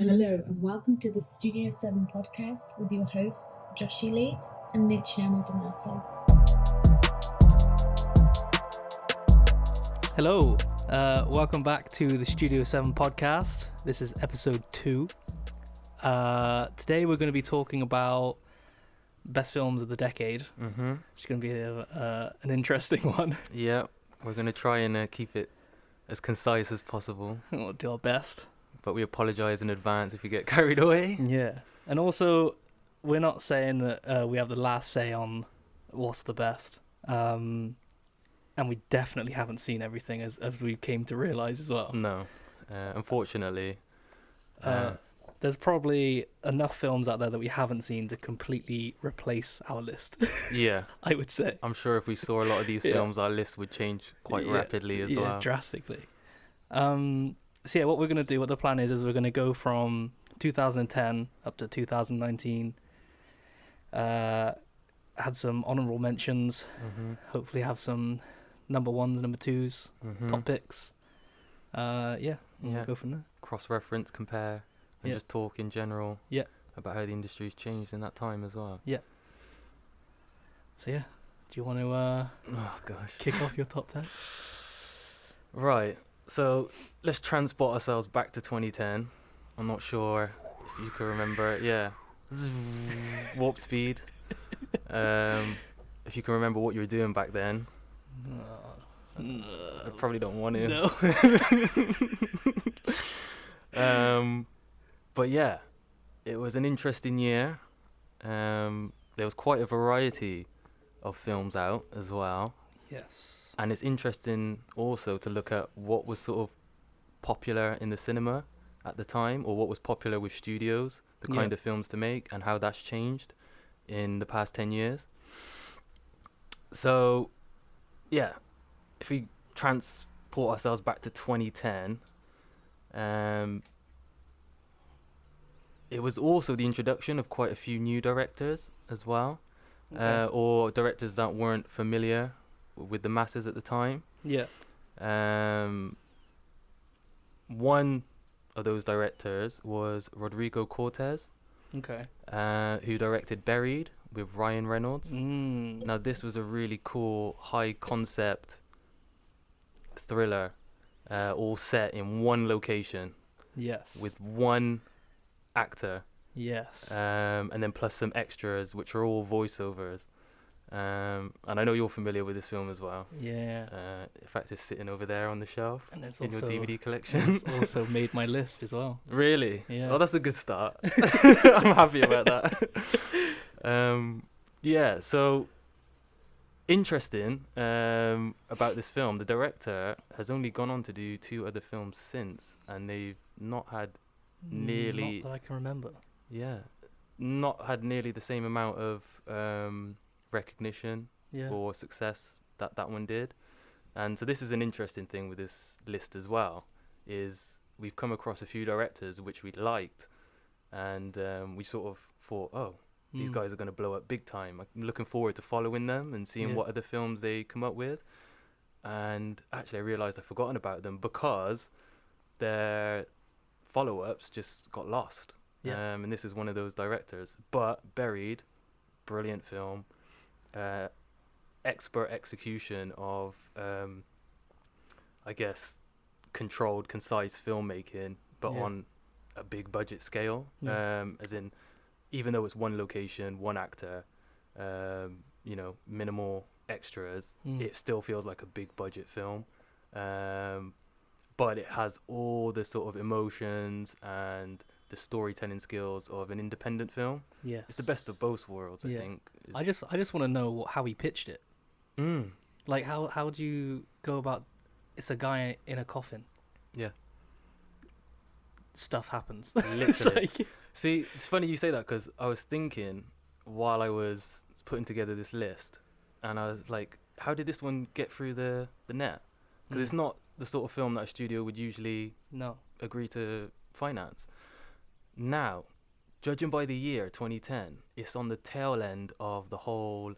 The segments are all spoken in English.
Hello and welcome to the Studio 7 podcast with your hosts Joshy Lee and Luciano D'Amato. Hello, welcome back to the Studio 7 podcast. This is episode 2. Today we're going to be talking about best films of the decade. It's going to be an interesting one. Yeah, we're going to try and keep it as concise as possible. We'll do our best. But we apologise in advance if we get carried away. Yeah, and also we're not saying that we have the last say on what's the best. And we definitely haven't seen everything as we came to realise as well. No, unfortunately. There's probably enough films out there that we haven't seen to completely replace our list. Yeah. I would say. I'm sure if we saw a lot of these films, our list would change quite rapidly as well. Yeah, drastically. So yeah, what we're going to do, what the plan is we're going to go from 2010 up to 2019. Had some honourable mentions. Hopefully have some number ones, number twos, top picks. We'll go from there. Cross-reference, compare, and just talk in general about how the industry's changed in that time as well. Yeah. So yeah, do you want to kick off your top 10? Right. So let's transport ourselves back to 2010. I'm not sure if you can remember it. Yeah. Warp speed. If you can remember what you were doing back then. I probably don't want to. No. But yeah, it was an interesting year. There was quite a variety of films out as well. Yes. And it's interesting also to look at what was sort of popular in the cinema at the time, or what was popular with studios, the kind of films to make, and how that's changed in the past 10 years. So, yeah, if we transport ourselves back to 2010, it was also the introduction of quite a few new directors as well, or directors that weren't familiar with the masses at the time. Yeah. One of those directors was Rodrigo Cortés, who directed Buried with Ryan Reynolds. Now this was a really cool high concept thriller, all set in one location. Yes. With one actor. Yes. And then plus some extras, which are all voiceovers. And I know you're familiar with this film as well. Yeah. In fact, it's sitting over there on the shelf and it's in also, your DVD collection. It's also made my list as well. Really? Yeah. Oh, that's a good start. I'm happy about that. Yeah, so interesting about this film. The director has only gone on to do 2 other films since, and they've not had nearly... Not that I can remember. Yeah. Not had nearly the same amount of... recognition or success that one did. And so this is an interesting thing with this list as well, is we've come across a few directors which we liked, and we sort of thought, these guys are going to blow up big time. I'm looking forward to following them and seeing what other films they come up with. And actually I realized I'd forgotten about them because their follow-ups just got lost. And this is one of those directors. But Buried, brilliant film. Expert execution of I guess controlled, concise filmmaking, but on a big budget scale, as in, even though it's one location, one actor, minimal extras, it still feels like a big budget film, but it has all the sort of emotions and the storytelling skills of an independent film. Yes. It's the best of both worlds, I think. I just want to know how he pitched it. Like, how do you go about... It's a guy in a coffin. Yeah. Stuff happens. Literally. See, it's funny you say that, because I was thinking while I was putting together this list, and I was like, how did this one get through the net? Because it's not the sort of film that a studio would usually agree to finance. Now, judging by the year 2010, it's on the tail end of the whole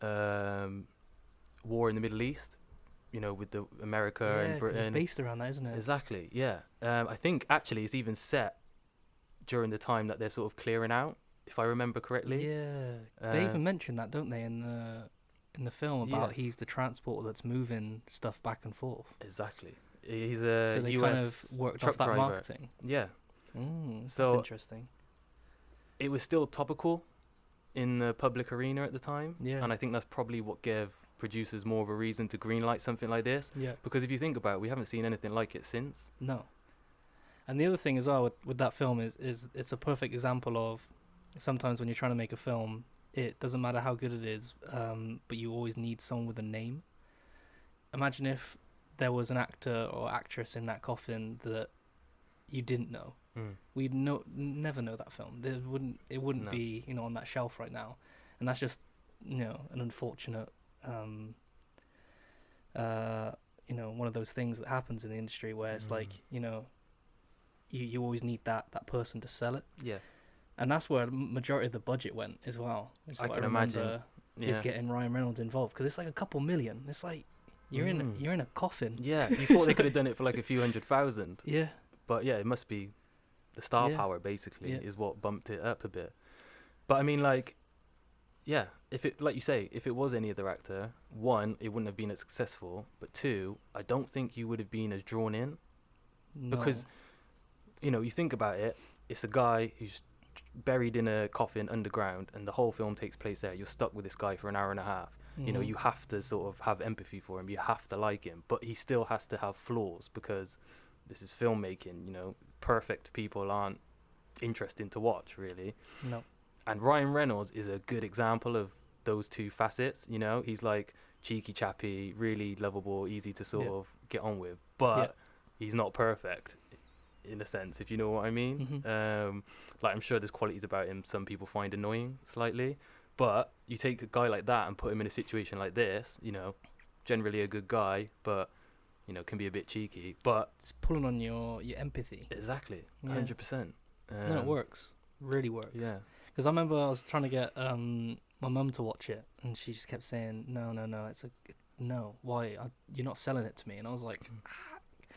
war in the Middle East, with the America and Britain. It's based around that, isn't it? Exactly, yeah. I think actually it's even set during the time that they're sort of clearing out, if I remember correctly. Yeah, they even mention that, don't they, in the film about he's the transporter that's moving stuff back and forth. Exactly. He's a so they US kind of worked truck off that driver. marketing. Yeah. So that's interesting. It was still topical in the public arena at the time. Yeah. And I think that's probably what gave producers more of a reason to greenlight something like this. Yeah. Because if you think about it, we haven't seen anything like it since. No. And the other thing as well with that film is it's a perfect example of sometimes when you're trying to make a film, it doesn't matter how good it is, but you always need someone with a name. Imagine if there was an actor or actress in that coffin that you didn't know. We'd never know that film. It wouldn't be, on that shelf right now. And that's just, an unfortunate, one of those things that happens in the industry where it's like, you always need that person to sell it. Yeah. And that's where the majority of the budget went as well. I can imagine. Is getting Ryan Reynolds involved, because it's like a couple million. It's like you're in a coffin. Yeah, you thought they could have done it for like a few $100,000. Yeah. But yeah, it must be the star power basically is what bumped it up a bit. But I mean, like, yeah, if it, like you say, if it was any other actor, one, it wouldn't have been as successful. But two, I don't think you would have been as drawn in, because, you think about it, it's a guy who's buried in a coffin underground, and the whole film takes place there. You're stuck with this guy for an hour and a half. You have to sort of have empathy for him. You have to like him, but he still has to have flaws, because this is filmmaking. Perfect people aren't interesting to watch, really. No. And Ryan Reynolds is a good example of those two facets. He's like cheeky chappy, really lovable, easy to sort of get on with, but he's not perfect in a sense, if you know what I mean. Like, I'm sure there's qualities about him some people find annoying slightly, but you take a guy like that and put him in a situation like this, generally a good guy, but can be a bit cheeky, but it's pulling on your empathy. Exactly. 100%. No, it works. Really works. Yeah. Because I remember I was trying to get my mum to watch it, and she just kept saying, no, no, why? You're not selling it to me. And I was like,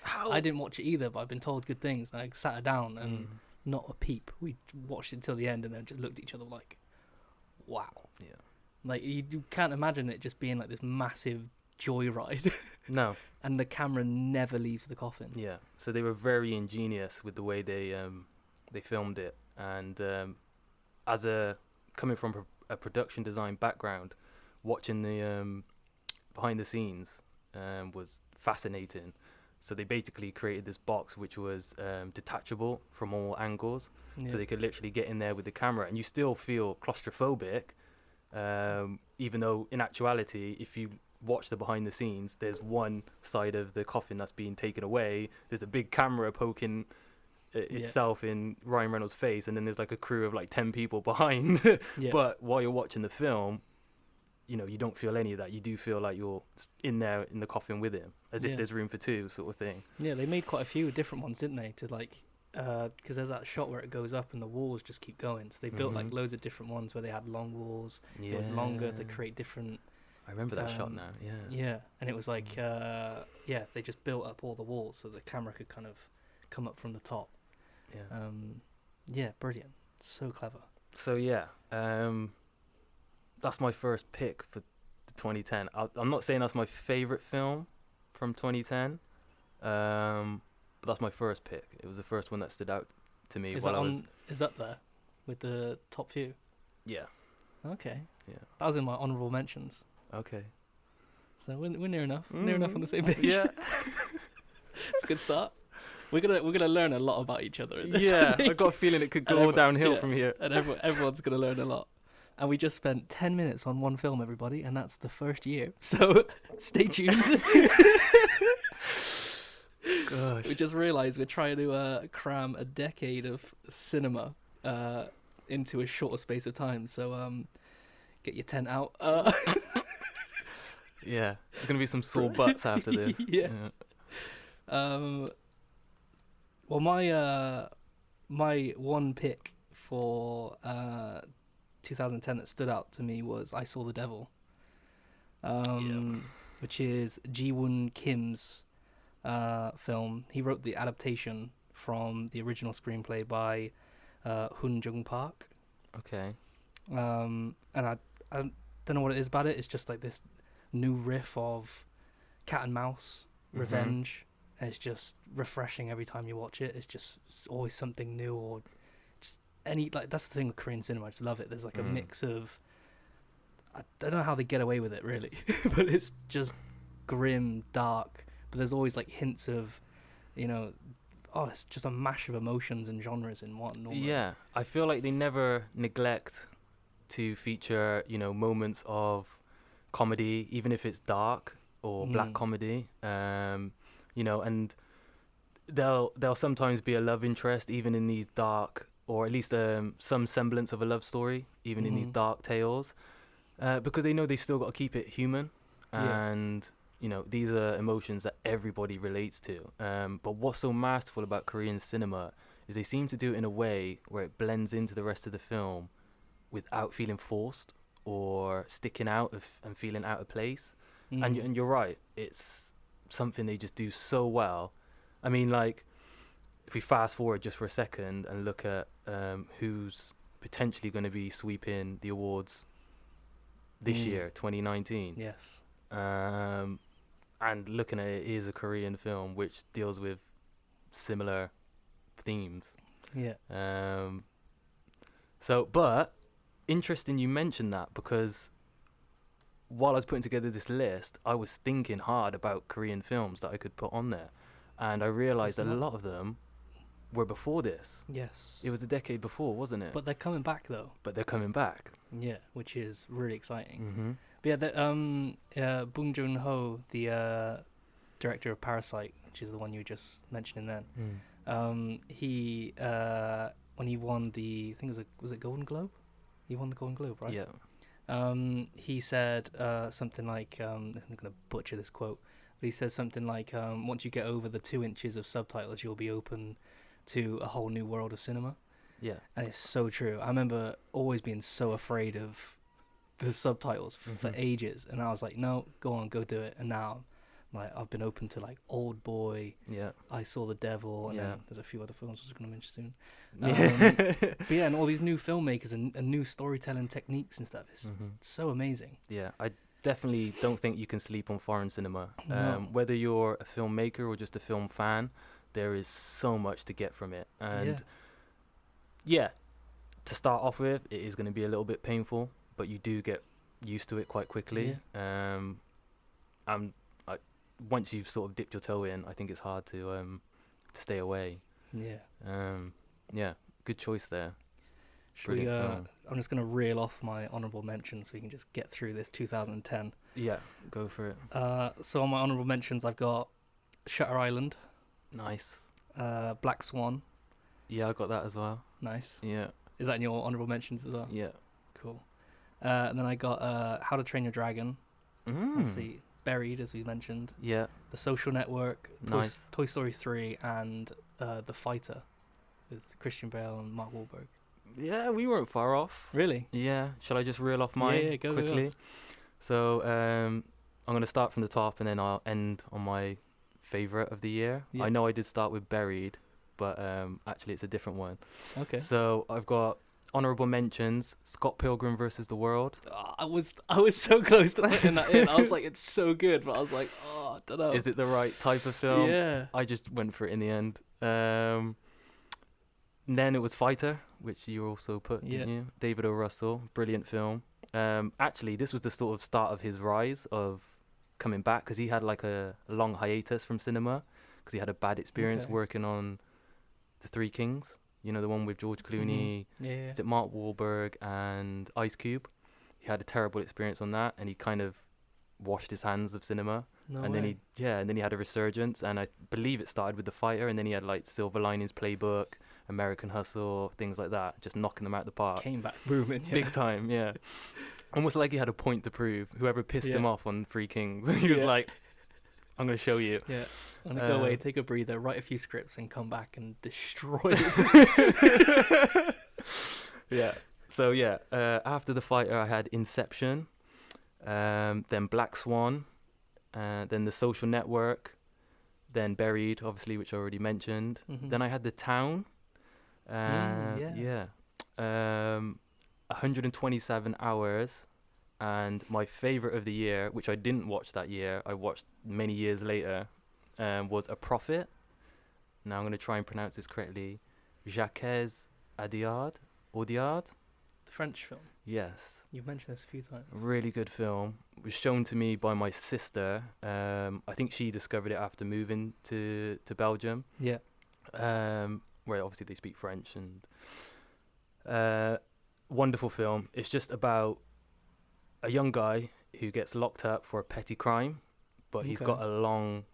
how? I didn't watch it either, but I've been told good things. And I sat her down, and not a peep. We watched it until the end, and then just looked at each other like, wow. Yeah. Like, you can't imagine it just being like this massive joyride. No. And the camera never leaves the coffin. Yeah. So they were very ingenious with the way they filmed it, and coming from a production design background, watching the behind the scenes was fascinating. So they basically created this box which was detachable from all angles, so they could literally get in there with the camera, and you still feel claustrophobic, even though in actuality, if you watch the behind the scenes, there's one side of the coffin that's being taken away, there's a big camera poking itself in Ryan Reynolds' face, and then there's like a crew of like 10 people behind. But while you're watching the film, you don't feel any of that. You do feel like you're in there in the coffin with him, as if there's room for two, sort of thing. Yeah, they made quite a few different ones, didn't they, to like, because there's that shot where it goes up and the walls just keep going, so they built like loads of different ones where they had long walls. It was longer to create different. I remember that shot now. Yeah, and it was like they just built up all the walls so the camera could kind of come up from the top. Brilliant. So clever. So that's my first pick for 2010. I'm not saying that's my favorite film from 2010, but that's my first pick. It was the first one that stood out to me. Is up there with the top few? Yeah. Okay. Yeah. That was in my honourable mentions. Okay. So we're near enough. Near enough on the same page. Yeah. It's a good start. We're gonna learn a lot about each other in this. Yeah, I got a feeling it could go downhill from here. And everyone's gonna learn a lot. And we just spent 10 minutes on one film, everybody, and that's the first year. So stay tuned. Gosh. We just realised we're trying to cram a decade of cinema into a shorter space of time. So get your tent out. Yeah, there's gonna be some sore butts after this. Yeah. Well, my one pick for 2010 that stood out to me was I Saw the Devil, which is Ji-woon Kim's film. He wrote the adaptation from the original screenplay by Hun Jung Park. Okay. And I don't know what it is about it. It's just like this new riff of cat and mouse, revenge. And it's just refreshing every time you watch it. It's always something new, or just that's the thing with Korean cinema. I just love it. There's like a mix of, I don't know how they get away with it really, but it's just grim, dark, but there's always like hints of, it's just a mash of emotions and genres in one. Normally. Yeah, I feel like they never neglect to feature, moments of comedy, even if it's dark or black comedy. And there'll sometimes be a love interest even in these dark, or at least some semblance of a love story, even in these dark tales, because they know they still got to keep it human, and these are emotions that everybody relates to. But what's so masterful about Korean cinema is they seem to do it in a way where it blends into the rest of the film without feeling forced or sticking out and feeling out of place. And you're right, it's something they just do so well. I mean, like, if we fast forward just for a second and look at who's potentially going to be sweeping the awards this year, 2019. Yes. And looking at it is a Korean film which deals with similar themes. Yeah. But interesting you mentioned that, because while I was putting together this list, I was thinking hard about Korean films that I could put on there, and I realised that a lot of them were before this. Yes. It was the decade before, wasn't it? But they're coming back though. But they're coming back. Yeah, which is really exciting. But yeah, Bong Joon-ho, the director of Parasite, which is the one you were just mentioning then, he when he won the, I think was it Golden Globe? He won the Golden Globe, right? Yeah. He said something like, I'm going to butcher this quote, but he says something like, once you get over the 2 inches of subtitles, you'll be open to a whole new world of cinema. Yeah. And it's so true. I remember always being so afraid of the subtitles for ages, and I was like, no, go do it. And now like I've been open to like Old Boy, I Saw the Devil, and then there's a few other films I was going to mention soon. But yeah, and all these new filmmakers and new storytelling techniques and stuff. It's so amazing. Yeah, I definitely don't think you can sleep on foreign cinema. No. Whether you're a filmmaker or just a film fan, there is so much to get from it. And to start off with, it is going to be a little bit painful, but you do get used to it quite quickly. Once you've sort of dipped your toe in, I think it's hard to stay away. Good choice there. I'm just going to reel off my honourable mentions so we can just get through this 2010. Yeah, go for it. So on my honourable mentions, I've got Shutter Island. Nice. Black Swan. Yeah, I got that as well. Nice. Yeah. Is that in your honourable mentions as well? Yeah. Cool. And then I got How to Train Your Dragon. Let's see. Buried, as we mentioned. Yeah. The Social Network. Nice. Toy Story 3 and The Fighter with Christian Bale and Mark Wahlberg. Yeah, we weren't far off. Really? Yeah. Shall I just reel off mine quickly? Go. So I'm going to start from the top and then I'll end on my favourite of the year. Yeah. I know I did start with Buried, but actually it's a different one. Okay. So I've got honourable mentions: Scott Pilgrim versus the World. I was so close to putting that in. I was like, it's so good, but I was like, I don't know. Is it the right type of film? Yeah. I just went for it in the end. Then it was Fighter, which you also put, didn't you? David O. Russell, brilliant film. Actually, this was the sort of start of his rise of coming back, because he had like a long hiatus from cinema because he had a bad experience working on The Three Kings. You know, the one with George Clooney, is it Mark Wahlberg and Ice Cube? He had a terrible experience on that, and he kind of washed his hands of cinema. Then he had a resurgence, and I believe it started with The Fighter, and then he had like Silver Linings Playbook, American Hustle, things like that, just knocking them out the park. Came back booming, big time, yeah. Almost like he had a point to prove. Whoever pissed him off on Three Kings, he was like, "I'm gonna show you." Yeah. I'm going to go away, take a breather, write a few scripts, and come back and destroy it. So, after The Fighter, I had Inception, then Black Swan, then The Social Network, then Buried, obviously, which I already mentioned. Then I had The Town, yeah. 127 hours. And my favorite of the year, which I didn't watch that year, I watched many years later, was A Prophet. Now I'm going to try and pronounce this correctly. Jacques Audiard? The French film. Yes. You've mentioned this a few times. Really good film. It was shown to me by my sister. I think she discovered it after moving to Belgium. Yeah. Where obviously they speak French. And wonderful film. It's just about a young guy who gets locked up for a petty crime, but he's got a long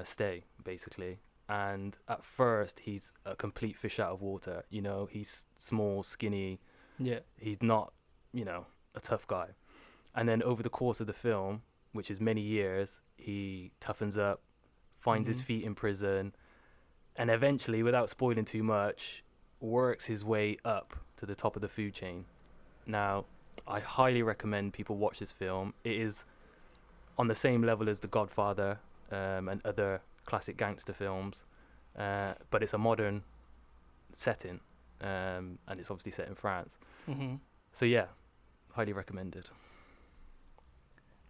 stay, basically. And at first, he's a complete fish out of water. You know, he's small, skinny. Yeah. He's not, you know, a tough guy. And then over the course of the film, which is many years, he toughens up, finds his feet in prison, and eventually, without spoiling too much, works his way up to the top of the food chain. Now, I highly recommend people watch this film. It is on the same level as The Godfather and other classic gangster films, but it's a modern setting, and it's obviously set in France. Mm-hmm. So yeah, highly recommended.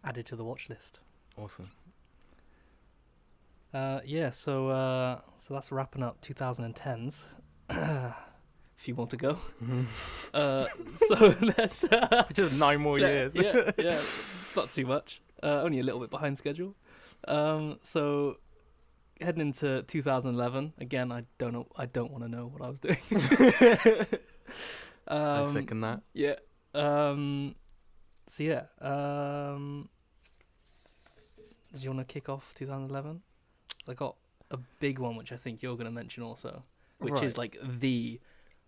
Added to the watch list. Awesome. So that's wrapping up 2010s. A few more to go. So let's Just 9 more years. yeah, not too much. Only a little bit behind schedule. So heading into 2011 again. I don't want to know what I was doing. I second that. Yeah. So yeah. Did you want to kick off 2011? So I got a big one which I think you're going to mention also, which is like the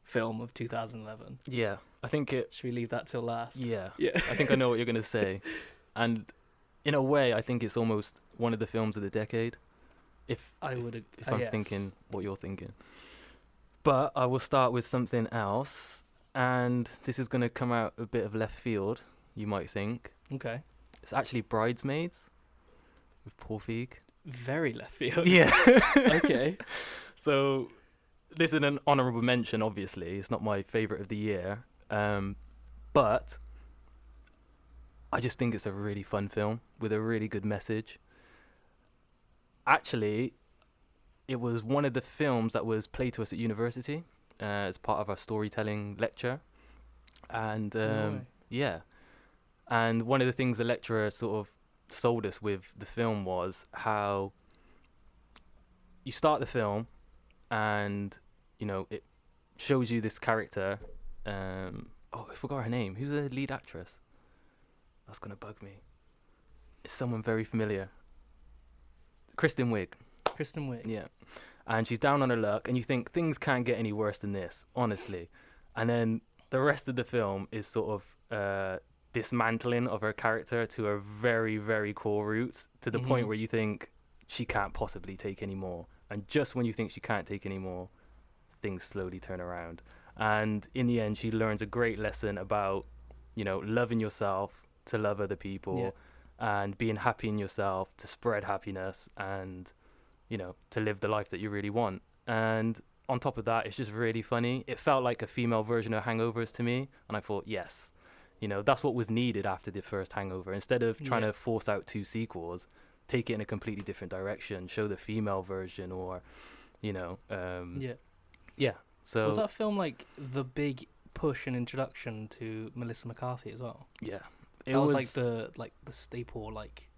film of 2011. Yeah, I think it. Should we leave that till last? Yeah. Yeah. I think I know what you're going to say. And in a way, I think it's almost one of the films of the decade. If I'm thinking what you're thinking. But I will start with something else. And this is going to come out a bit of left field, you might think. Okay. It's actually Bridesmaids with Paul Feig. Very left field. Yeah. Okay. So this is an honourable mention, obviously. It's not my favourite of the year. But I just think it's a really fun film with a really good message. Actually, it was one of the films that was played to us at university as part of our storytelling lecture. And yeah. And one of the things the lecturer sort of sold us with the film was how you start the film and, you know, it shows you this character. I forgot her name. Who's the lead actress? That's going to bug me. It's someone very familiar. Kristen Wiig. Yeah. And she's down on her luck, and you think things can't get any worse than this, honestly. And then the rest of the film is sort of dismantling of her character to her very, very core roots, to the point where you think she can't possibly take any more. And just when you think she can't take any more, things slowly turn around. And in the end, she learns a great lesson about, you know, loving yourself to love other people, and being happy in yourself to spread happiness, and, you know, to live the life that you really want. And on top of that, it's just really funny. It felt like a female version of Hangovers to me, and I thought, yes, you know, that's what was needed after the first Hangover. Instead of trying to force out 2 sequels, take it in a completely different direction, show the female version, or, you know, So was that film like the big push and introduction to Melissa McCarthy as well? Yeah, it was like the staple. Like,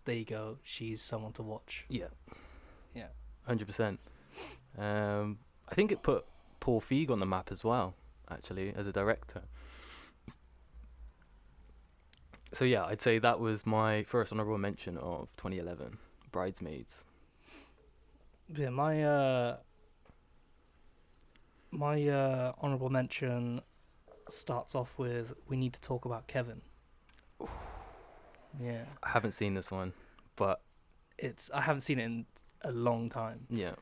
there you go, she's someone to watch. Yeah, 100%. I think it put Paul Feig on the map as well, actually, as a director. So yeah, I'd say that was my first honourable mention of 2011, Bridesmaids. Yeah, my honourable mention starts off with We Need to Talk About Kevin. Yeah. I haven't seen this one, but I haven't seen it in a long time. Yeah.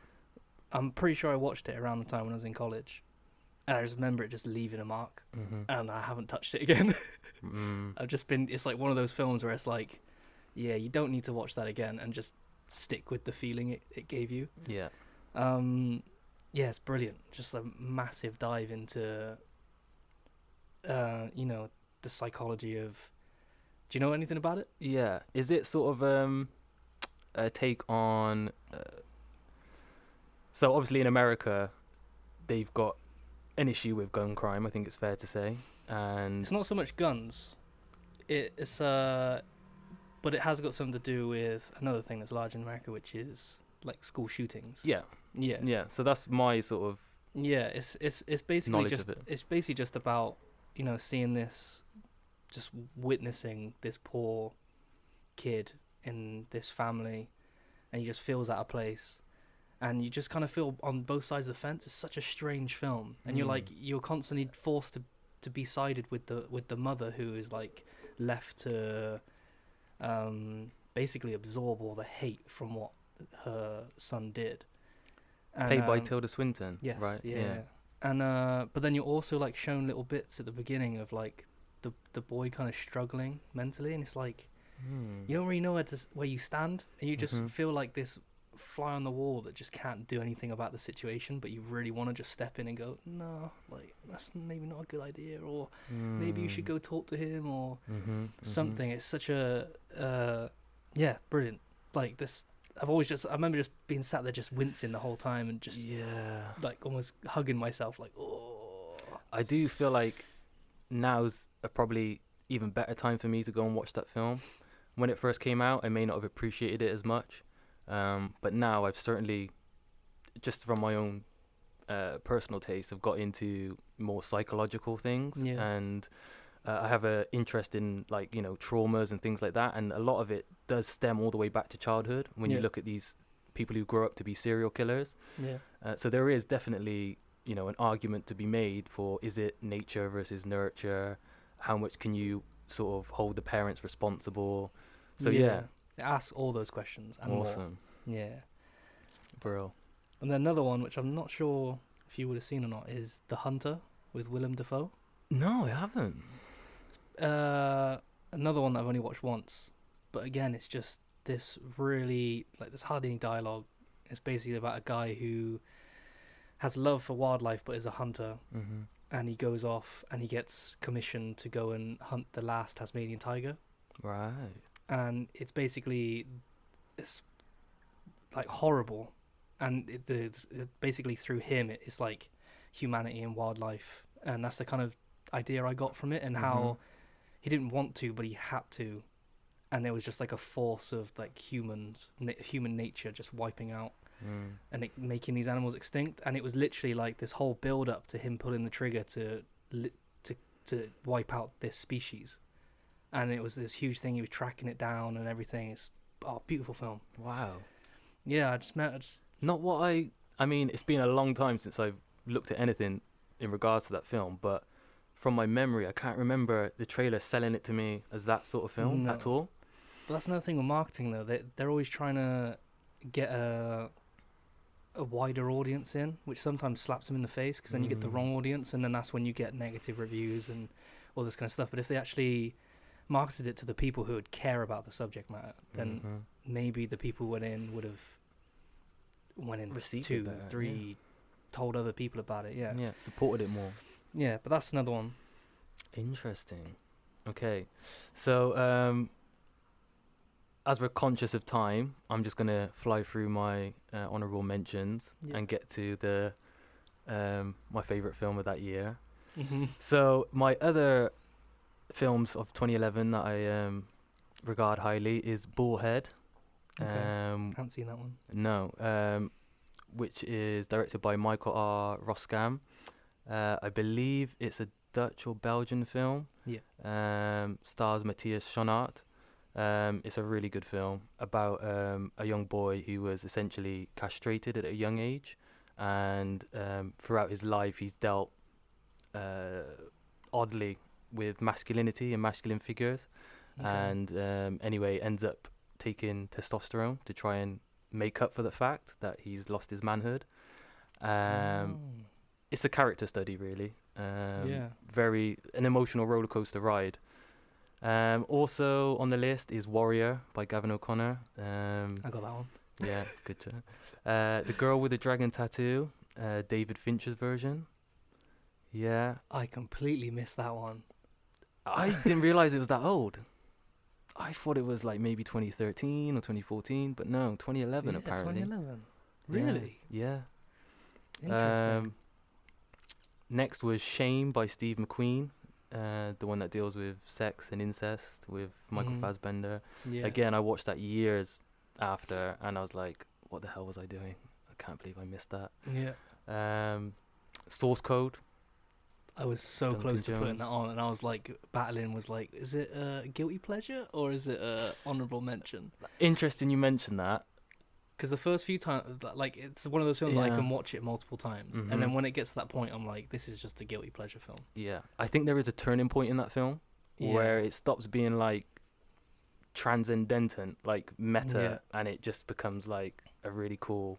I'm pretty sure I watched it around the time when I was in college. And I just remember it just leaving a mark. And I haven't touched it again. I've just been, it's like one of those films where it's like, yeah, you don't need to watch that again, and just stick with the feeling it gave you. Yeah. yeah, it's brilliant. Just a massive dive into, you know, the psychology of. Do you know anything about it? Yeah. Is it sort of a take on? So obviously in America, they've got an issue with gun crime. I think it's fair to say, and It's not so much guns. It's but it has got something to do with another thing that's large in America, which is like school shootings. yeah, Yeah. yeah. So that's my sort of Yeah, it's basically knowledge just of it. it's basically just about, you know, seeing this, just witnessing this poor kid in this family, and he just feels out of place, and you just kind of feel on both sides of the fence. It's such a strange film, and you're constantly forced to be sided with the mother, who is like left to basically absorb all the hate from what her son did. And, Played by Tilda Swinton. yes, Right. yeah. And but then you're also like shown little bits at the beginning of like the boy kind of struggling mentally, and it's like you don't really know where you stand, and you just feel like this fly on the wall that just can't do anything about the situation, but you really want to just step in and go, no, like that's maybe not a good idea, or maybe you should go talk to him, or something. It's such a yeah, brilliant. Like this, I remember just being sat there just wincing the whole time, and just like almost hugging myself, like, oh. I do feel like now's a probably even better time for me to go and watch that film. When it first came out, I may not have appreciated it as much, but now I've certainly, just from my own personal taste, I've got into more psychological things, and I have an interest in, like, you know, traumas and things like that, and a lot of it does stem all the way back to childhood when you look at these people who grow up to be serial killers. So there is definitely, you know, an argument to be made for, is it nature versus nurture? How much can you sort of hold the parents responsible? So yeah. Ask all those questions and Awesome. more. Yeah. Bro. And then another one, which I'm not sure if you would have seen or not, is The Hunter with Willem Dafoe. No, I haven't. Another one that I've only watched once, but again, it's just this really, like, there's hardly any dialogue. It's basically about a guy who has love for wildlife but is a hunter, and he goes off and he gets commissioned to go and hunt the last Tasmanian tiger. Right. And it's basically, it's like horrible, and it's basically through him it's like humanity and wildlife, and that's the kind of idea I got from it, and how he didn't want to but he had to, and there was just like a force of like human nature just wiping out and making these animals extinct, and it was literally like this whole build up to him pulling the trigger to wipe out this species. And it was this huge thing. He was tracking it down and everything. It's beautiful film. Wow. Yeah, Not what I mean, it's been a long time since I've looked at anything in regards to that film, but from my memory, I can't remember the trailer selling it to me as that sort of film at all. But that's another thing with marketing, though. They're always trying to get a wider audience in, which sometimes slaps them in the face, because then you get the wrong audience, and then that's when you get negative reviews and all this kind of stuff. But if they actually marketed it to the people who would care about the subject matter, then maybe the people would have Received 2, it better, 3, told other people about it. Yeah, Supported it more. Yeah, but that's another one. Interesting. Okay, so as we're conscious of time, I'm just gonna fly through my honourable mentions and get to the my favourite film of that year. So my other films of 2011 that I regard highly is Bullhead. Okay. Haven't seen that one. No, which is directed by Michael R. Roskam. I believe it's a Dutch or Belgian film. Stars Matthias Schoenaert. It's a really good film about a young boy who was essentially castrated at a young age, and throughout his life he's dealt oddly with masculinity and masculine figures, and anyway ends up taking testosterone to try and make up for the fact that he's lost his manhood. It's a character study, really. Very an emotional roller coaster ride. Also on the list is Warrior by Gavin O'Connor. I got that one. Yeah, good job. The Girl with the Dragon Tattoo. David Fincher's version. Yeah. I completely missed that one. I didn't realize it was that old. I thought it was like maybe 2013 or 2014, but no, 2011 Yeah, apparently. 2011. Yeah, Really? Yeah. Interesting. Next was Shame by Steve McQueen, the one that deals with sex and incest with Michael Fassbender. Yeah. Again, I watched that years after, and I was like, what the hell was I doing? I can't believe I missed that. Yeah. Source Code. I was so Duncan close to putting Jones. that on, and I was like battling. Was like, is it a guilty pleasure or is it a honourable mention? Interesting you mentioned that. Because the first few times, like, it's one of those films that I Yeah. can watch it multiple times, and then when it gets to that point, I'm like, this is just a guilty pleasure film. Yeah. I think there is a turning point in that film where it stops being like transcendental, like meta, and it just becomes like a really cool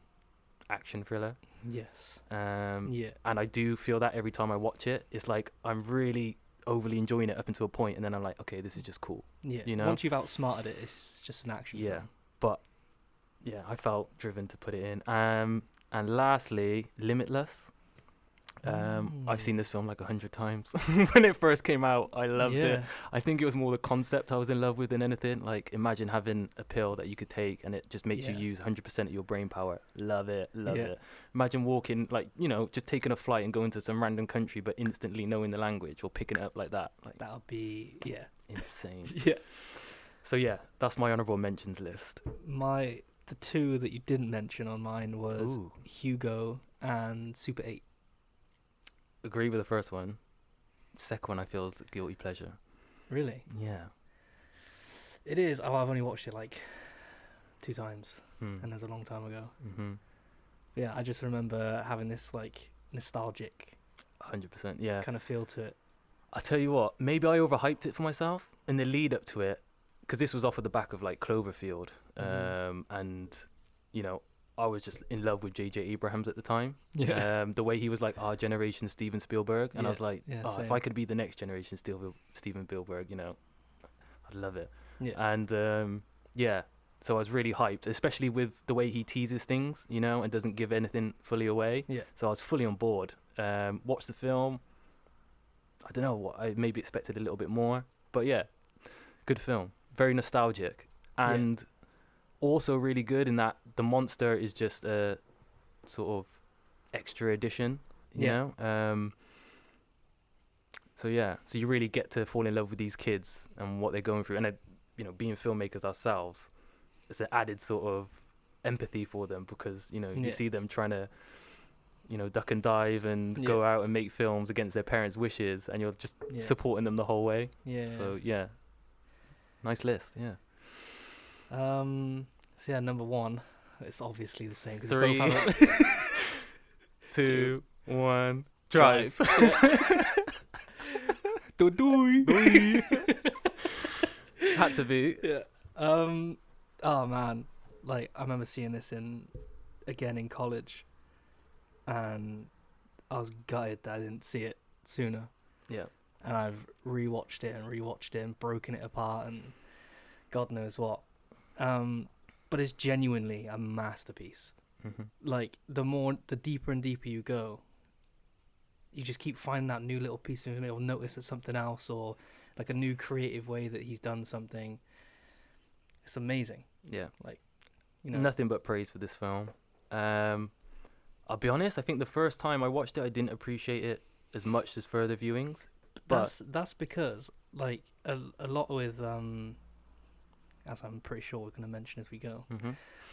action thriller. Yes. And I do feel that every time I watch it, it's like I'm really overly enjoying it up until a point, and then I'm like, okay, this is just cool. Yeah. You know? Once you've outsmarted it, it's just an action Yeah. film. But yeah, I felt driven to put it in. And lastly, Limitless. I've seen this film like 100 times. When it first came out, I loved it. I think it was more the concept I was in love with than anything. Like, imagine having a pill that you could take and it just makes you use 100% of your brain power. Love it. Imagine walking, like, you know, just taking a flight and going to some random country, but instantly knowing the language or picking it up like that. Like, that would be, insane. Yeah. So yeah, that's my honourable mentions list. The two that you didn't mention on mine was Hugo and Super 8. Agree with the first one. Second one I feel is a guilty pleasure. Really? Yeah. It is. Oh, I've only watched it like 2 times, and it was a long time ago. But yeah, I just remember having this like nostalgic 100%, yeah. kind of feel to it. I tell you what, maybe I overhyped it for myself in the lead up to it, because this was off of the back of like Cloverfield, and you know, I was just in love with J.J. Abrams at the time. Yeah. The way he was like our generation Steven Spielberg, and I was like, if I could be the next generation Steven Spielberg, you know, I'd love it. Yeah. And so I was really hyped, especially with the way he teases things, you know, and doesn't give anything fully away. Yeah. So I was fully on board. Watched the film. I don't know what I maybe expected a little bit more, but yeah, good film. Very nostalgic, and also really good in that the monster is just a sort of extra edition, you know. So you really get to fall in love with these kids and what they're going through, and you know, being filmmakers ourselves, it's an added sort of empathy for them, because you know you see them trying to, you know, duck and dive and go out and make films against their parents' wishes, and you're just supporting them the whole way. So nice list. So yeah, number 1, it's obviously the same. 3, 2, 1, drive. Had to be. Yeah. Oh man, like I remember seeing this again in college, and I was gutted that I didn't see it sooner. Yeah. And I've rewatched it and broken it apart and God knows what. But it's genuinely a masterpiece. Like the deeper and deeper you go, you just keep finding that new little piece of him, or notice it's something else, or like a new creative way that he's done something. It's amazing. Yeah. Like, you know, nothing but praise for this film. I'll be honest, I think the first time I watched it, I didn't appreciate it as much as further viewings. But that's because like a lot with as I'm pretty sure we're going to mention as we go.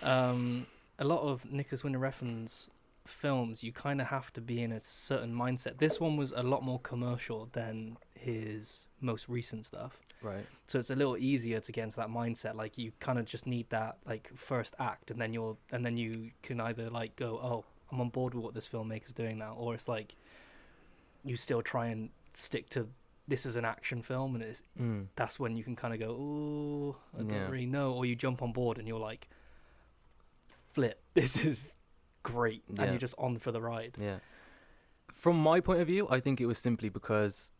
A lot of Nicholas Winding Refn's films, you kind of have to be in a certain mindset. This one was a lot more commercial than his most recent stuff. Right. So it's a little easier to get into that mindset. Like you kind of just need that like first act, and then you can either like go, oh, I'm on board with what this filmmaker's doing now, or it's like you still try and stick to this is an action film, and that's when you can kind of go, oh, I don't really know, or you jump on board and you're like, flip, this is great, and you're just on for the ride. Yeah. From my point of view, I think it was simply because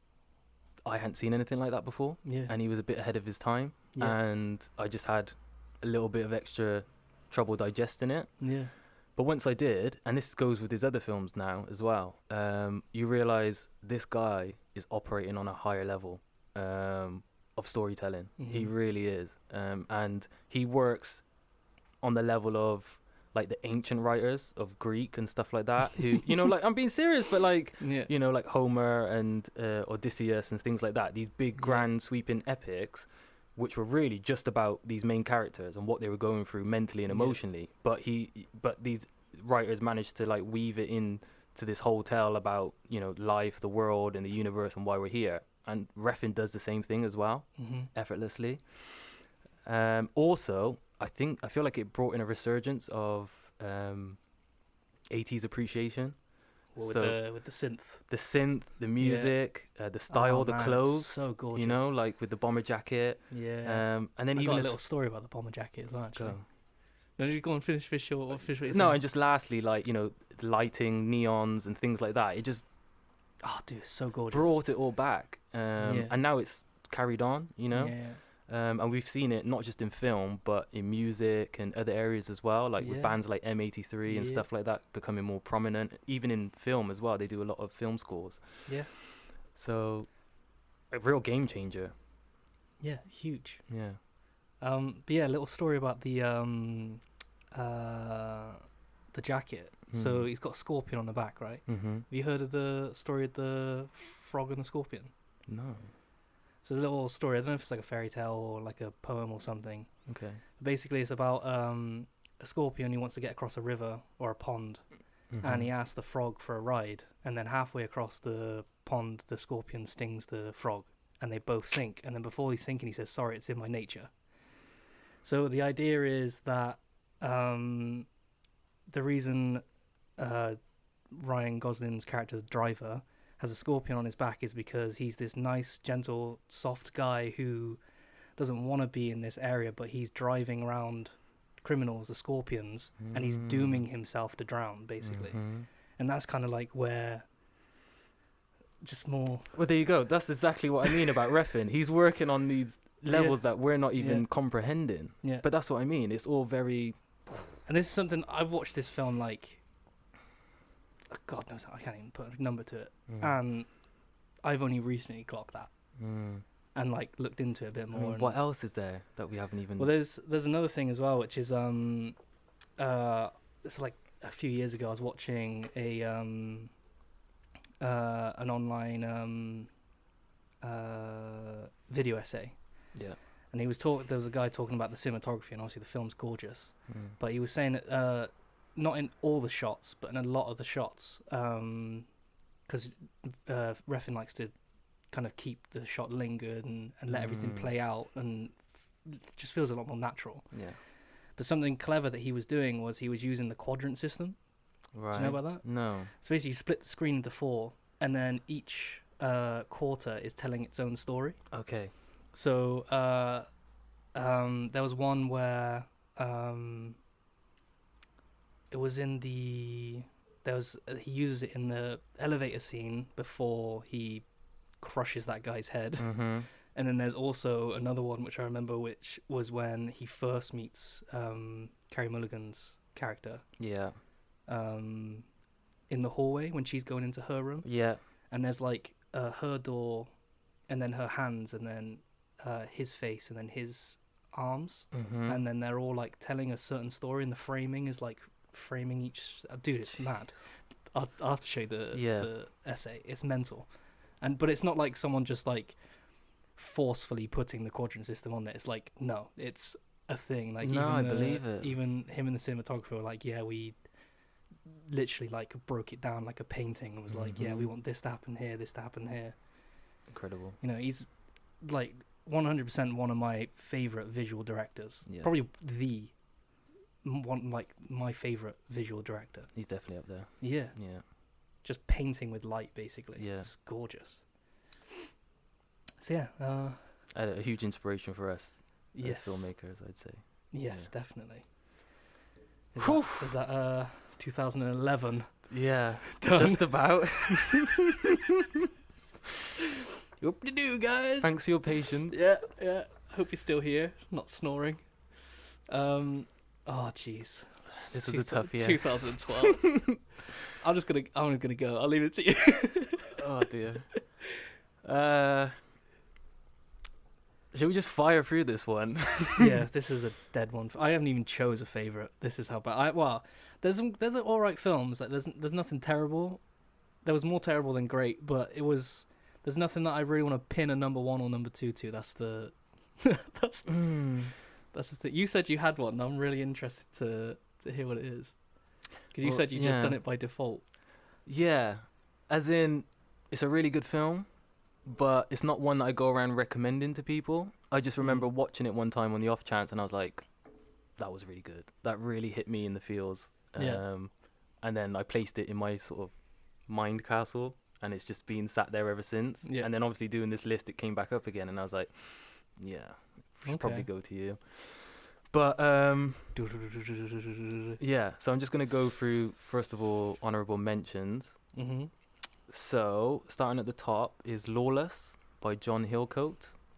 I hadn't seen anything like that before, and he was a bit ahead of his time, and I just had a little bit of extra trouble digesting it. But once I did, and this goes with his other films now as well, you realize this guy is operating on a higher level of storytelling. He really is. And he works on the level of like the ancient writers of Greek and stuff like that, who, you know, like, I'm being serious, but like, you know, like Homer and Odysseus and things like that, these big grand sweeping epics, which were really just about these main characters and what they were going through mentally and emotionally. But these writers managed to like weave it in to this whole tale about, you know, life, the world and the universe and why we're here. And Refn does the same thing as well, effortlessly. Also, I feel like it brought in a resurgence of 80s appreciation. With the synth, the music, the style, the clothes, so gorgeous. You know, like with the bomber jacket. And then I even got a little story about the bomber jacket as well. Actually, go. No, you go and finish what you're No, and just lastly, like, you know, lighting, neons, and things like that. It just, dude, it's so gorgeous. Brought it all back, and now it's carried on. You know. Yeah. And we've seen it not just in film, but in music and other areas as well, like with bands like M83 and stuff like that becoming more prominent. Even in film as well, they do a lot of film scores. Yeah. So, a real game changer. Yeah, huge. Yeah. But yeah, a little story about the jacket. So he's got a scorpion on the back, right? Have you heard of the story of the frog and the scorpion? No. So there's a little story. I don't know if it's like a fairy tale or like a poem or something. Okay. But basically, it's about a scorpion who wants to get across a river or a pond, and he asks the frog for a ride. And then halfway across the pond, the scorpion stings the frog, and they both sink. And then before he's sinking, he says, "Sorry, it's in my nature." So the idea is that the reason Ryan Gosling's character, the driver, has a scorpion on his back is because he's this nice, gentle, soft guy who doesn't want to be in this area, but he's driving around criminals, the scorpions, and he's dooming himself to drown, basically. And that's kind of like where just more... Well, there you go. That's exactly what I mean about Refn. He's working on these levels that we're not even comprehending. Yeah. But that's what I mean. It's all very... And this is something... I've watched this film like... God knows how, I can't even put a number to it. And I've only recently clocked that. And like looked into it a bit more. I mean, what else is there that we haven't even... Well, there's another thing as well, which is it's like a few years ago I was watching an online video essay. Yeah. And he was there was a guy talking about the cinematography, and obviously the film's gorgeous. But he was saying that not in all the shots, but in a lot of the shots, because Refn likes to kind of keep the shot lingered and let everything play out, and it just feels a lot more natural. Yeah. But something clever that he was doing was he was using the Quadrant System. Right. Do you know about that? No. So basically you split the screen into 4, and then each quarter is telling its own story. Okay. So there was one where... it was in the... he uses it in the elevator scene before he crushes that guy's head. And then there's also another one which I remember, which was when he first meets Carey Mulligan's character. Yeah. In the hallway when she's going into her room. Yeah. And there's like her door, and then her hands, and then his face, and then his arms. And then they're all like telling a certain story, and the framing is like framing each... dude, it's mad. I'll have to show you the essay. It's mental. But it's not like someone just like forcefully putting the Quadrant System on there. It's like, no, it's a thing. Like, no, I believe it. Even him and the cinematographer were like, yeah, we literally like broke it down like a painting and was like, yeah, we want this to happen here, this to happen here. Incredible. You know, he's like 100% one of my favorite visual directors. Yeah. Probably my favorite visual director. He's definitely up there. Yeah. Yeah. Just painting with light, basically. Yeah. It's gorgeous. So yeah. A huge inspiration for us as filmmakers, I'd say. Yes, definitely. Is that 2011? Yeah. Done. Just about. Whoop-de-doo, guys. Thanks for your patience. Yeah. Hope you're still here, not snoring. Oh, jeez. This was a tough year. 2012. I'm gonna go. I'll leave it to you. Oh dear. Should we just fire through this one? Yeah, this is a dead one. I haven't even chose a favorite. This is how bad. There's all right films. Like there's nothing terrible. There was more terrible than great, but there's nothing that I really want to pin a number 1 or number 2 to. That's the that's the thing. You said you had one. And I'm really interested to hear what it is, because you said you just done it by default. Yeah, as in, it's a really good film, but it's not one that I go around recommending to people. I just remember watching it one time on the off chance, and I was like, that was really good. That really hit me in the feels. And then I placed it in my sort of mind castle, and it's just been sat there ever since. Yeah. And then obviously doing this list, it came back up again, and I was like, yeah, should probably go to you. But yeah, so I'm just going to go through, first of all, honourable mentions. Mm-hmm. So, starting at the top is Lawless by John Hillcoat.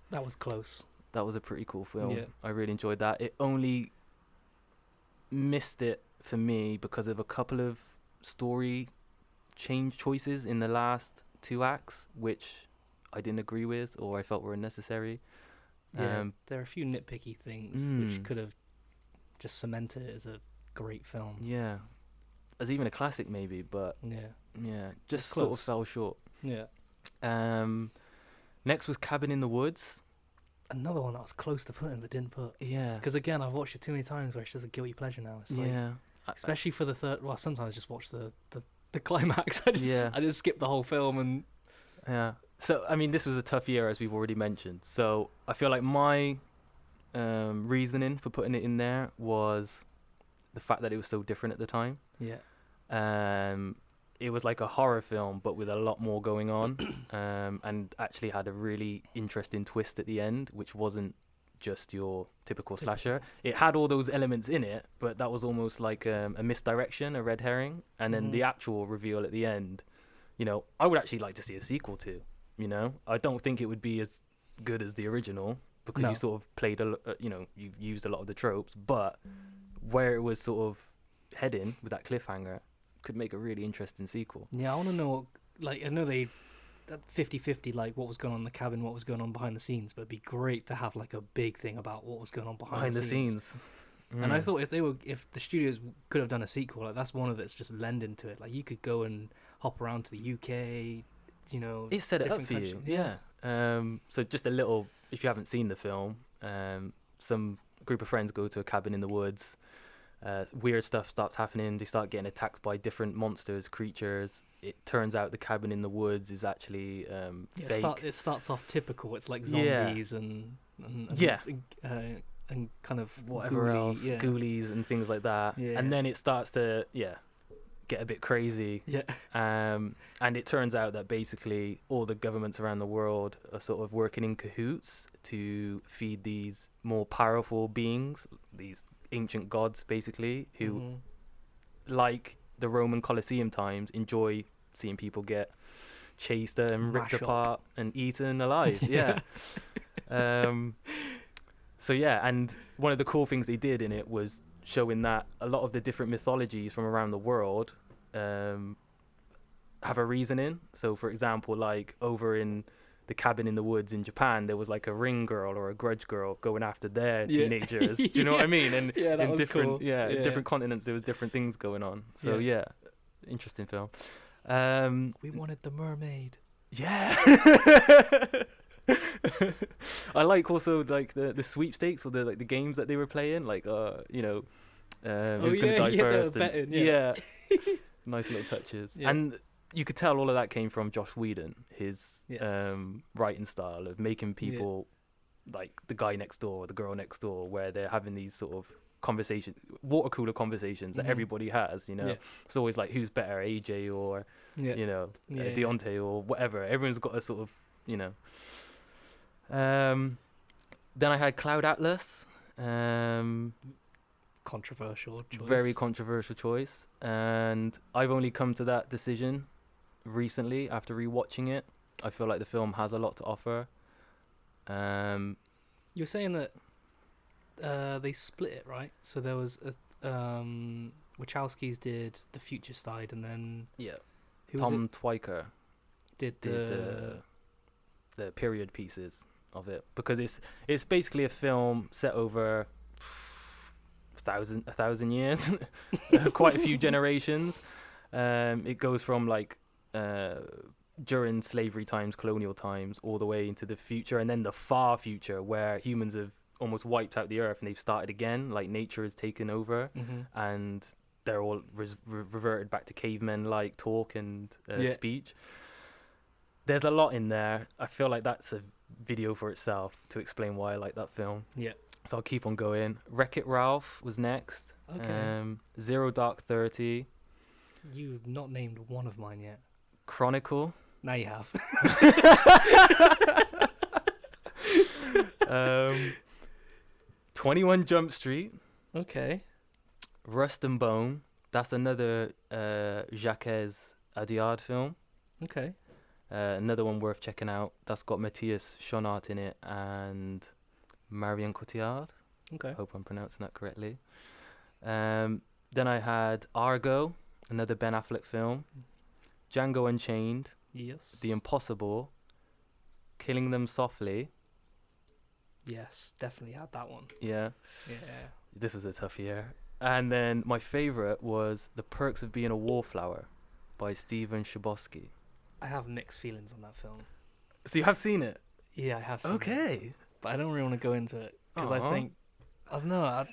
That was close. That was a pretty cool film. Yeah. I really enjoyed that. It only missed it for me because of a couple of story change choices in the last 2 acts, which I didn't agree with or I felt were unnecessary. Yeah, there are a few nitpicky things which could have just cemented it as a great film. Yeah. As even a classic maybe, but yeah, just sort of fell short. Yeah. Next was Cabin in the Woods. Another one that was close to putting but didn't put. Yeah. Because again, I've watched it too many times where it's just a guilty pleasure now. It's like, especially for the third. Well, sometimes I just watch the climax. I just skip the whole film and. Yeah. So I mean, this was a tough year, as we've already mentioned. So I feel like my reasoning for putting it in there was the fact that it was so different at the time. Yeah. It was like a horror film, but with a lot more going on, and actually had a really interesting twist at the end, which wasn't just your typical slasher. It had all those elements in it, but that was almost like a misdirection, a red herring. And then the actual reveal at the end, you know, I would actually like to see a sequel to. You know, I don't think it would be as good as the original because you sort of played you used a lot of the tropes, but where it was sort of heading with that cliffhanger could make a really interesting sequel. Yeah, I want to know, like, I know they 50-50, like what was going on in the cabin, what was going on behind the scenes, but it'd be great to have like a big thing about what was going on behind the scenes. And I thought if the studios could have done a sequel, like that's one of it's just lending to it. Like you could go and hop around to the UK, you know. It set it up for you, yeah. So just a little, if you haven't seen the film, some group of friends go to a cabin in the woods. Weird stuff starts happening. They start getting attacked by different monsters, creatures. It turns out the cabin in the woods is actually fake. It starts off typical. It's like zombies and kind of whatever else, ghoulies and things like that. Yeah. And then it starts to get a bit crazy. Yeah. And it turns out that basically all the governments around the world are sort of working in cahoots to feed these more powerful beings, these ancient gods basically, who like the Roman Colosseum times enjoy seeing people get chased and ripped apart and eaten alive. So and one of the cool things they did in it was showing that a lot of the different mythologies from around the world have a reasoning. So for example, like over in the cabin in the woods in Japan, there was like a ring girl or a grudge girl going after their teenagers. Do you know what I mean? And in different in different continents there was different things going on. So interesting film. We wanted the mermaid. Yeah. I like also like the sweepstakes or the games that they were playing, like who's gonna die first. Betting, Nice little touches. And you could tell all of that came from Joss Whedon, his writing style of making people like the guy next door or the girl next door, where they're having these sort of conversations, water cooler conversations that everybody has, you know. It's always like, who's better, AJ or Deontay or whatever. Everyone's got a sort of, you know. Then I had Cloud Atlas. Controversial choice. Very controversial choice. And I've only come to that decision recently after rewatching it. I feel like the film has a lot to offer. You're saying that they split it, right? So there was Wachowskis did The Future Side, and then Yeah. who was Tom it? Twyker Did did the period pieces of it, because it's basically a film set over a thousand years, quite a few generations. It goes from like during slavery times, colonial times, all the way into the future, and then the far future where humans have almost wiped out the earth and they've started again, like nature has taken over, and they're all reverted back to cavemen like talk and speech. There's a lot in there. I feel like that's a video for itself to explain why I like that film. Yeah. So I'll keep on going. Wreck-It Ralph was next. Okay. Zero Dark 30. You've not named one of mine yet. Chronicle. Now you have. 21 Jump Street. Okay. Rust and Bone. That's another Jacques Audiard film. Okay. Another one worth checking out. That's got Matthias Schoenaerts in it and Marion Cotillard. Okay. Hope I'm pronouncing that correctly. Then I had Argo, another Ben Affleck film. Django Unchained. Yes. The Impossible. Killing Them Softly. Yes, definitely had that one. Yeah. Yeah. This was a tough year. And then my favourite was The Perks of Being a Wallflower by Steven Chbosky. I have mixed feelings on that film. So you have seen it? Yeah, I have seen it. Okay. But I don't really want to go into it because I Aw. think I don't know. All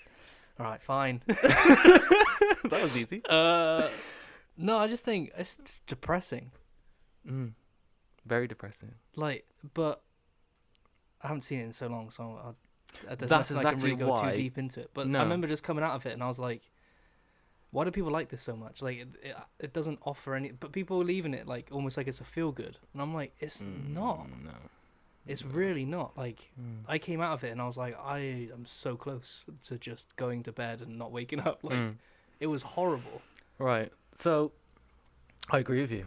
right, fine. That was easy. No, I just think it's just depressing. Very depressing. Like, but I haven't seen it in so long, so there's That's nothing I can exactly really go why. too deep into it. But No. I remember just coming out of it and I was like, why do people like this so much? Like, it doesn't offer any, but people are leaving it like almost like it's a feel good, and I'm like, it's not. No. It's really not. Like, I came out of it and I was like, I am so close to just going to bed and not waking up. Like, it was horrible. Right. So I agree with you,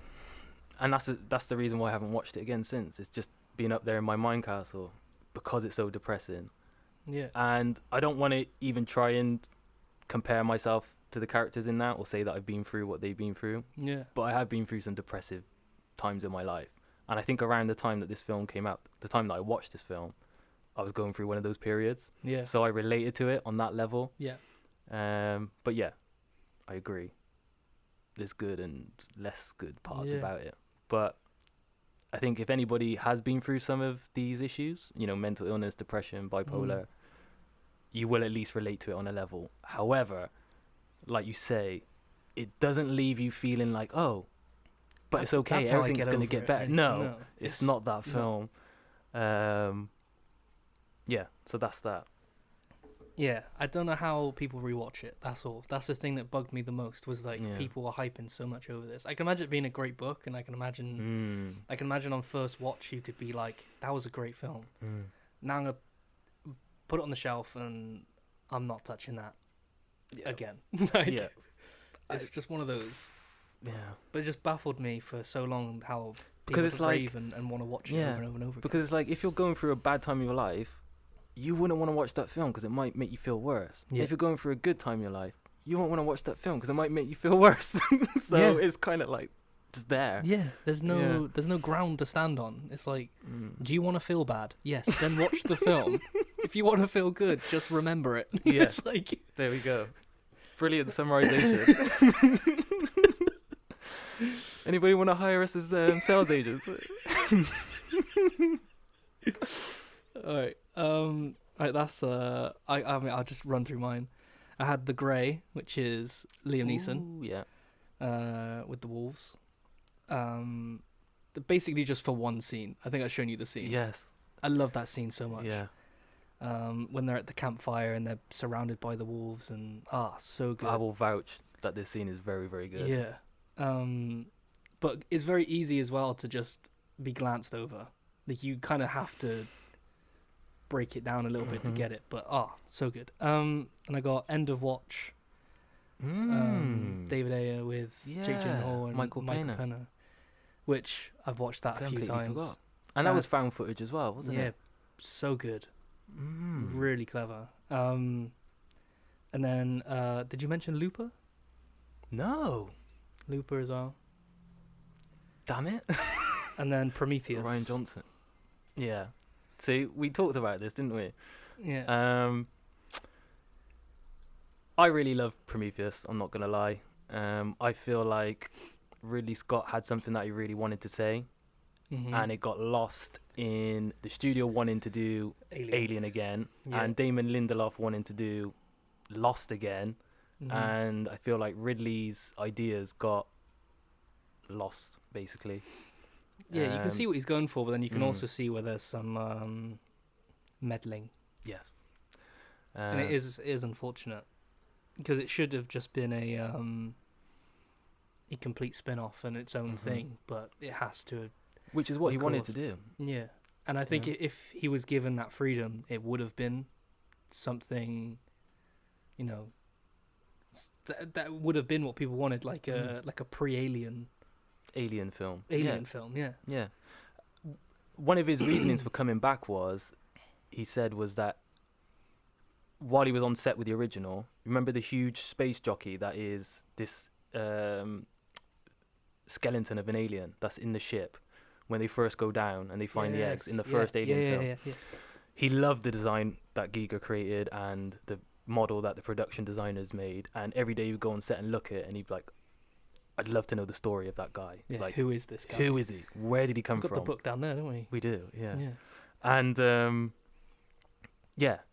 and that's the reason why I haven't watched it again since. It's just been up there in my mind castle because it's so depressing. Yeah. And I don't want to even try and compare myself to the characters in that or say that I've been through what they've been through. Yeah. But I have been through some depressive times in my life. And I think around the time that this film came out, the time that I watched this film, I was going through one of those periods. Yeah. So I related to it on that level. Yeah. But yeah, I agree. There's good and less good parts about it. But I think if anybody has been through some of these issues, mental illness, depression, bipolar, you will at least relate to it on a level. However, like you say, it doesn't leave you feeling like, oh, but it's okay, everything's going to get better. No, it's not that film. Yeah, so that's that. Yeah, I don't know how people rewatch it. That's all. That's the thing that bugged me the most. Was like people were hyping so much over this. I can imagine it being a great book, and I can imagine on first watch you could be like, "That was a great film." Now I'm gonna put it on the shelf, and I'm not touching that again. It's just one of those. Yeah, but it just baffled me for so long how people because it's like brave and want to watch it over and over and over. Because it's like if you're going through a bad time in your life, you wouldn't want to watch that film because it might make you feel worse. Yeah. If you're going through a good time in your life, you won't want to watch that film because it might make you feel worse. So it's kind of like just there. Yeah, there's no ground to stand on. It's like, do you want to feel bad? Yes, then watch the film. If you want to feel good, just remember it. Yeah. It's like, there we go. Brilliant summarization. Anybody want to hire us as sales agents? Alright. Alright, that's I mean I'll just run through mine. I had The Grey, which is Liam Neeson. Ooh, yeah. With the wolves. Basically just for one scene. I think I've shown you the scene. Yes. I love that scene so much. Yeah. When they're at the campfire and they're surrounded by the wolves and so good. I will vouch that this scene is very, very good. Yeah. But it's very easy as well to just be glanced over. Like you kind of have to break it down a little bit to get it, but so good. And I got End of Watch, David Ayer with Jake Gyllenhaal and Michael Pena, which I've watched that a few times. Forgot. And that was found footage as well, wasn't it? Yeah, so good, really clever. And then did you mention Looper? No. Looper as well. Damn it. And then Prometheus. Ryan Johnson. Yeah. See, we talked about this, didn't we? Yeah. I really love Prometheus, I'm not going to lie. I feel like Ridley Scott had something that he really wanted to say, and it got lost in the studio wanting to do Alien again, and Damon Lindelof wanting to do Lost again, and I feel like Ridley's ideas got lost, basically. Yeah, you can see what he's going for, but then you can also see where there's some meddling. Yes. And it is unfortunate, because it should have just been a complete spin-off and its own thing, but it has to. Which is what he wanted to do. Yeah, and I think if he was given that freedom, it would have been something, you know, that would have been what people wanted, like a pre-Alien. Alien film. Film, yeah. Yeah. One of his reasonings for coming back was that while he was on set with the original, remember the huge space jockey that is this skeleton of an alien that's in the ship when they first go down and they find the eggs in the first Alien film. Yeah. He loved the design that Giger created and the model that the production designers made, and every day he would go on set and look at it and he'd be like, I'd love to know the story of that guy. Yeah, like, who is this guy? Who is he? Where did he come We've from? got the book down there, don't we? We do, yeah. Yeah. And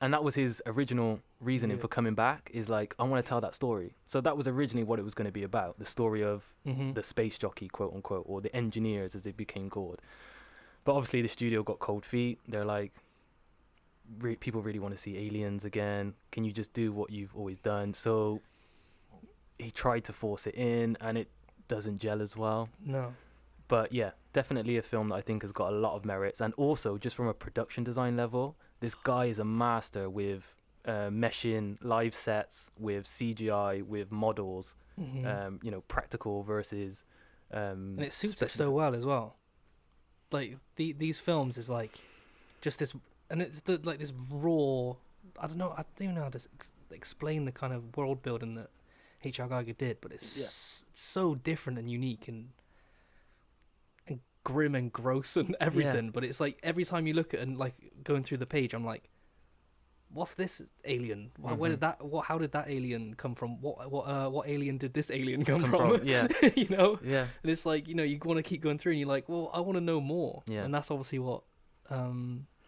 and that was his original reasoning for coming back, is like, I want to tell that story. So that was originally what it was going to be about, the story of the space jockey, quote unquote, or the engineers as they became called. But obviously the studio got cold feet. They're like, people really want to see aliens again. Can you just do what you've always done? So he tried to force it in, and it doesn't gel as well. No. But yeah, definitely a film that I think has got a lot of merits. And also, just from a production design level, this guy is a master with meshing live sets, with CGI, with models, practical versus... and it suits it so well as well. Like, these films is like, just this... And it's this raw... I don't even know how to explain the kind of world building that H.R. Giger did, but it's so different and unique and grim and gross and everything. But it's like every time you look at it and like going through the page, I'm like, what's this alien? Where did that? How did that alien come from? What alien did this alien come from? Yeah, you know. Yeah. And it's like, you want to keep going through, and you're like, well, I want to know more. Yeah. And that's obviously what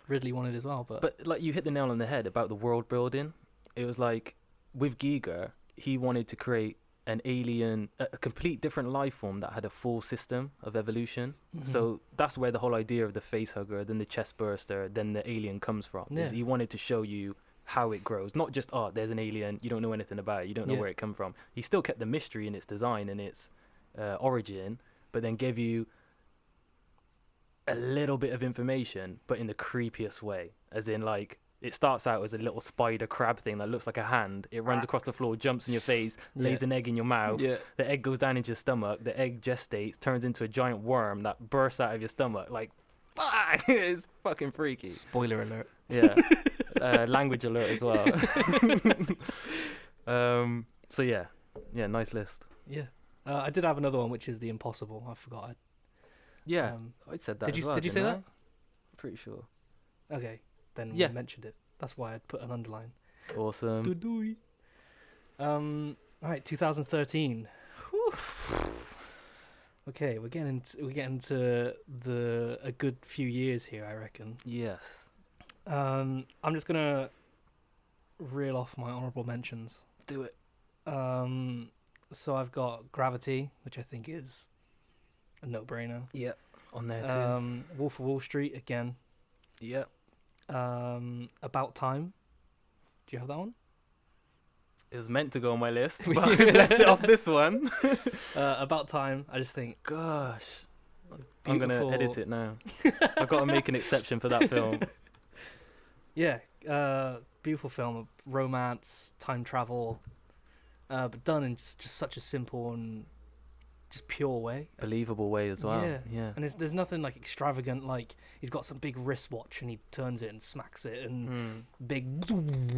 Ridley wanted as well. But like, you hit the nail on the head about the world building. It was like with Giger, he wanted to create an alien, a complete different life form that had a full system of evolution. So that's where the whole idea of the face hugger, then the chest burster, then the alien comes from. Yeah. He wanted to show you how it grows, not just, there's an alien, you don't know anything about it, you don't know where it come from. He still kept the mystery in its design and its origin, but then gave you a little bit of information, but in the creepiest way, as in, like, it starts out as a little spider crab thing that looks like a hand. It runs across the floor, jumps in your face, lays an egg in your mouth. Yeah. The egg goes down into your stomach. The egg gestates, turns into a giant worm that bursts out of your stomach. Like, fuck! It's fucking freaky. Spoiler alert. Yeah. Language alert as well. So yeah, nice list. Yeah. I did have another one, which is The Impossible. I forgot. I said that. Did you say that? Pretty sure. Okay. Then we mentioned it. That's why I'd put an underline. Awesome. All right, 2013. Okay, we're getting to a good few years here, I reckon. Yes. I'm just gonna reel off my honourable mentions. Do it. So I've got Gravity, which I think is a no-brainer. Yep. On there too. Wolf of Wall Street again. Yep. About Time. Do you have that one? It was meant to go on my list, but I left it off this one. About Time. I just think, gosh, beautiful. I'm gonna edit it now. I've got to make an exception for that film. Yeah, beautiful film of romance, time travel, but done in just such a simple and just pure way, believable way as well. Yeah. And there's nothing like extravagant, like he's got some big wristwatch and he turns it and smacks it, and big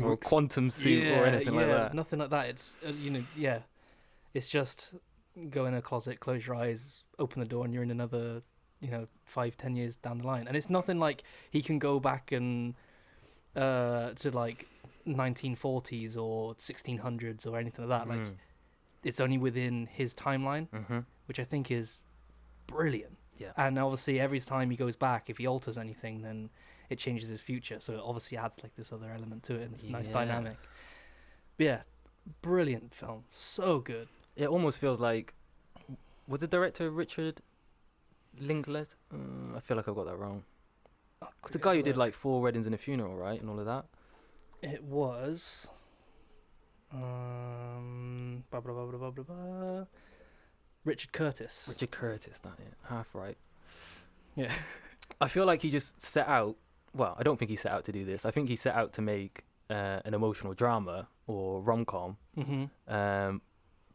or a quantum suit or anything like that. Nothing like that. It's It's just go in a closet, close your eyes, open the door, and you're in another, 5-10 years down the line. And it's nothing like he can go back and to like 1940s or 1600s or anything like that. Like, it's only within his timeline, which I think is brilliant. Yeah. And obviously, every time he goes back, if he alters anything, then it changes his future. So it obviously adds like this other element to it, and it's nice dynamic. But yeah, brilliant film, so good. It almost feels like, was the director Richard Linklater? I feel like I got that wrong. It's the guy who did like 4 Weddings and a Funeral, right, and all of that. It was. Blah, blah, blah, blah, blah, blah. Richard Curtis. Richard Curtis, that it. Half right. Yeah. I feel like he just set out. Well, I don't think he set out to do this. I think he set out to make an emotional drama or rom-com.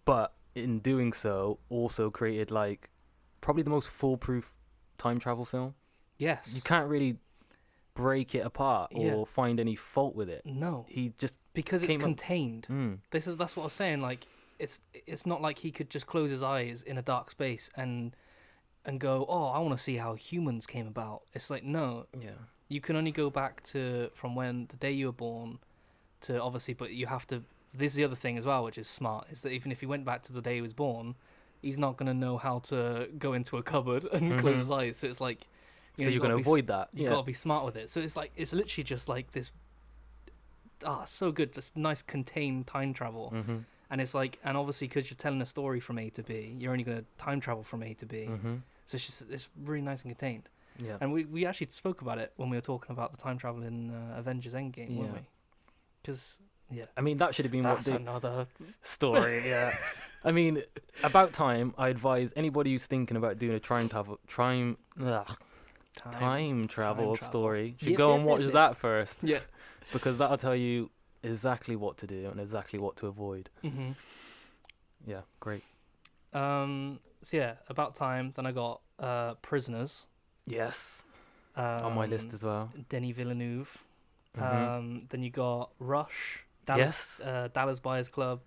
But in doing so, also created like probably the most foolproof time travel film. Yes. You can't really break it apart or find any fault with it. No. He just because it's contained. That's That's what I was saying. Like, it's not like he could just close his eyes in a dark space and go, oh, I want to see how humans came about. It's like, no. Yeah. You can only go back from when the day you were born to obviously, but you have to. This is the other thing as well, which is smart, is that even if he went back to the day he was born, he's not going to know how to go into a cupboard and close his eyes. So it's like, so you're going to avoid that. You've got to be smart with it. So it's like, it's literally just like this. So good, just nice contained time travel. And it's like, and obviously because you're telling a story from A to B, you're only going to time travel from A to B. So it's really nice and contained. Yeah. And we actually spoke about it when we were talking about the time travel in Avengers Endgame, weren't we? Because, I mean, that should have been that's what another story, yeah. I mean, about time, I advise anybody who's thinking about doing a time travel story should go and watch that first. Yeah. Because that'll tell you exactly what to do and exactly what to avoid. Yeah, great. So yeah, about time. Then I got Prisoners. Yes. On my list as well. Denis Villeneuve. Then you got Rush. Dallas Buyers Club.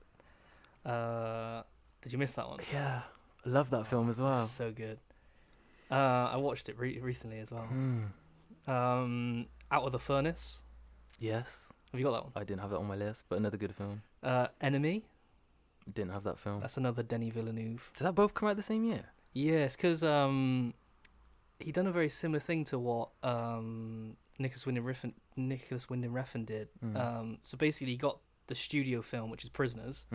Did you miss that one? Yeah, I love that film as well. So good. I watched it recently as well. Out of the Furnace. Yes. Have you got that one? I didn't have that on my list, but another good film. Enemy. Didn't have that film. That's another Denis Villeneuve. Did that both come out the same year? Yes, because he done a very similar thing to what Nicholas Winding Refn did. So basically, he got the studio film, which is Prisoners,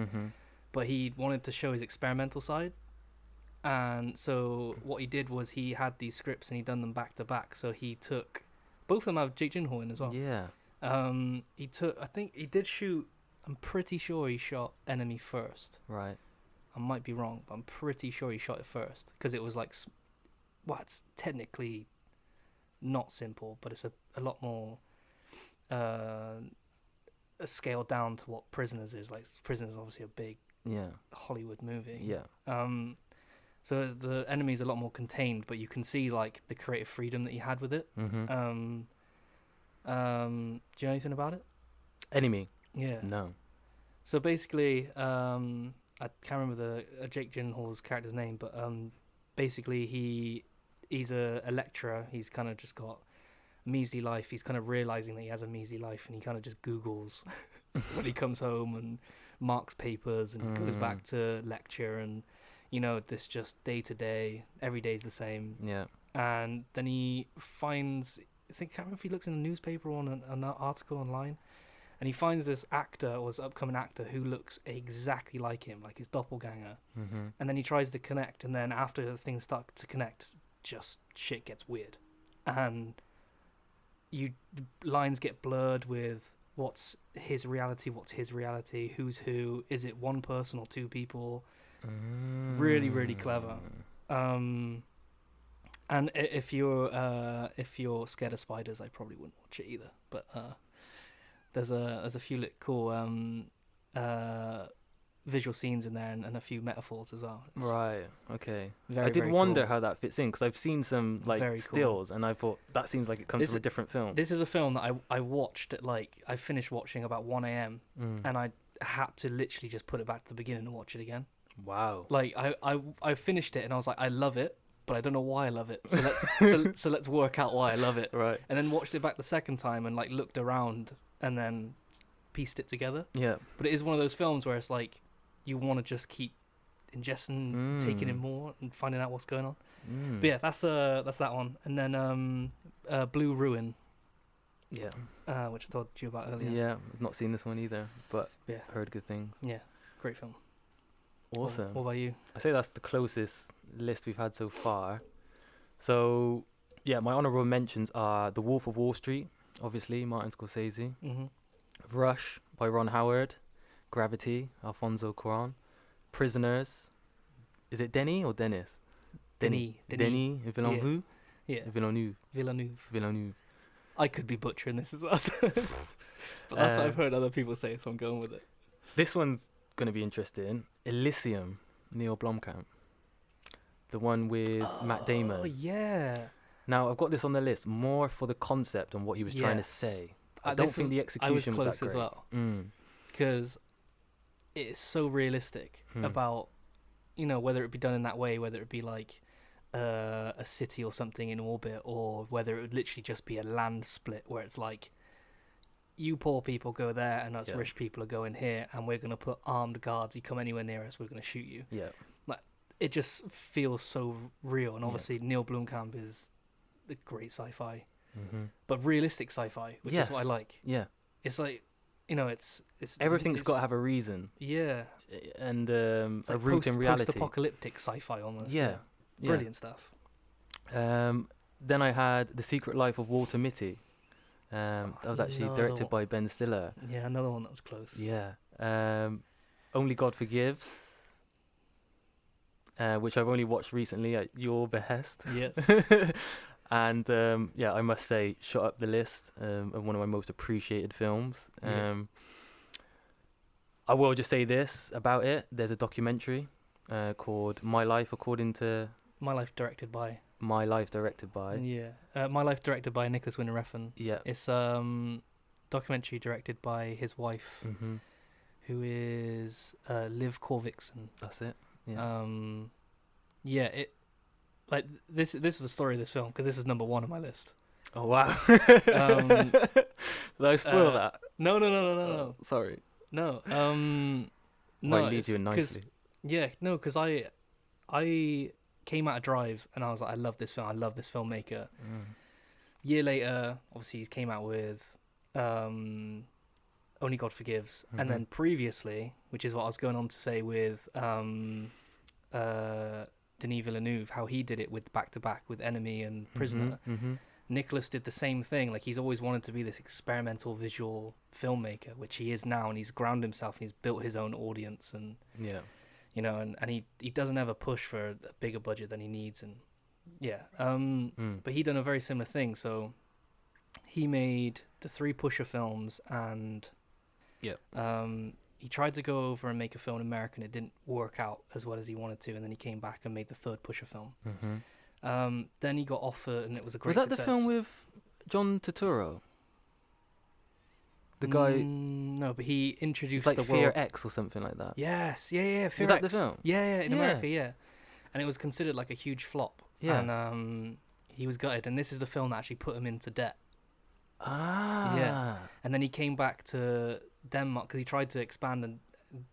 but he wanted to show his experimental side. And so what he did was he had these scripts and he done them back to back. So he took both of them have Jake Gyllenhaal in as well. Yeah. I think he did shoot. I'm pretty sure he shot Enemy first. Right. I might be wrong, but I'm pretty sure he shot it first because it was like, it's technically not simple, but it's a lot more scaled down to what Prisoners is. Like, Prisoners is obviously a big Hollywood movie. Yeah. So the Enemy is a lot more contained, but you can see like the creative freedom that he had with it. Do you know anything about it? Enemy? Yeah. No. So basically, I can't remember Jake Gyllenhaal's character's name, but basically he's a lecturer. He's kind of just got a measly life. He's kind of realizing that he has a measly life, and he kind of just Googles when he comes home and marks papers and goes back to lecture, and this just day to day, every day's the same. Yeah. And then he finds, I can't remember if he looks in a newspaper or on an article online, and he finds this actor, or this upcoming actor, who looks exactly like him, like his doppelganger. And then he tries to connect, and then after things start to connect, just shit gets weird, and the lines get blurred with what's his reality, who's who, is it one person or two people? Really, really clever. And if you're scared of spiders, I probably wouldn't watch it either. But there's a few cool visual scenes in there, and a few metaphors as well. Right. Okay. Very, I did very wonder cool. how that fits in, because I've seen some Very stills, and I thought that seems like it comes from a different film. This is a film that I watched at I finished watching about 1 a.m. and I had to literally just put it back to the beginning and watch it again. Wow. Like I finished it and I was like, I love it, but I don't know why I love it. So let's so let's work out why I love it. Right. And then watched it back the second time and like looked around and then pieced it together. Yeah. But it is one of those films where it's like you want to just keep ingesting, taking in more, and finding out what's going on. But yeah, that's that one. And then Blue Ruin, Yeah. which I told you about earlier. Yeah. I've not seen this one either, but Yeah. heard good things. Yeah, great film. Awesome. What about you? I say that's the closest list we've had so far. So, yeah, my honourable mentions are The Wolf of Wall Street, obviously, Martin Scorsese. Mm-hmm. Rush by Ron Howard. Gravity, Alfonso Cuarón. Prisoners. Is it Denis or Dennis? Denis. Denis Villeneuve. Yeah. Villeneuve. I could be butchering this as well, but that's what I've heard other people say, so I'm going with it. This one's going to be interesting. Elysium, Neil Blomkamp. The one with Matt Damon. Oh, yeah. Now, I've got this on the list more for the concept and what he was trying to Yes. say. I don't think the execution was that close great. as well, Mm. because it is so realistic about, you know, whether it be done in that way, whether it be like a city or something in orbit, or whether it would literally just be a land split where it's like, you poor people go there and us rich people are going here, and we're going to put armed guards. You come anywhere near us, we're going to shoot you. Yeah. Like, it just feels so real. And obviously Neil Blomkamp is a great sci-fi, but realistic sci-fi, which is what I like. Yeah. It's like, you know, it's Everything's got to have a reason. Yeah. And It's a like root in reality. Post-apocalyptic sci-fi almost. Yeah. Brilliant stuff. Then I had The Secret Life of Walter Mitty. That was actually another directed one. by Ben Stiller. Yeah, another one that was close. Yeah. Only God Forgives, which I've only watched recently at your behest. Yes. And yeah, I must say, shot up the list of one of my most appreciated films. I will just say this about it. There's a documentary called My Life According to... My Life directed by. My Life directed by. Yeah. My Life directed by Nicholas Winding Refn. Yeah. It's documentary directed by his wife, who is Liv Korvikson. That's it. Yeah. Yeah, it like this is the story of this film, because this is number one on my list. Oh wow. Um, Did I spoil that? No. Sorry. No. Might No. lead you in nicely. Because I came out of Drive and I was like, I love this film. I love this filmmaker. Year later, obviously, he came out with Only God Forgives, and then previously, which is what I was going on to say with Denis Villeneuve, how he did it with back-to-back with Enemy and Prisoner. Nicholas did the same thing. Like, he's always wanted to be this experimental visual filmmaker, which he is now, and he's grounded himself and he's built his own audience, and you know, and he doesn't ever push for a bigger budget than he needs, and but he done a very similar thing. So he made the 3 Pusher films, and he tried to go over and make a film in America, and it didn't work out as well as he wanted to, and then he came back and made the 3rd Pusher film. Then he got offered, and it was a great success. Was that the film with John Turturro? The guy... no, but he introduced like the Fear world. X or something like that. Yes, Fear Was that X. the film? Yeah, in America, yeah. And it was considered like a huge flop. Yeah. And he was gutted, and this is the film that actually put him into debt. Ah. Yeah. And then he came back to Denmark because he tried to expand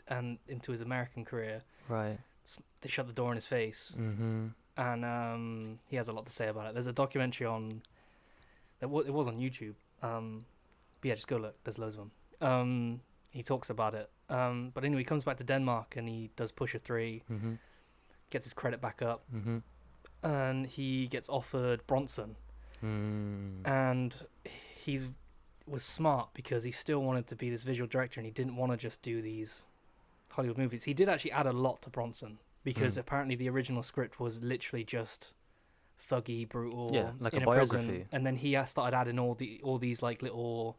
and into his American career. Right. They shut the door in his face. And he has a lot to say about it. There's a documentary on... It was on YouTube. But yeah, just go look. There's loads of them. He talks about it. But anyway, he comes back to Denmark and he does Pusher 3. Gets his credit back up. And he gets offered Bronson. And was smart because he still wanted to be this visual director, and he didn't want to just do these Hollywood movies. He did actually add a lot to Bronson, because apparently the original script was literally just thuggy, brutal, like in a prison. biography. And then he started adding all these like little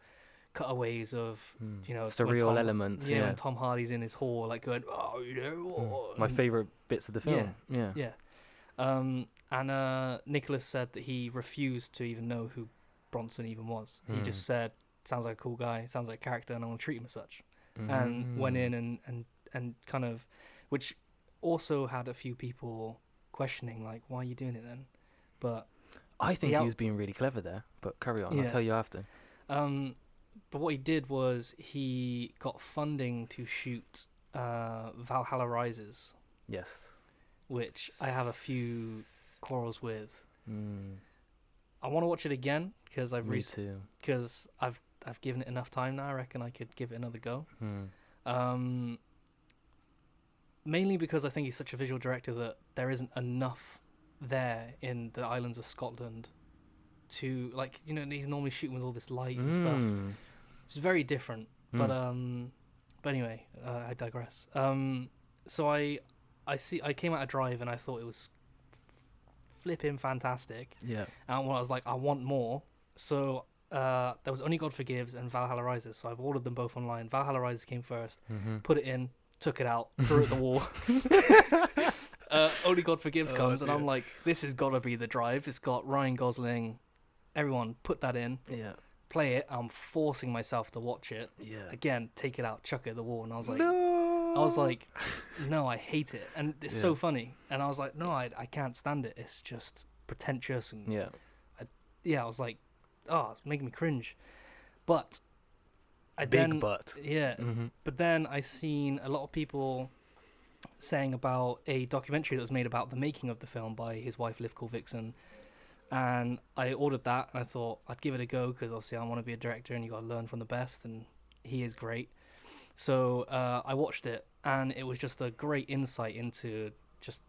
cutaways of you know, surreal elements. When Tom Hardy's in his hall, like going, oh, you know, my favorite bits of the film. And Nicholas said that he refused to even know who Bronson even was. He just said, sounds like a cool guy, sounds like a character, and I want to treat him as such. And went in and kind of, which also had a few people questioning, like, why are you doing it then? But I think The he out- was being really clever there, but carry on. Yeah. I'll tell you after. but what he did was he got funding to shoot Valhalla Rises, Yes. which I have a few quarrels with. Mm, I want to watch it again because me too. I've given it enough time now. I reckon I could give it another go. Mm. Mainly because I think he's such a visual director that there isn't enough there in the islands of Scotland to, like, you know, he's normally shooting with all this light and stuff. Mm. It's very different. But anyway, I digress. So I came out of Drive and I thought it was flipping fantastic. Yeah. And when I was like, I want more. So there was Only God Forgives and Valhalla Rises. So I've ordered them both online. Valhalla Rises came first. Mm-hmm. Put it in, took it out, threw it at the wall. Only God Forgives comes, and I'm like, this has got to be the Drive. It's got Ryan Gosling. Everyone, put that in. Yeah. Play it. I'm forcing myself to watch it. Yeah. Again, take it out, chuck it at the wall. And I was like, No. no, I hate it. And it's so funny. And I was like, no, I can't stand it. It's just pretentious. And Yeah. I was like, oh, it's making me cringe. But Big butt. Yeah. Mm-hmm. But then I seen a lot of people saying about a documentary that was made about the making of the film by his wife, Liv Vixen. And I ordered that, and I thought I'd give it a go because obviously I want to be a director, and you got to learn from the best, and he is great. So I watched it, and it was just a great insight into just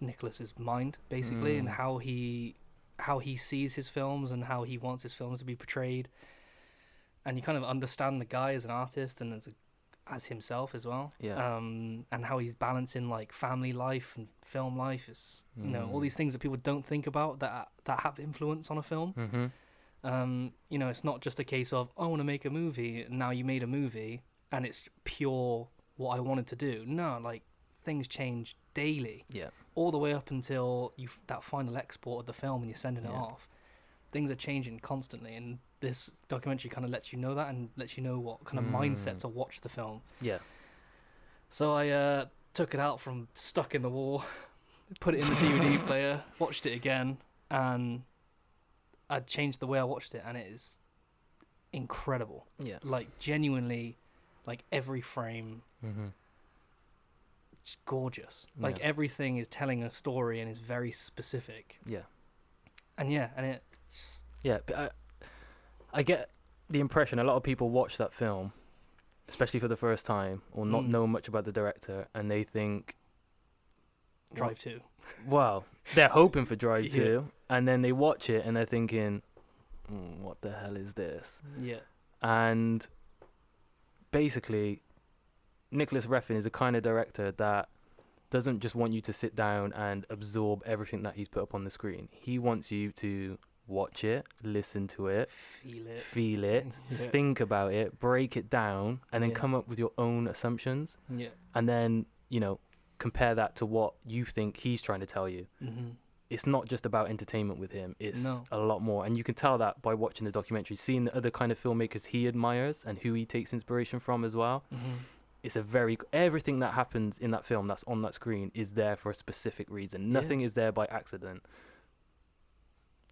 Nicholas's mind, basically, and how he sees his films and how he wants his films to be portrayed. And you kind of understand the guy as an artist and as himself as well. Yeah. And how he's balancing like family life and film life. Is you know, all these things that people don't think about that have influence on a film. Mm-hmm. You know, it's not just a case of I want to make a movie. Now you made a movie and it's pure what I wanted to do. No, like things change daily. Yeah. All the way up until that final export of the film and you're sending it off. Things are changing constantly, and this documentary kind of lets you know that and lets you know what kind of mindset to watch the film. Yeah. So I took it out from stuck in the wall, put it in the DVD player, watched it again, and I changed the way I watched it, and it is incredible. Yeah. Like genuinely, like every frame, Mm-hmm. it's gorgeous. Like Yeah. everything is telling a story and is very specific. Yeah. And it. Yeah, but I get the impression a lot of people watch that film, especially for the first time, or not know much about the director, and they think, Drive 2. well, they're hoping for Drive Yeah. 2, and then they watch it and they're thinking, what the hell is this? Yeah. And basically, Nicholas Refn is the kind of director that doesn't just want you to sit down and absorb everything that he's put up on the screen. He wants you to watch it, listen to it, feel it, Yeah. think about it, break it down, and then Yeah. come up with your own assumptions, Yeah. and then, you know, compare that to what you think he's trying to tell you. Mm-hmm. It's not just about entertainment with him. It's No. a lot more. And you can tell that by watching the documentary, seeing the other kind of filmmakers he admires and who he takes inspiration from as well. Mm-hmm. It's everything that happens in that film that's on that screen is there for a specific reason. Nothing is there by accident.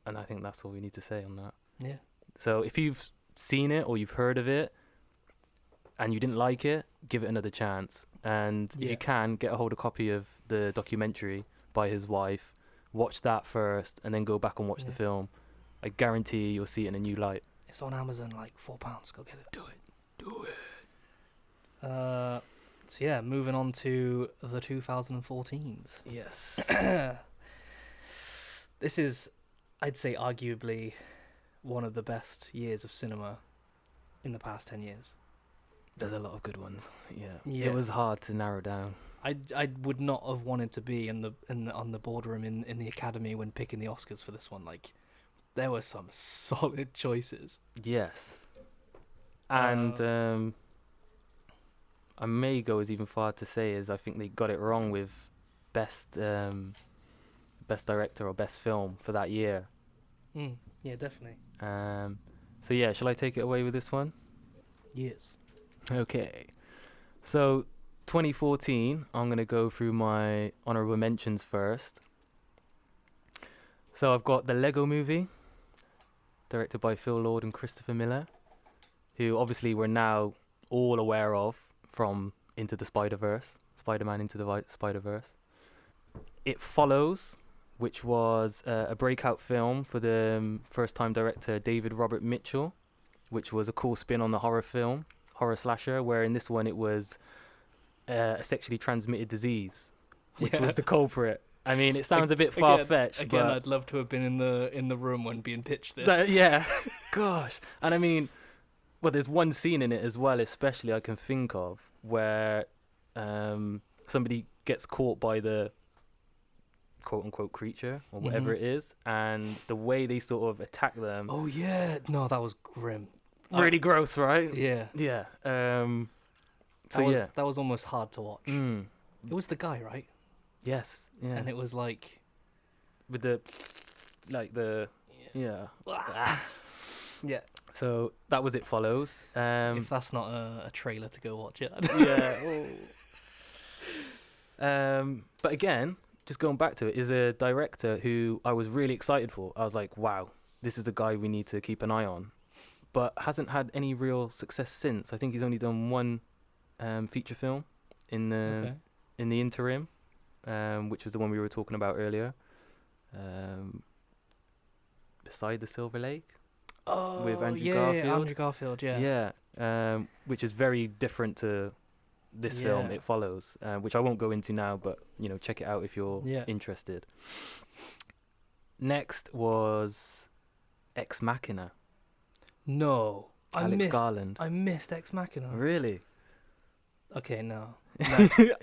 And I think that's all we need to say on that. Yeah. So if you've seen it or you've heard of it and you didn't like it, give it another chance. And if you can, get a hold of a copy of the documentary by his wife, watch that first, and then go back and watch the film. I guarantee you'll see it in a new light. It's on Amazon, like £4. Go get it. Do it. So yeah, moving on to the 2014s. Yes. This is, I'd say, arguably one of the best years of cinema in the past 10 years. There's a lot of good ones. Yeah. Yeah. It was hard to narrow down. I would not have wanted to be on the boardroom in the Academy when picking the Oscars for this one. Like, there were some solid choices. Yes. And I may go as even far to say as I think they got it wrong with best director or best film for that year. Yeah, definitely. So yeah, shall I take it away with this one? Yes. Okay. So 2014, I'm going to go through my honourable mentions first. So I've got the Lego Movie, directed by Phil Lord and Christopher Miller, who obviously we're now all aware of from Into the Spider-Verse, Spider-Man Into the Spider-Verse. It Follows, which was a breakout film for the first-time director David Robert Mitchell, which was a cool spin on the horror slasher, where in this one it was a sexually transmitted disease, which was the culprit. I mean, it sounds a bit far-fetched. Again, but I'd love to have been in the room when being pitched this. yeah, gosh. And I mean, well, there's one scene in it as well, especially I can think of, where somebody gets caught by the quote-unquote creature or whatever it is, and the way they sort of attack them. Oh yeah, no, that was grim. Really gross, right? Yeah. Yeah. That was almost hard to watch. Mm. It was the guy, right? Yes. Yeah. And it was like with the yeah. Yeah. So that was It Follows. If that's not a trailer to go watch it. Yeah. But again, just going back to it, is a director who I was really excited for. I was like, wow, this is the guy we need to keep an eye on. But hasn't had any real success since. I think he's only done one feature film in the interim, which was the one we were talking about earlier. Beside the Silver Lake. With Andrew Garfield. Yeah, Andrew Garfield, yeah. Yeah, which is very different to this film, It Follows, which I won't go into now, but, check it out if you're interested. Next was Ex Machina. No. Alex Garland. I missed Ex Machina. Really? Okay, no.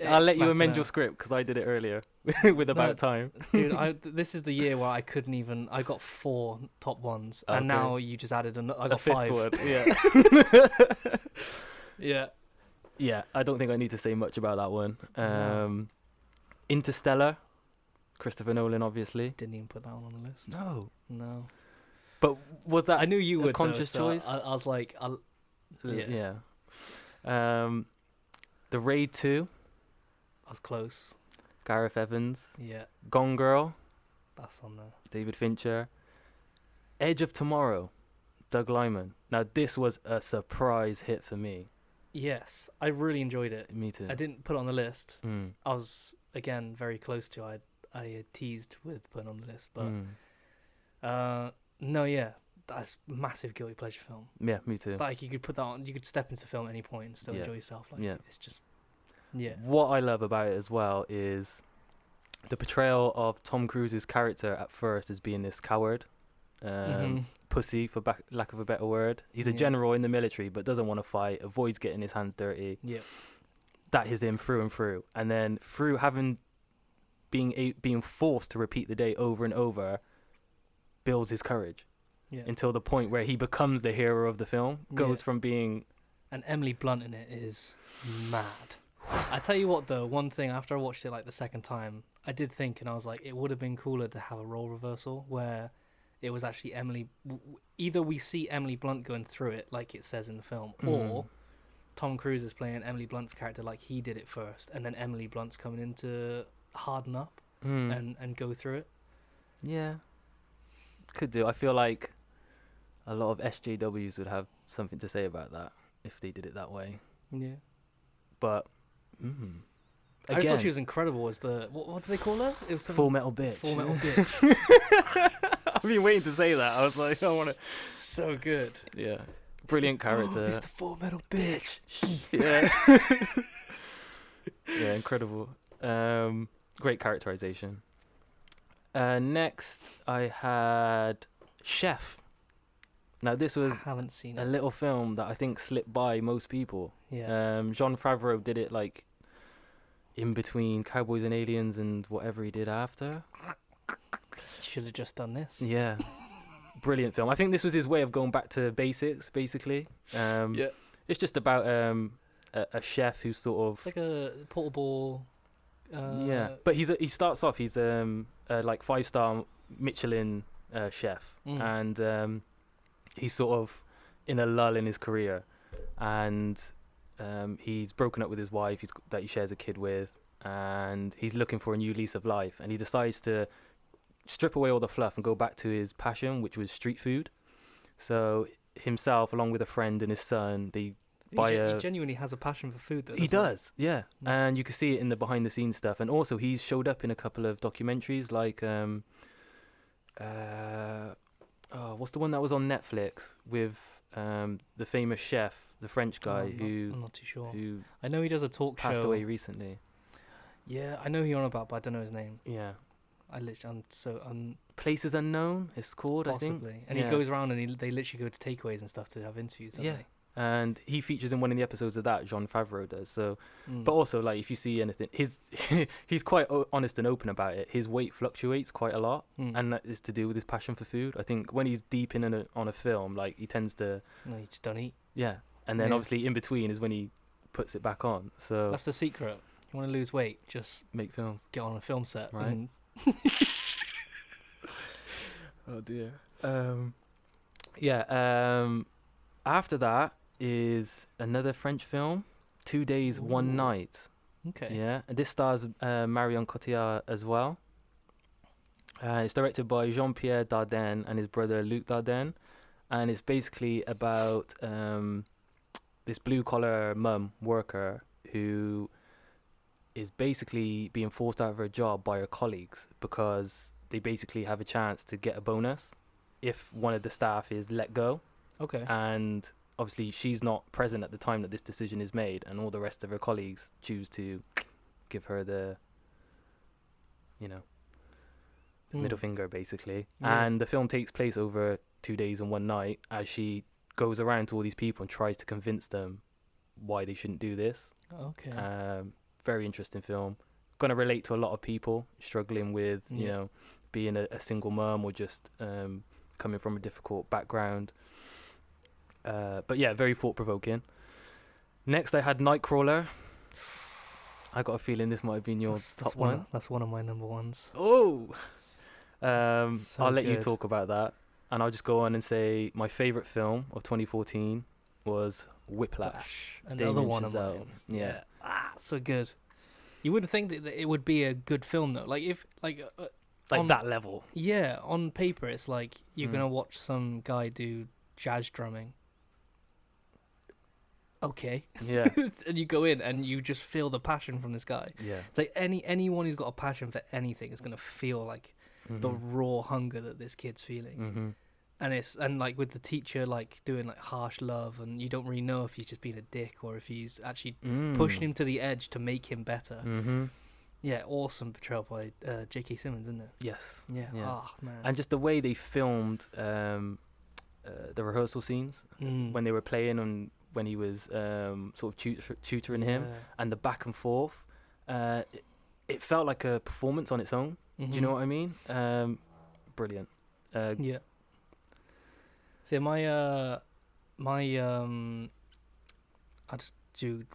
I'll let you amend your script because I did it earlier with About Time. Dude, this is the year where I couldn't even. I got 4 top ones, and now you just added I got 5. One. Yeah. Yeah. Yeah, I don't think I need to say much about that one. Interstellar, Christopher Nolan, obviously. Didn't even put that one on the list. No. But was that I knew you a would conscious choice? I was like, yeah. The Raid 2. I was close. Gareth Evans. Yeah. Gone Girl. That's on there. David Fincher. Edge of Tomorrow. Doug Liman. Now, this was a surprise hit for me. Yes, I really enjoyed it. Me too. I didn't put it on the list. Mm. I was, again, very close to it. I had teased with putting on the list, but no, yeah, that's a massive guilty pleasure film. Yeah, me too. Like, you could put that on, you could step into film at any point and still enjoy yourself. Like, it's just, What I love about it as well is the portrayal of Tom Cruise's character at first as being this coward, pussy, for lack of a better word. He's a general in the military, but doesn't want to fight, avoids getting his hands dirty. Yeah. That is him through and through. And then through being forced to repeat the day over and over, builds his courage until the point where he becomes the hero of the film. Goes from being... And Emily Blunt in it is mad. I tell you what, though, one thing, after I watched it like the second time, I did think, and I was like, it would have been cooler to have a role reversal where it was actually Emily... Either we see Emily Blunt going through it, like it says in the film, or Tom Cruise is playing Emily Blunt's character like he did it first, and then Emily Blunt's coming in to harden up and go through it. Yeah. Could do. I feel like a lot of SJWs would have something to say about that if they did it that way. Yeah. But... I just thought she was incredible as the... What do they call her? It was Full Metal Bitch. Full Metal Bitch. I've been waiting to say that. I was like, I want to... So good. Yeah. Brilliant character. It's the Full Metal Bitch. Yeah. Yeah, incredible. Great characterization. Next, I had Chef. Now, this was haven't seen a little film that I think slipped by most people. Yeah. Jon Favreau did it like in between Cowboys and Aliens and whatever he did after. Should have just done this. Yeah. Brilliant film. I think this was his way of going back to basics, basically. It's just about a chef who's sort of... It's like a portable... but he starts off, he's like 5-star Michelin chef. And he's sort of in a lull in his career. And he's broken up with his wife that he shares a kid with, and he's looking for a new lease of life, and he decides to strip away all the fluff and go back to his passion, which was street food. So himself, along with a friend and his son, they buy He genuinely has a passion for food, though. He does, yeah. And you can see it in the behind the scenes stuff, and also he's showed up in a couple of documentaries, like what's the one that was on Netflix with the famous chef, the French guy I'm not too sure. who I know he does a talk show. passed away recently. Yeah, I know who you're on about, but I don't know his name. Yeah. I'm Places Unknown, it's called, possibly. I think. And he goes around and they literally go to takeaways and stuff to have interviews, don't they? And he features in one of the episodes of that. Jean Favreau does. So, but also, like, if you see anything, he's quite honest and open about it. His weight fluctuates quite a lot, and that is to do with his passion for food. I think when he's deep on a film, like, he tends to. No, you just don't eat. Yeah, and then obviously in between is when he puts it back on. So that's the secret. You want to lose weight, just make films. Get on a film set, right? And oh dear. After that is another French film, 2 Days, One Night. Okay. Yeah, and this stars Marion Cotillard as well. It's directed by Jean-Pierre Dardenne and his brother Luc Dardenne, and it's basically about this blue-collar mum worker who is basically being forced out of her job by her colleagues because they basically have a chance to get a bonus if one of the staff is let go. Okay. And obviously she's not present at the time that this decision is made, and all the rest of her colleagues choose to give her the middle finger, basically. Yeah. And the film takes place over 2 days and 1 night as she goes around to all these people and tries to convince them why they shouldn't do this. Okay. Very interesting film. Gonna relate to a lot of people struggling with being a single mum or just coming from a difficult background. But yeah, very thought-provoking. Next I had Nightcrawler. I got a feeling this might have been your top one. That's one of my number ones. Oh! So I'll let you good. talk about that, and I'll just go on and say my favourite film of 2014 was Whiplash. Another Damien one Chazelle. of mine. Yeah. So good. You wouldn't think that it would be a good film though. Like if Like on that level. Yeah, on paper it's like you're gonna watch some guy do jazz drumming. Okay. Yeah. And you go in and you just feel the passion from this guy. Yeah. It's like anyone who's got a passion for anything is gonna feel like the raw hunger that this kid's feeling. Mm-hmm. And like with the teacher like doing like harsh love, and you don't really know if he's just being a dick or if he's actually pushing him to the edge to make him better. Mm-hmm. Yeah, awesome portrayal by J.K. Simmons, isn't it? Yes. Yeah. Yeah. Oh man. And just the way they filmed the rehearsal scenes when they were playing and when he was sort of tutoring him, and the back and forth, it felt like a performance on its own. Do you know what I mean? Brilliant. Yeah. So I'll just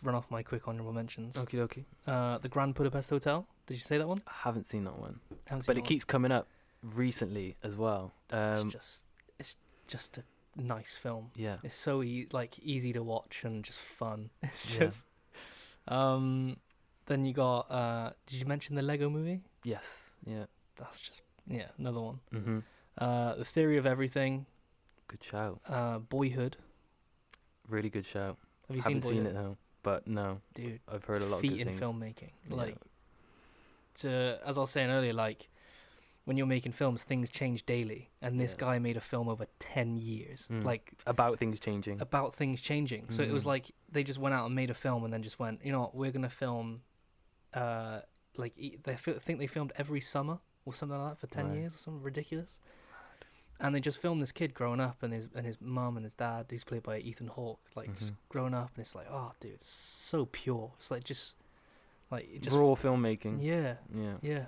run off my quick honourable mentions. Okie dokie. The Grand Budapest Hotel. Did you say that one? I haven't seen that one, Haven't seen but that it keeps coming up recently as well. it's just a nice film. Yeah. It's so easy to watch and just fun. It's Yeah. just. Then you got. Did you mention the Lego Movie? Yes. Yeah. That's just another one. Mm-hmm. The Theory of Everything. Good shout. Boyhood. Really good shout. Have you Haven't seen seen Boyhood? it though, but no, Dude, I've heard a lot of feat good in things. filmmaking. Yeah. Like, as I was saying earlier, like when you're making films, things change daily, and this guy made a film over 10 years, like about things changing. about things changing. So it was like they just went out and made a film, and then just went, you know what, we're gonna film. I think they filmed every summer or something like that for 10 years or something ridiculous. And they just filmed this kid growing up, and his mum and his dad, who's played by Ethan Hawke, just growing up, and it's like, oh, dude, it's so pure. It's like just Raw filmmaking. Yeah, Yeah.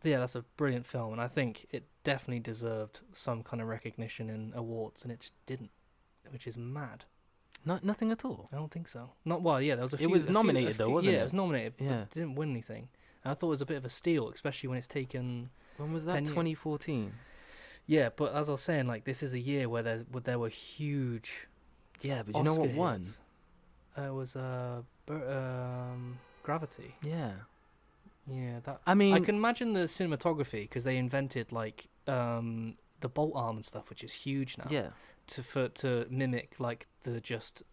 yeah, that's a brilliant film, and I think it definitely deserved some kind of recognition in awards, and it just didn't, which is mad. Nothing at all. I don't think so. Not well. Yeah, there was a few. It was nominated though, wasn't it? Yeah, it was nominated, but Yeah. it didn't win anything. And I thought it was a bit of a steal, especially when it's taken. When was 10 that? years. 2014. Yeah, but as I was saying, like this is a year where there were huge. Yeah, but you know what Oscar won? hits. It was Gravity. Yeah. Yeah, that. I mean, I can imagine the cinematography because they invented like the bolt arm and stuff, which is huge now. yeah, To mimic like the just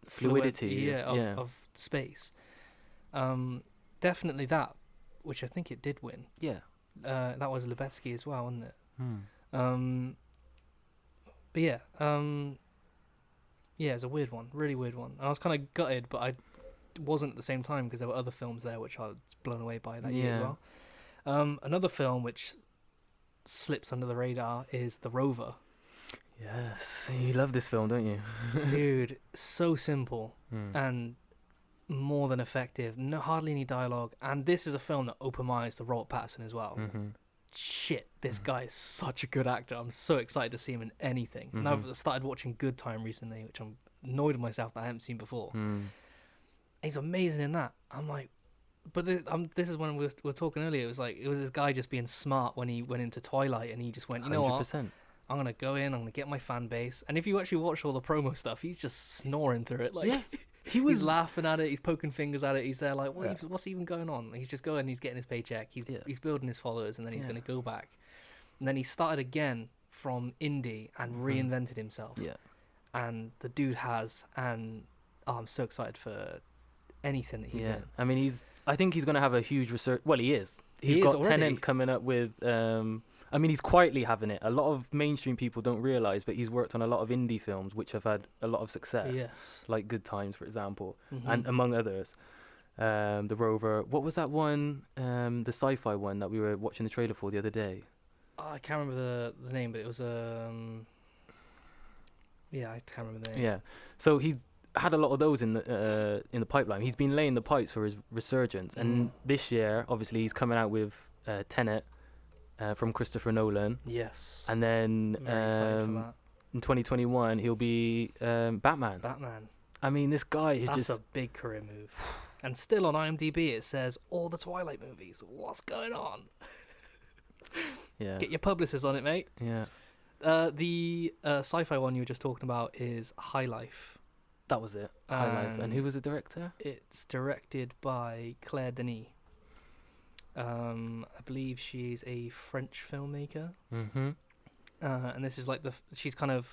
fluidity. of space. Definitely that, which I think it did win. Yeah. That was Lubetsky as well, wasn't it? Hmm. But yeah, it's a weird one, really weird one. And I was kind of gutted, but I wasn't at the same time because there were other films there which I was blown away by that year as well. Another film which slips under the radar is The Rover. Yes, you love this film, don't you? Dude, so simple and more than effective. No, hardly any dialogue. And this is a film that opened my eyes to Robert Pattinson as well. Mm-hmm. Shit, this guy is such a good actor. I'm so excited to see him in anything. And I've started watching Good Time recently, which I'm annoyed with myself that I haven't seen before. He's amazing in that. I'm like, but this is when we were talking earlier. It was like it was this guy just being smart when he went into Twilight, and he just went, you know 100%. what? I'm gonna go in. I'm gonna get my fan base. And if you actually watch all the promo stuff, he's just snoring through it. Like, Yeah. he's laughing at it. He's poking fingers at it. He's there like, what's even going on? He's just going. He's getting his paycheck. He's building his followers, and then he's gonna go back. And then he started again from indie and reinvented himself. Yeah. And the dude has, and I'm so excited for anything that he's in. I mean, I think he's gonna have a huge research. Well, he is. He's He is got already. Tenet coming up with. I mean, he's quietly having it. A lot of mainstream people don't realize, but he's worked on a lot of indie films which have had a lot of success. Yes. Like Good Times, for example, Mhm. and among others. The Rover. What was that one? The sci-fi one that we were watching the trailer for the other day. Oh, I can't remember the name, but it was yeah, I can't remember the name. Yeah. So he's had a lot of those in the pipeline. He's been laying the pipes for his resurgence, and this year, obviously, he's coming out with Tenet from Christopher Nolan, Yes. and then Very excited for that. in 2021 he'll be Batman. Batman. I mean, this guy is That's just a big career move. And still on IMDb it says all the Twilight movies. What's going on? yeah, Get your publicists on it, mate. yeah. The sci-fi one you were just talking about is High Life. That was it. High Life. And who was the director? It's directed by Claire Denis. I believe she's a French filmmaker. Mm-hmm. And this is like she's kind of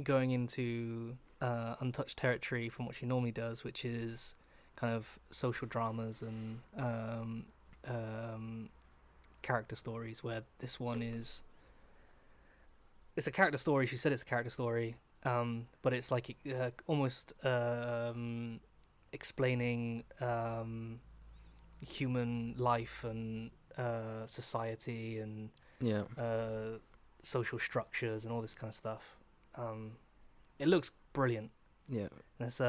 going into untouched territory from what she normally does, which is kind of social dramas and character stories, where this one is it's a character story. She said it's a character story, but it's like almost explaining human life and society and Yeah. social structures and all this kind of stuff. It looks brilliant. Yeah. And it's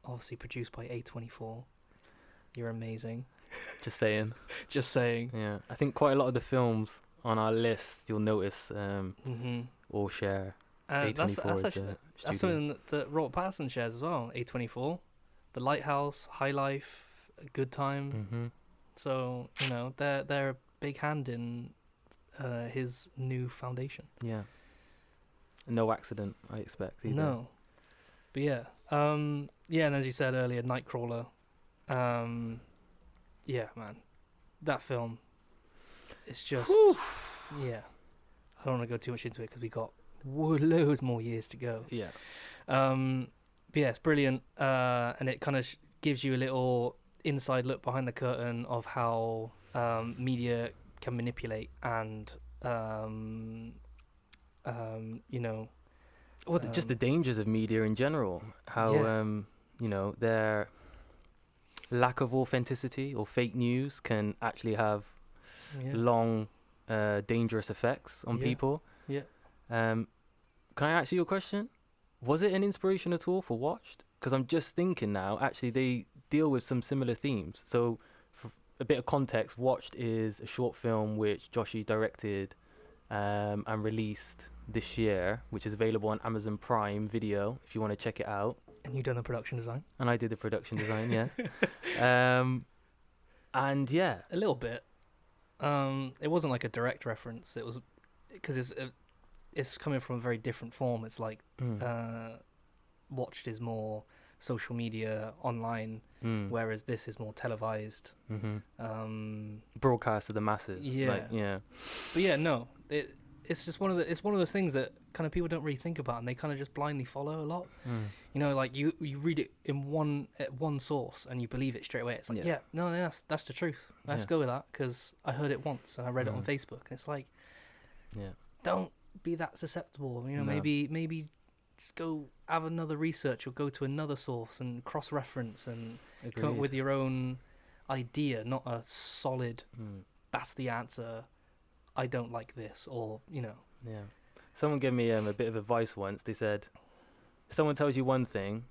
obviously produced by A24. You're amazing. Just saying. Just saying. Yeah. I think quite a lot of the films on our list you'll notice Mm-hmm. all share That's A24 as actually, a that's studio. something that Robert Pattinson shares as well. A24, The Lighthouse, High Life, Good Time. Mm-hmm. So they're a big hand in his new foundation. Yeah. No accident, I expect. Either. No, but yeah, and as you said earlier, Nightcrawler. Yeah, man, that film. It's just yeah. I don't want to go too much into it because we got loads more years to go. Yeah. But yeah, it's brilliant, and it kind of gives you a little inside look behind the curtain of how media can manipulate and Well, just the dangers of media in general. How Yeah. their lack of authenticity or fake news can actually have long, dangerous effects on Yeah. people. Yeah. Can I ask you a question? Was it an inspiration at all for Watched? Because I'm just thinking now, actually, they deal with some similar themes. So, for a bit of context, Watched is a short film which Joshy directed and released this year, which is available on Amazon Prime Video if you want to check it out. And you've done the production design? And I did the production design, yes. And yeah. A little bit. It wasn't like a direct reference. It was because it's coming from a very different form. It's like watched is more social media, online, whereas this is more televised. Broadcast to the masses. Yeah. Like, yeah. But yeah, no, it's just one of those things that kind of people don't really think about, and they kind of just blindly follow a lot. You know, like you read it in one source and you believe it straight away. It's like, that's the truth. Let's go with that because I heard it once and I read it on Facebook, and it's like, don't be that susceptible. You know, maybe just go have another research or go to another source and cross-reference and come up with your own idea, not a solid, that's the answer, I don't like this, or, you know. Yeah. Someone gave me a bit of advice once. They said, if someone tells you one thing,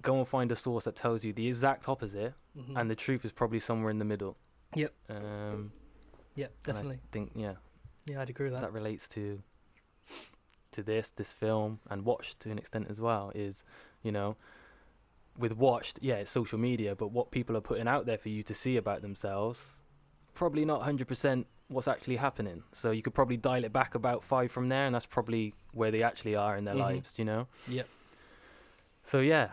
go and find a source that tells you the exact opposite, and the truth is probably somewhere in the middle. Yep. Yeah, definitely. I think, yeah, I'd agree with that. That relates to this film, and Watched to an extent as well, is, you know, with Watched, it's social media, but what people are putting out there for you to see about themselves, probably not 100% what's actually happening. So you could probably dial it back about 5 from there, and that's probably where they actually are in their lives, you know? Yep. So yeah,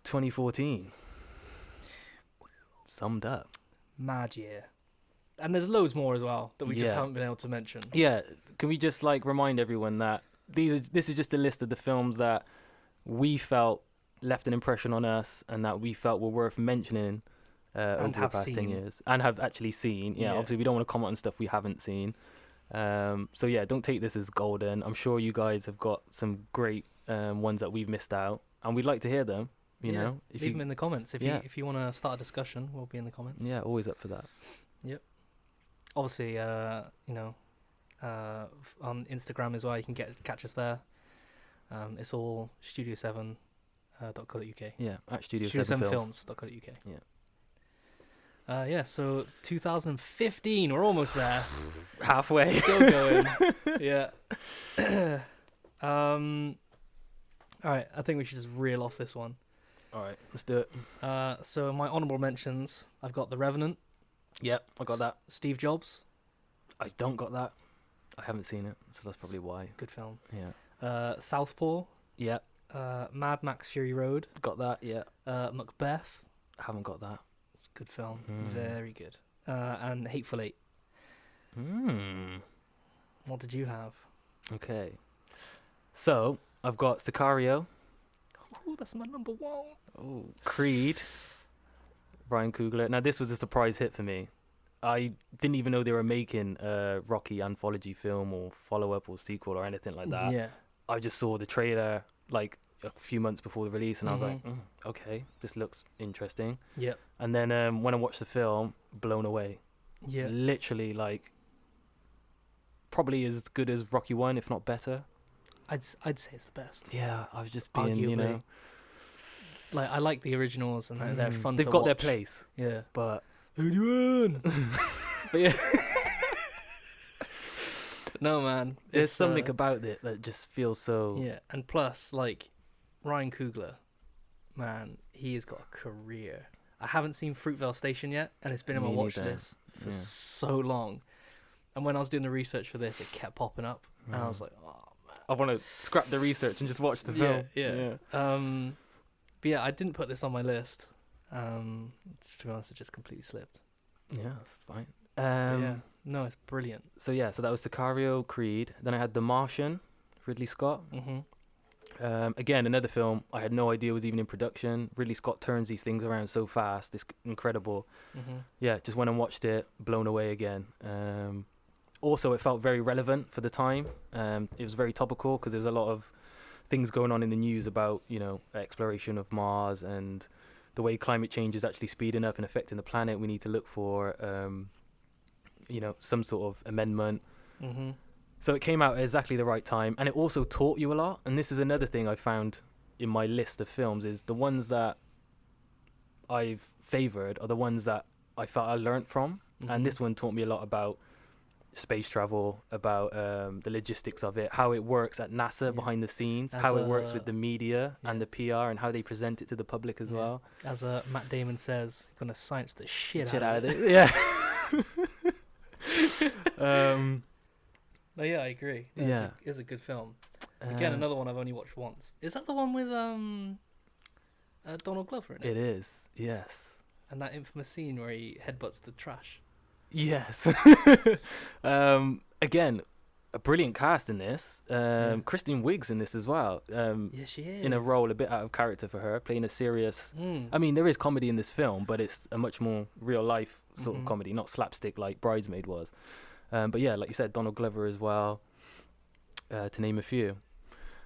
2014. Summed up. Mad year. And there's loads more as well that we just haven't been able to mention. Yeah, can we just like remind everyone that this is just a list of the films that we felt left an impression on us and that we felt were worth mentioning over the past 10 years and have actually seen. Yeah, obviously we don't want to comment on stuff we haven't seen. So yeah, don't take this as golden. I'm sure you guys have got some great ones that we've missed out, and we'd like to hear them. You know, leave them in the comments if you want to start a discussion. We'll be in the comments. Yeah, always up for that. Yep. Obviously, you know, on Instagram as well, you can catch us there. It's all studio7.co.uk. Yeah, at studio7films.co.uk. Yeah. So 2015, we're almost there. Halfway. Still going. Yeah. All right, I think we should just reel off this one. All right, let's do it. So my honourable mentions, I've got The Revenant. Yep, I got that. Steve Jobs. I don't got that. I haven't seen it, so that's probably why. Good film. Yeah. Southpaw. Yeah. Mad Max Fury Road. Got that, yeah. Macbeth. I haven't got that. It's a good film. Very good. And Hateful Eight. What did you have? Okay. So, I've got Sicario. Oh, that's my number one. Oh, Creed. Ryan Coogler. Now, this was a surprise hit for me. I didn't even know they were making a Rocky anthology film or follow-up or sequel or anything like that. Yeah. I just saw the trailer like a few months before the release, and I was like, okay, this looks interesting. Yeah. And then when I watched the film, blown away. Yeah. Literally, like, probably as good as Rocky 1, if not better. I'd say it's the best. Yeah, I was just being, Arguably. you know. Like, I like the originals, and they're fun They've to got watch. their place. Yeah. But... But yeah. No, man. There's something about it that just feels so... Yeah, and plus, like, Ryan Coogler, man, he has got a career. I haven't seen Fruitvale Station yet, and it's been on my watch list for so long. And when I was doing the research for this, it kept popping up, and I was like, oh, man. I want to scrap the research and just watch the film. Yeah. But yeah, I didn't put this on my list. To be honest, it just completely slipped. Yeah, that's fine. Yeah, no, it's brilliant. So that was Sicario, Creed. Then I had The Martian, Ridley Scott. Again, another film I had no idea was even in production. Ridley Scott turns these things around so fast. It's incredible. Yeah, just went and watched it, blown away again. Also, it felt very relevant for the time. It was very topical because there's a lot of things going on in the news about, you know, exploration of Mars and the way climate change is actually speeding up and affecting the planet. We need to look for, you know, some sort of amendment. So it came out at exactly the right time, and it also taught you a lot. And this is another thing I found in my list of films, is the ones that I've favoured are the ones that I felt I learnt from. And this one taught me a lot about space travel, about the logistics of it, how it works at NASA behind the scenes, how it works with the media and the PR, and how they present it to the public as well. As Matt Damon says, you're going to science the shit out of it. it. Yeah. No, yeah, I agree. It's a good film. Again, another one I've only watched once. Is that the one with Donald Glover in it? It is, yes. And that infamous scene where he headbutts the trash. Yes. Again, a brilliant cast in this. Kristen Wiig's in this as well. Yeah, she is. In a role a bit out of character for her, playing a serious... I mean, there is comedy in this film, but it's a much more real-life sort of comedy, not slapstick like Bridesmaid was. But yeah, like you said, Donald Glover as well, to name a few.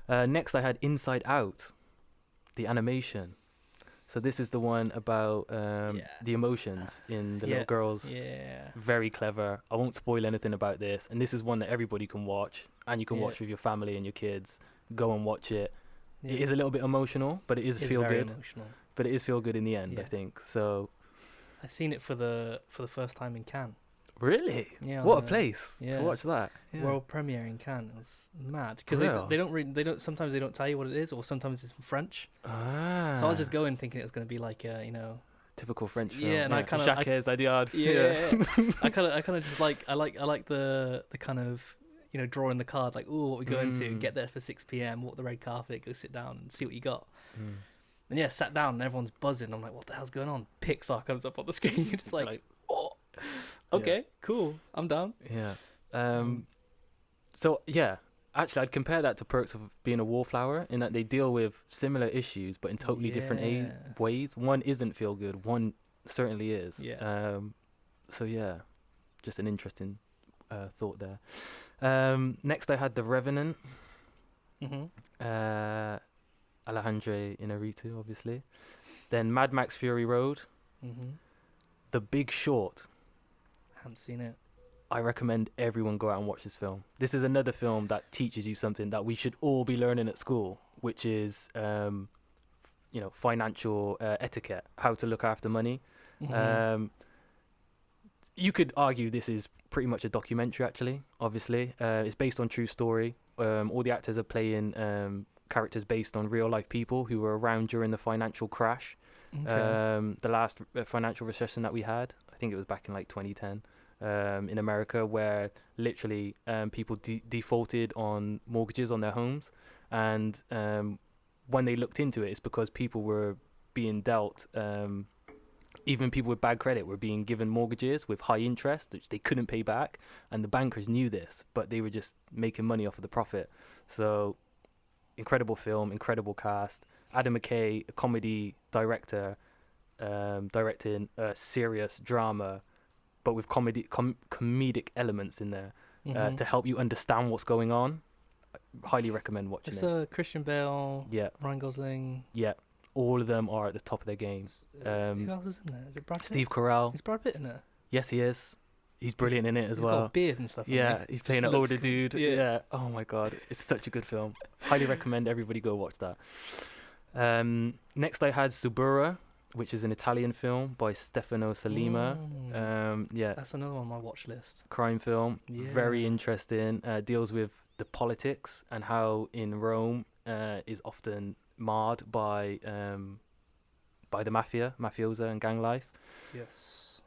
Next, I had Inside Out, the animation. So this is the one about the emotions in the little girls. Yeah. Very clever. I won't spoil anything about this. And this is one that everybody can watch. And you can watch with your family and your kids. Go and watch it. Yeah. It is a little bit emotional, but it is feel good. Emotional. But it is feel good in the end, I think. So I seen it for the first time in Cannes. Really? Yeah. What a place to watch that. Yeah. World premiere in Cannes. It was mad because they don't sometimes they don't tell you what it is, or sometimes it's in French. Ah. So I'll just go in thinking it was going to be like typical French film. Yeah, and I kind of Jacques Adiard. I kind of just like I like the kind of drawing the card like, ooh, what we going to get there for 6 p.m. walk the red carpet, go sit down and see what you got. And sat down and everyone's buzzing. I'm like, what the hell's going on? Pixar comes up on the screen. You're just like oh. Okay, cool. I'm down. Yeah. So yeah, actually, I'd compare that to Perks of Being a Wallflower in that they deal with similar issues, but in totally different ways. One isn't feel good. One certainly is. Yeah. So yeah, just an interesting thought there. Next, I had The Revenant. Alejandro Inarritu, obviously. Then Mad Max Fury Road. The Big Short. Haven't seen it. I recommend everyone go out and watch this film. This is another film that teaches you something that we should all be learning at school, which is, financial etiquette, how to look after money. You could argue this is pretty much a documentary, actually, obviously. It's based on true story. All the actors are playing characters based on real-life people who were around during the financial crash. The last financial recession that we had, I think it was back in like 2010 in America, where literally people defaulted on mortgages on their homes, and when they looked into it, it's because people were being dealt, even people with bad credit were being given mortgages with high interest which they couldn't pay back, and the bankers knew this, but they were just making money off of the profit. So incredible film, incredible cast. Adam McKay, a comedy director, directing a serious drama, but with comedic elements in there to help you understand what's going on. I highly recommend watching it. Christian Bale, Ryan Gosling. Yeah, all of them are at the top of their games. Who else is in there? Is it Brad Pitt? Steve Carell. Is Brad Pitt in there? Yes, he is. He's brilliant in it as well. He's got a beard and stuff. Yeah, he's playing an older dude. Yeah. Oh my god, it's such a good film. Highly recommend everybody go watch that. Next I had Subura, which is an Italian film by Stefano Salima. That's another one on my watch list. Crime film, very interesting. Deals with the politics and how in Rome is often marred by the mafiosa and gang life. Yes.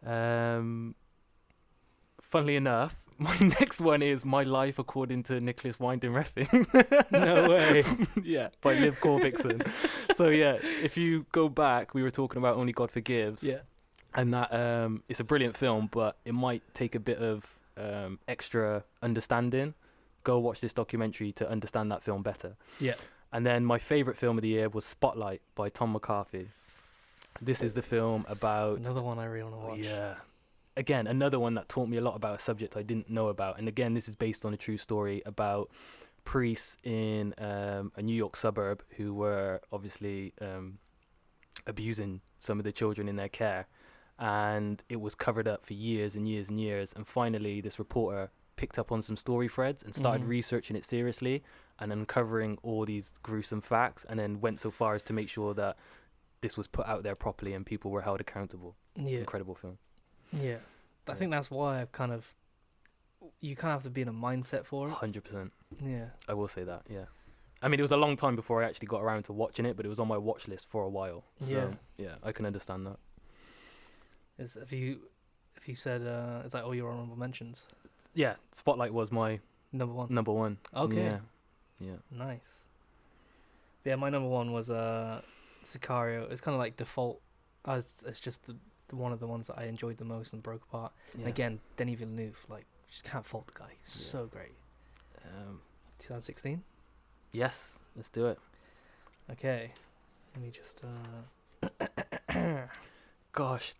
Funnily enough, my next one is My Life According to Nicholas Winding Refn. No way. Yeah, by Liv Corbickson. So yeah, if you go back, we were talking about Only God Forgives. Yeah. And that it's a brilliant film, but it might take a bit of extra understanding. Go watch this documentary to understand that film better. Yeah. And then my favourite film of the year was Spotlight by Tom McCarthy. This is the film about... Another one I really want to watch. Yeah. Again, another one that taught me a lot about a subject I didn't know about. And again, this is based on a true story about priests in a New York suburb who were obviously abusing some of the children in their care. And it was covered up for years and years and years. And finally, this reporter picked up on some story threads and started researching it seriously and uncovering all these gruesome facts, and then went so far as to make sure that this was put out there properly and people were held accountable. Yeah. Incredible film. Yeah. I think that's why you kind of have to be in a mindset for it. 100%. Yeah. I will say that, yeah. I mean, it was a long time before I actually got around to watching it, but it was on my watch list for a while. So, yeah, I can understand that. If you said, is that all your honourable mentions? Yeah, Spotlight was my number one. Number one. Okay. Yeah. Yeah. Nice. Yeah, my number one was Sicario. It's kind of like default. It's just the one of the ones that I enjoyed the most and broke apart. Yeah. And again, Denis Villeneuve, like, just can't fault the guy. He's Yeah. so great. 2016. Yes, let's do it. Okay, let me just. Gosh,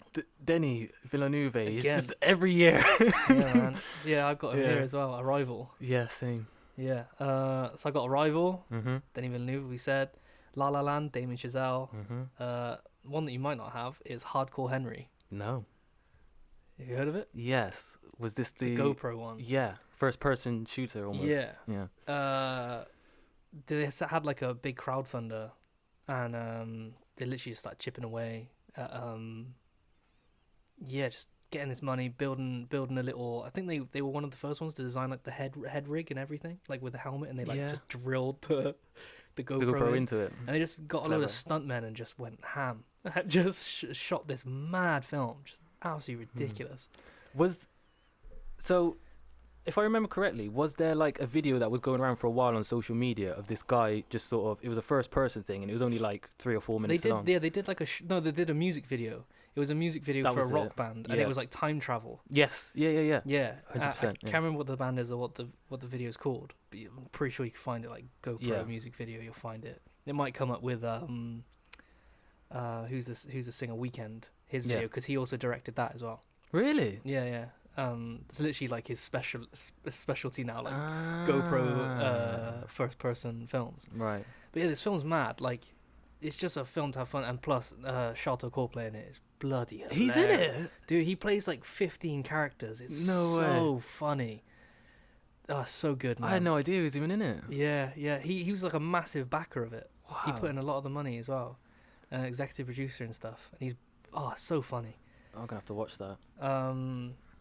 Denis Villeneuve is Again. just every year. Yeah, man. Yeah, I've got him Yeah. here as well. Arrival. Yeah, same. Yeah. So I got Arrival. Mhm. Denis Villeneuve. We said La La Land. Damien Chazelle. Mhm. One that you might not have is Hardcore Henry. No. Have you heard of it? Yes. Was this The the GoPro one. Yeah, first-person shooter almost. Yeah. Yeah. They had like a big crowdfunder, and they literally just started chipping away at, just getting this money, building a little. I think they were one of the first ones to design like the head rig and everything, like with the helmet, and they like Yeah. just drilled the GoPro, The GoPro in. into it. And they just got a load of stuntmen and just went ham. Just shot this mad film, just absolutely ridiculous. So, if I remember correctly, was there like a video that was going around for a while on social media of this guy just sort of? It was a first-person thing, and it was only like 3 or 4 minutes long. They did like they did a music video. It was a music video That for a was rock it. band, and Yeah. it was like time travel. Yes. Yeah. Yeah, 100%, I can't remember what the band is or what the video is called, but I'm pretty sure you can find it like GoPro Yeah. music video. You'll find it. It might come up with who's the singer Weekend, his Yeah. video, because he also directed that as well. Really? Yeah. It's literally like his specialty now, like Ah. GoPro first person films. Right. But yeah, this film's mad. Like, it's just a film to have fun, and plus, Sharlto Copley in it is bloody hilarious. He's in it. Dude, he plays like 15 characters. It's No so funny. Oh, so good, man. I had no idea he was even in it. Yeah. He was like a massive backer of it. Wow. He put in a lot of the money as well. Executive producer and stuff. And he's so funny. I'm gonna have to watch that.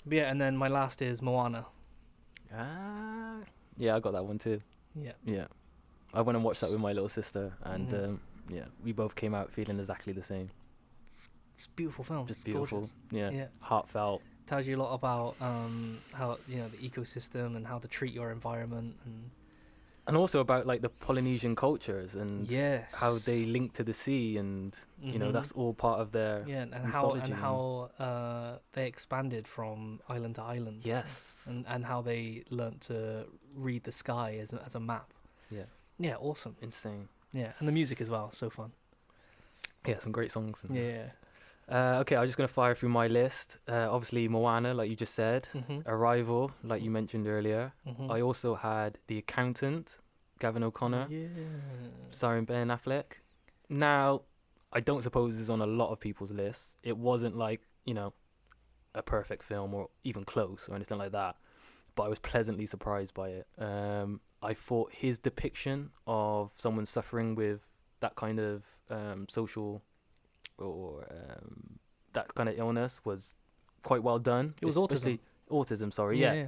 But yeah, and then my last is Moana. Ah. Yeah, I got that one too. Yeah. Yeah. I went and watched that with my little sister, and Mhm. yeah, we both came out feeling exactly the same. It's a beautiful film. Just It's beautiful. gorgeous. Yeah. Yeah. Heartfelt. Tells you a lot about how the ecosystem and how to treat your environment And also about like the Polynesian cultures and yes, how they link to the sea, and you know Mhm. that's all part of their and mythology how they expanded from island to island. yes. and how they learnt to read the sky as a map. Yeah, awesome. Insane. Yeah, and the music as well, so fun. Yeah, some great songs. Yeah. Okay, I'm just gonna fire through my list. Obviously Moana, like you just said. Mhm. Arrival, like you mentioned earlier. Mhm. I also had The Accountant, Gavin O'Connor, Yeah. starring Ben Affleck. Now, I don't suppose it's on a lot of people's lists. It wasn't like, a perfect film or even close or anything like that. But I was pleasantly surprised by it. I thought his depiction of someone suffering with that kind of social or that kind of illness was quite well done. It was especially autism. Sorry, yeah.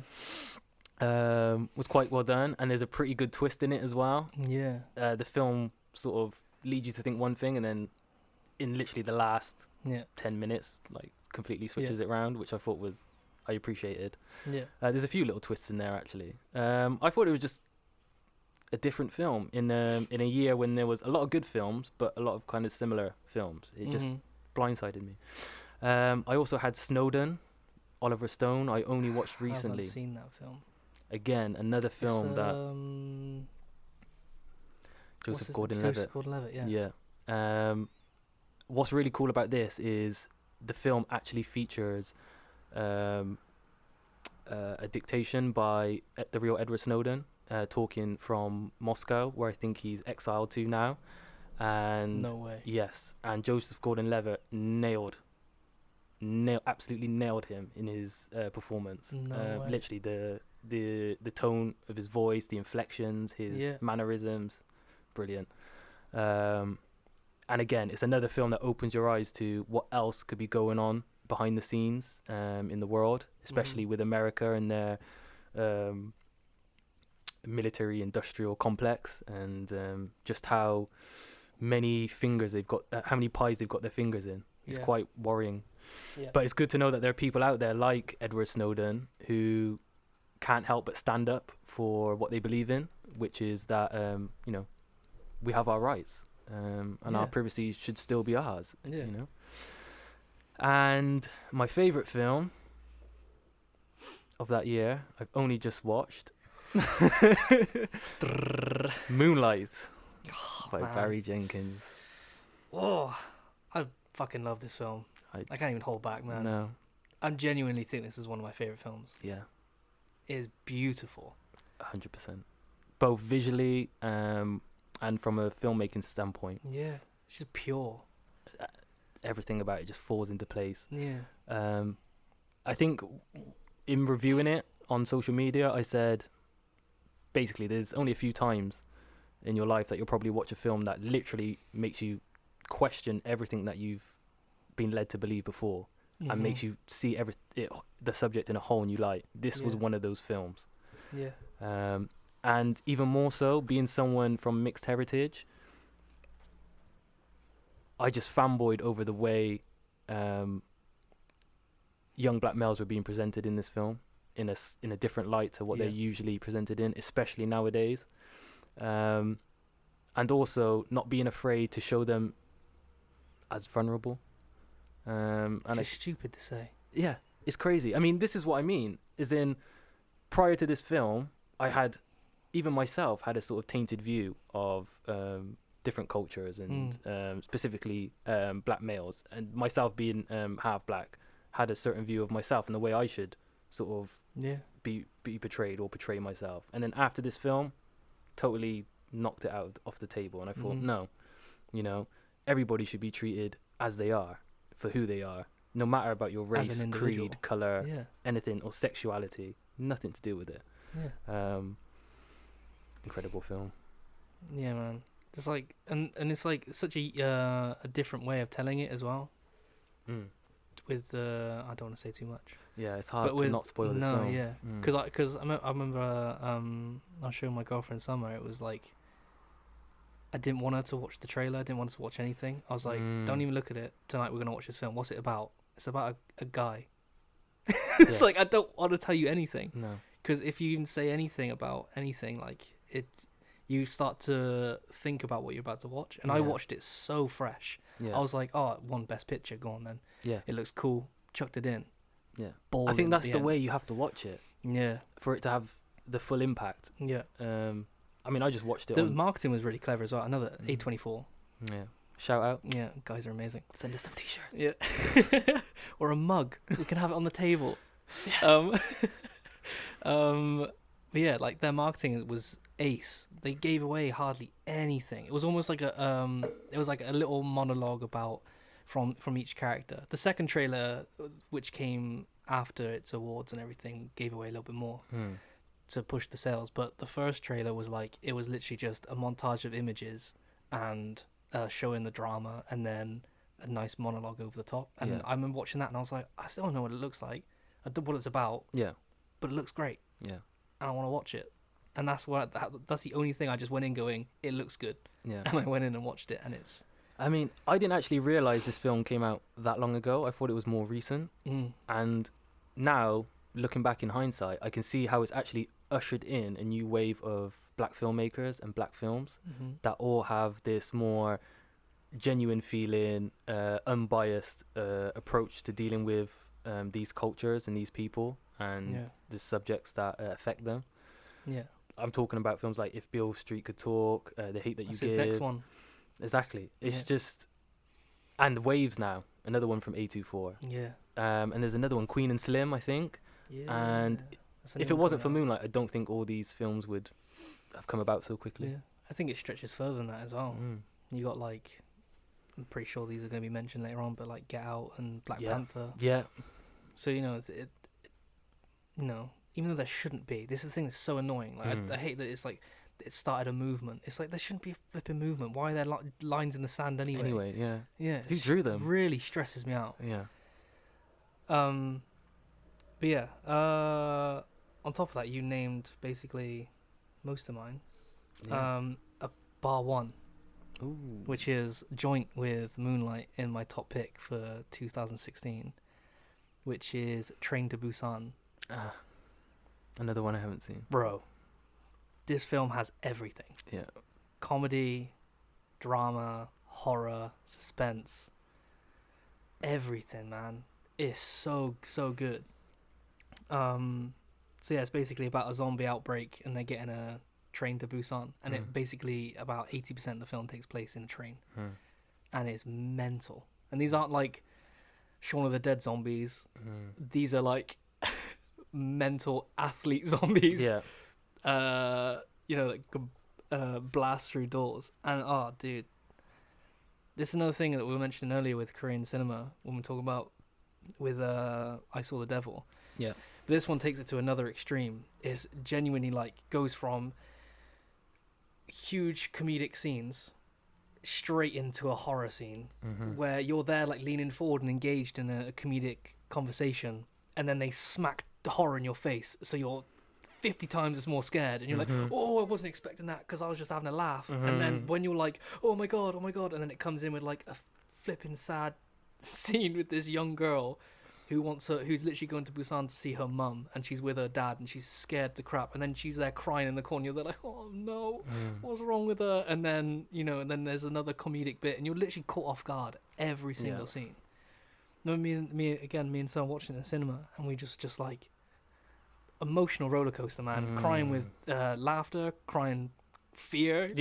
Was quite well done, and there's a pretty good twist in it as well. Yeah. The film sort of leads you to think one thing, and then in literally the last Yeah. 10 minutes, like completely switches it around, which I thought I appreciated. Yeah. There's a few little twists in there actually. I thought it was just a different film in a year when there was a lot of good films, but a lot of kind of similar films. It just blindsided me. I also had Snowden, Oliver Stone. I only watched recently. I haven't seen that film. Again, another film that Joseph Gordon-Levitt. Yeah. Yeah. What's really cool about this is the film actually features a dictation by the real Edward Snowden, talking from Moscow, where I think he's exiled to now. And No way. yes, and Joseph Gordon-Levitt absolutely nailed him in his performance. No way. Literally the tone of his voice, the inflections, his mannerisms, brilliant. And again, it's another film that opens your eyes to what else could be going on behind the scenes in the world, especially with America and their military industrial complex, and just how many fingers they've got, how many pies they've got their fingers in. It's quite worrying. Yeah. But it's good to know that there are people out there like Edward Snowden who can't help but stand up for what they believe in, which is that you know, we have our rights, and Yeah. our privacy should still be ours. Yeah. You know. And my favorite film of that year, I've only just watched, Moonlight by man. Barry Jenkins. Oh, I fucking love this film. I can't even hold back, man. No, I genuinely think this is one of my favorite films. yeah, It is beautiful. 100%. Both visually and from a filmmaking standpoint, Yeah, it's just pure. everything about it just falls into place. Yeah. I think in reviewing it on social media, I said basically there's only a few times in your life that you'll probably watch a film that literally makes you question everything that you've been led to believe before, and makes you see the subject in a whole new light. This was Yeah. one of those films. Yeah. And even more so, being someone from mixed heritage, I just fanboyed over the way young black males were being presented in this film in a different light to what they're usually presented in, especially nowadays. And also not being afraid to show them as vulnerable. And It's stupid to say. yeah, it's crazy. I mean, this is what I mean, is in prior to this film, I had, even myself, had a sort of tainted view of different cultures and specifically black males. And myself being half black, had a certain view of myself and the way I should sort of be portrayed or portray myself. And then after this film, totally knocked it out off the table. And I thought, no, you know, everybody should be treated as they are, for who they are, no matter about your race, creed, color, anything, or sexuality. Nothing to do with it. Yeah. Incredible film. Yeah, man. It's like, and it's like such a different way of telling it as well. With I don't want to say too much. Yeah, it's hard to not spoil this film. No, yeah, because I remember I was showing my girlfriend Summer. It was like I didn't want her to watch the trailer. I didn't want her to watch anything. I was like, don't even look at it tonight. We're gonna watch this film. What's it about? It's about a guy. It's like I don't want to tell you anything. No. Because if you even say anything about anything, like it, you start to think about what you're about to watch. And I watched it so fresh. Yeah. I was like, oh, it won Best Picture. Go on then. Yeah. It looks cool. Chucked it in. Yeah. Balled I think that's the end. way you have to watch it. Yeah. For it to have the full impact. Yeah. I mean, I just watched it. The marketing was really clever as well. Another A24. Yeah. Shout out. Yeah, guys are amazing. Send us some t-shirts. Yeah. Or a mug. We can have it on the table. Yes. But yeah, like their marketing was ace. They gave away hardly anything. It was almost like it was like a little monologue about from each character. The second trailer, which came after its awards and everything, gave away a little bit more to push the sales. But the first trailer was like, it was literally just a montage of images and showing the drama, and then a nice monologue over the top. And I remember watching that and I was like, I still don't know what it looks like. I don't know what it's about. Yeah. But it looks great. Yeah. And I want to watch it. And that's the only thing. I just went in going, it looks good. Yeah. And I went in and watched it, and it's... I mean, I didn't actually realise this film came out that long ago. I thought it was more recent. And now, looking back in hindsight, I can see how it's actually ushered in a new wave of black filmmakers and black films that all have this more genuine feeling, unbiased approach to dealing with these cultures and these people and the subjects that affect them. Yeah. I'm talking about films like If Beale Street Could Talk, The Hate That You That's Give. his next one. Exactly. It's just... And Waves now, another one from A24. Yeah. And there's another one, Queen and Slim, I think. Yeah. And if it wasn't for Moonlight, I don't think all these films would have come about so quickly. Yeah. I think it stretches further than that as well. You got like... I'm pretty sure these are going to be mentioned later on, but like Get Out and Black Panther. Yeah. So, you know, it you know, even though there shouldn't be, this is the thing that's so annoying. Like, I hate that it's like, it started a movement. It's like, there shouldn't be a flipping movement. Why are there lines in the sand anyway? Anyway, yeah. Yeah. Who drew them? It really stresses me out. Yeah. But yeah, on top of that, you named basically most of mine. Yeah. A bar one. Ooh. Which is joint with Moonlight in my top pick for 2016, which is Train to Busan. Another one I haven't seen. Bro, this film has everything. Yeah. Comedy, drama, horror, suspense. Everything, man. It's so good. So yeah, it's basically about a zombie outbreak and they're getting a train to Busan, and it basically about 80% of the film takes place in a train, and it's mental. And these aren't like Shaun of the Dead zombies. These are like mental athlete zombies. Yeah. That could blast through doors. And oh, dude, this is another thing that we were mentioning earlier with Korean cinema when we're talking about with I Saw the Devil. Yeah. This one takes it to another extreme. It's genuinely like goes from huge comedic scenes straight into a horror scene where you're there like leaning forward and engaged in a comedic conversation, and then they smack the horror in your face, so you're 50 times as more scared, and you're like, oh, I wasn't expecting that because I was just having a laugh. And then when you're like, oh my god, and then it comes in with like a flipping sad scene with this young girl who's literally going to Busan to see her mum, and she's with her dad, and she's scared to crap, and then she's there crying in the corner. You're like, oh no, what's wrong with her? And then and then there's another comedic bit, and you're literally caught off guard every single scene. No, me and son watching it in the cinema, and we just like emotional roller coaster, man. Crying with laughter, crying fear,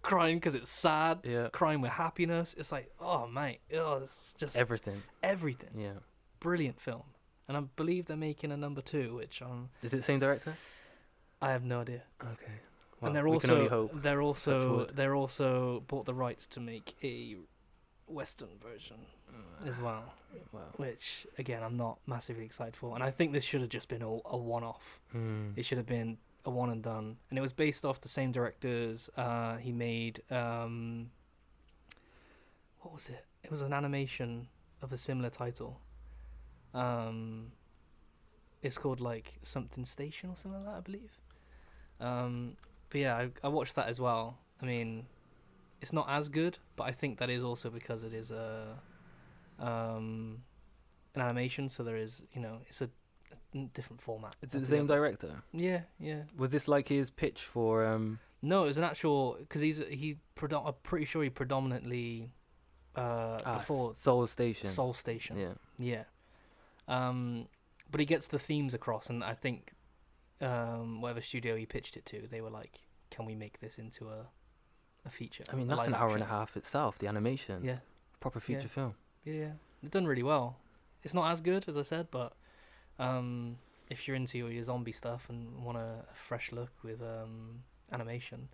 crying because it's sad, crying with happiness. It's like, oh mate, it's just everything. Yeah. Brilliant film, and I believe they're making a number 2, which is it the same director? I have no idea. Okay, well, and we can only hope. they're also bought the rights to make a Western version as well. Wow. Which again, I'm not massively excited for, and I think this should have just been a one-off. It should have been a one and done, and it was based off the same directors. He made what was it? It was an animation of a similar title. It's called like something Station or something like that, I believe. But yeah, I watched that as well. I mean, it's not as good, but I think that is also because it is an animation, so there is, it's a different format. Is it the same director? Yeah. Was this like his pitch for? No, it was an actual, because I'm pretty sure he predominantly before Seoul Station. Seoul Station. Yeah. But he gets the themes across, and I think whatever studio he pitched it to, they were like, "Can we make this into a feature?" I mean, that's an hour and a half itself. The animation. Yeah. Proper feature film. Yeah. They've done really well. It's not as good as I said, but if you're into your zombie stuff and want a fresh look with animation,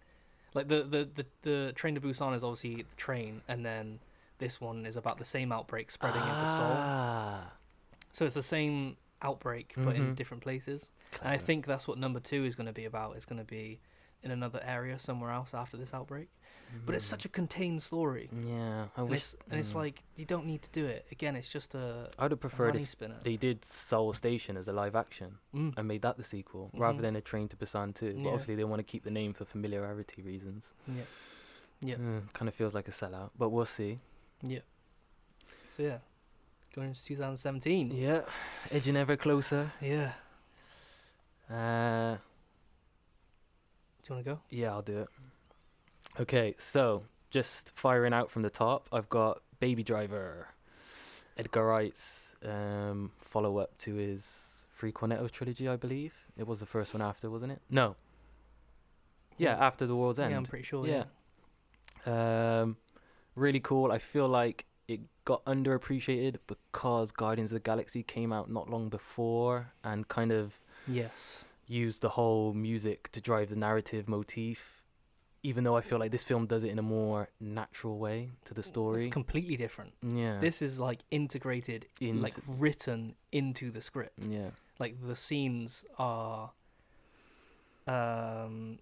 like the Train to Busan is obviously the train, and then this one is about the same outbreak spreading into Seoul. So it's the same outbreak, but in different places. Clever. And I think that's what number 2 is going to be about. It's going to be in another area somewhere else after this outbreak. But it's such a contained story. Yeah, it's like, you don't need to do it. Again, it's just I would have preferred if spinner. they did Seoul Station as a live action and made that the sequel, rather than a Train to Busan 2. But obviously they want to keep the name for familiarity reasons. Yeah. Kind of feels like a sellout, but we'll see. Yeah. So yeah, going into 2017. Yeah, edging ever closer. Yeah. Do you want to go? Yeah, I'll do it. Okay, so just firing out from the top, I've got Baby Driver, Edgar Wright's follow-up to his Three Cornettos trilogy, I believe. It was the first one after, wasn't it? No. Yeah, after The World's End. Yeah, I'm pretty sure. Yeah. Really cool. I feel like it got underappreciated because Guardians of the Galaxy came out not long before and kind of used the whole music to drive the narrative motif. Even though I feel like this film does it in a more natural way to the story. It's completely different. Yeah. This is like integrated, like written into the script. Yeah. Like the scenes are, the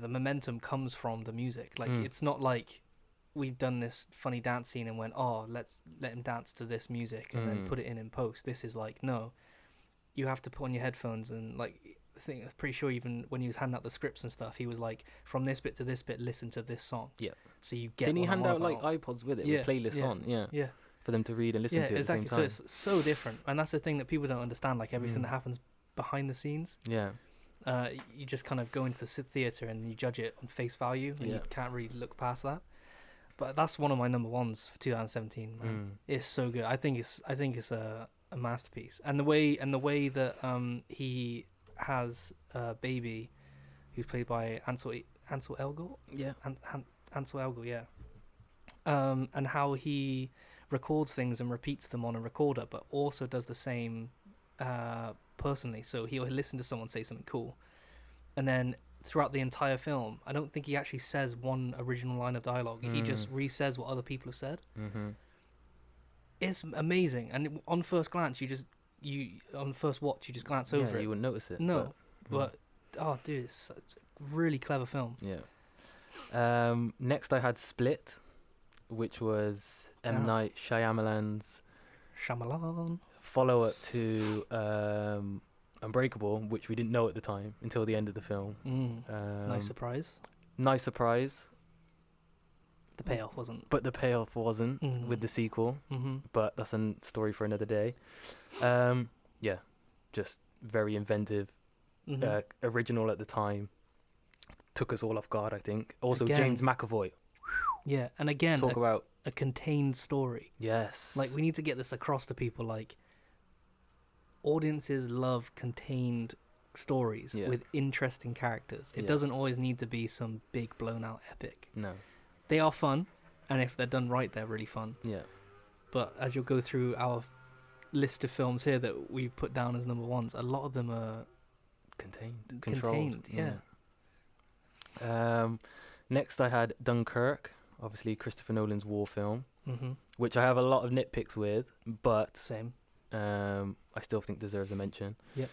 momentum comes from the music. Like it's not like we've done this funny dance scene and went, oh, let's let him dance to this music and then put it in post. This is like, no, you have to put on your headphones and like, I'm pretty sure even when he was handing out the scripts and stuff, he was like, from this bit to this bit, listen to this song. Yeah. So you get. Didn't he hand out like iPods with it with playlists on? Yeah. For them to read and listen to at the same time. So it's so different, and that's the thing that people don't understand. Like everything that happens behind the scenes. Yeah. you just kind of go into the theatre and you judge it on face value, and you can't really look past that. But that's one of my number ones for 2017. Man. It's so good. I think it's a masterpiece. And the way that he has a baby, who's played by Ansel Elgort. Yeah. Ansel Elgort. Yeah. And how he records things and repeats them on a recorder, but also does the same personally. So he'll listen to someone say something cool, and then throughout the entire film, I don't think he actually says one original line of dialogue. He just re-says what other people have said. It's amazing, and on first glance, on first watch, you just glance over it. You wouldn't notice it. No, but oh, dude, it's such a really clever film. Yeah. Next, I had Split, which was M. Night Shyamalan's follow-up to Unbreakable, which we didn't know at the time until the end of the film. Nice surprise. Nice surprise. The payoff wasn't. But the payoff wasn't with the sequel. But that's a story for another day. Yeah, just very inventive, original at the time. Took us all off guard, I think. Also, again, James McAvoy. Yeah, and again, talk about a contained story. Yes. Like, we need to get this across to people. Like, audiences love contained stories with interesting characters. It doesn't always need to be some big blown out epic. No. They are fun, and if they're done right, they're really fun. Yeah. But as you'll go through our list of films here that we've put down as number ones, a lot of them are controlled. Yeah. Next I had Dunkirk, obviously Christopher Nolan's war film, which I have a lot of nitpicks with, but same. I still think deserves a mention. Yep.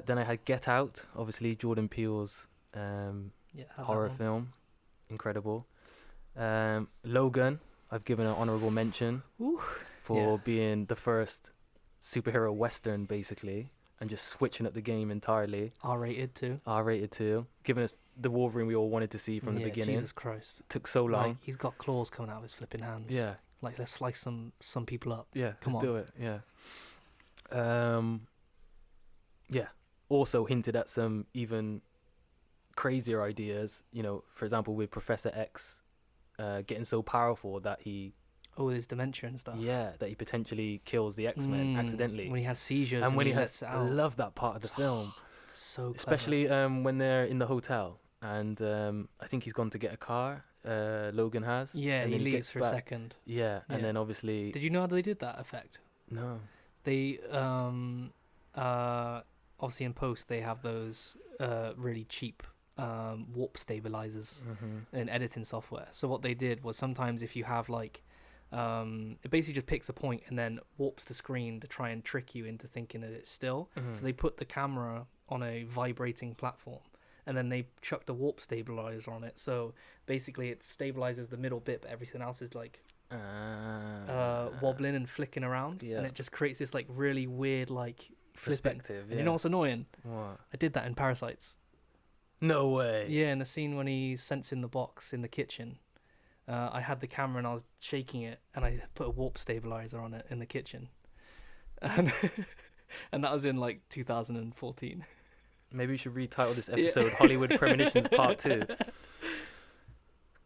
Then I had Get Out, obviously Jordan Peele's horror film, incredible. Logan, I've given an honourable mention for being the first superhero western, basically, and just switching up the game entirely. R-rated too. Giving us the Wolverine we all wanted to see from the beginning. Jesus Christ. Took so long. Like, he's got claws coming out of his flipping hands. Yeah. Like, let's slice some people up. Yeah, Come let's on. do it. Yeah. Yeah. Also hinted at some even crazier ideas, you know, for example, with Professor X getting so powerful that he... Oh, his dementia and stuff. Yeah, that he potentially kills the X-Men accidentally. When he has seizures and when he lets has... it out. I love that part of the film. So clever. Especially when they're in the hotel. And I think he's gone to get a car, Logan has. Yeah, and he then leaves for back. a second. Yeah, and then obviously... Did you know how they did that effect? No. They, obviously in post, they have those really cheap warp stabilizers in editing software. So what they did was sometimes if you have like, it basically just picks a point and then warps the screen to try and trick you into thinking that it's still. So they put the camera on a vibrating platform and then they chucked a warp stabilizer on it. So basically it stabilizes the middle bit, but everything else is like wobbling and flicking around. And it just creates this like really weird like perspective. And you know what's annoying? What? I did that in Parasites. No way. Yeah, in the scene when he's sensing the box in the kitchen, I had the camera and I was shaking it, and I put a warp stabilizer on it in the kitchen, and that was in like 2014. Maybe we should retitle this episode Hollywood Premonitions Part 2.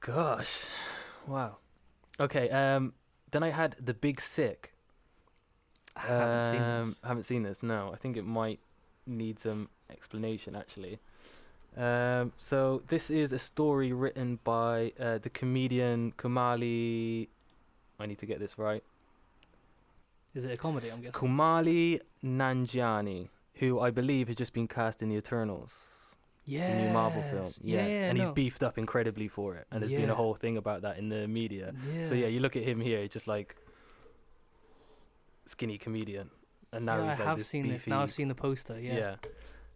Gosh, wow. Okay, then I had The Big Sick. I haven't seen this. No, I think it might need some explanation actually. So this is a story written by the comedian Kumali. I need to get this right. Is it a comedy? I'm guessing. Kumali Nanjiani, who I believe has just been cast in the Eternals, the new Marvel film. Yes, and he's beefed up incredibly for it, and there's been a whole thing about that in the media. So yeah, you look at him here, he's just like skinny comedian, and now he's like have this seen beefy... this. Now I've seen the poster. Yeah.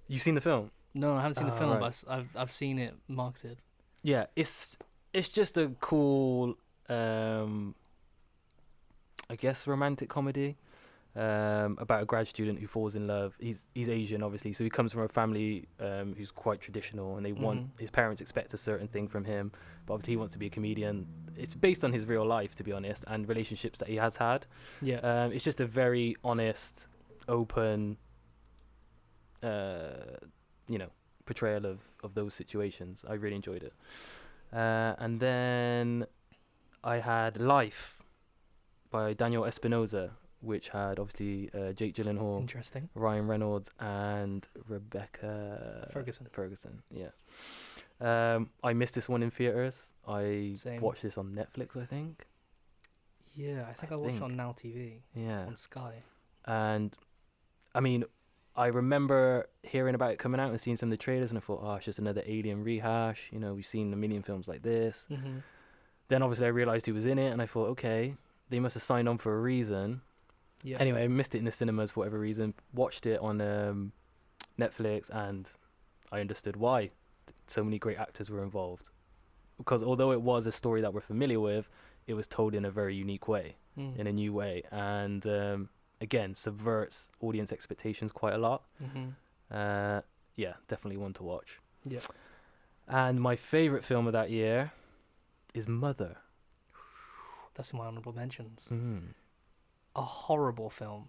You've seen the film? No, I haven't seen the film, right. but I've seen it marketed. Yeah, it's just a cool, I guess, romantic comedy about a grad student who falls in love. He's Asian, obviously, so he comes from a family who's quite traditional, and they want his parents expect a certain thing from him, but obviously he wants to be a comedian. It's based on his real life, to be honest, and relationships that he has had. Yeah, it's just a very honest, open, portrayal of those situations. I really enjoyed it. And then I had Life by Daniel Espinosa, which had obviously Jake Gyllenhaal, Interesting. Ryan Reynolds, and Rebecca Ferguson. Yeah. I missed this one in theaters. I Same. watched this on Netflix, I think. Yeah, I think I watched it on Now TV. Yeah. On Sky. And I mean, I remember hearing about it coming out and seeing some of the trailers, and I thought, oh, it's just another Alien rehash. You know, we've seen a million films like this. Mm-hmm. Then obviously I realized he was in it, and I thought, okay, they must have signed on for a reason. Yeah. Anyway, I missed it in the cinemas for whatever reason. Watched it on Netflix, and I understood why so many great actors were involved. Because although it was a story that we're familiar with, it was told in a very unique way, in a new way, and again, subverts audience expectations quite a lot. Mm-hmm. Yeah, definitely one to watch. Yeah. And my favorite film of that year is Mother. That's in my honourable mentions. Mm. A horrible film,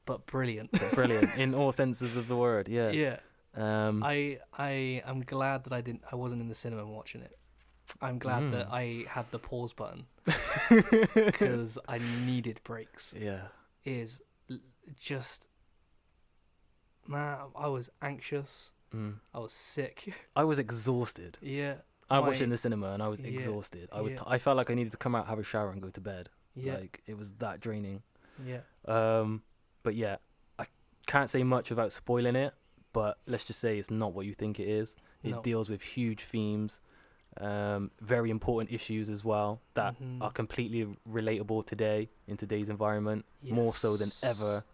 but brilliant. Brilliant in all senses of the word. Yeah. Yeah. I I am glad that I wasn't in the cinema watching it. I'm glad that I had the pause button because I needed breaks. Yeah. Just, man, I was anxious. I was sick. I was exhausted. Yeah. I watched it in the cinema and I was exhausted. Yeah. I felt like I needed to come out, have a shower, and go to bed. Yeah. Like it was that draining. Yeah. But yeah, I can't say much without spoiling it. But let's just say it's not what you think it is. It deals with huge themes, very important issues as well that are completely relatable today in today's environment, more so than ever.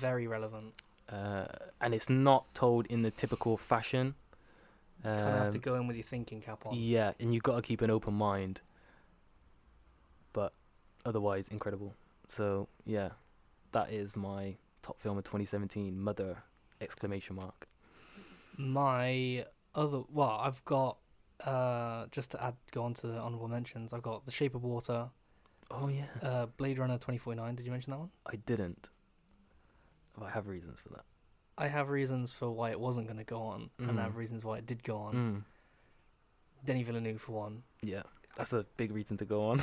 Very relevant. And it's not told in the typical fashion. You kind of have to go in with your thinking cap on. Yeah, and you've got to keep an open mind. But otherwise, incredible. So yeah, that is my top film of 2017, Mother! Exclamation mark. My other, well, I've got just to go on to the honourable mentions. I've got The Shape of Water. Oh yeah. Blade Runner 2049. Did you mention that one? I didn't. I have reasons for that. I have reasons for why it wasn't going to go on, and I have reasons why it did go on. Denis Villeneuve for one. Yeah, that's a big reason to go on.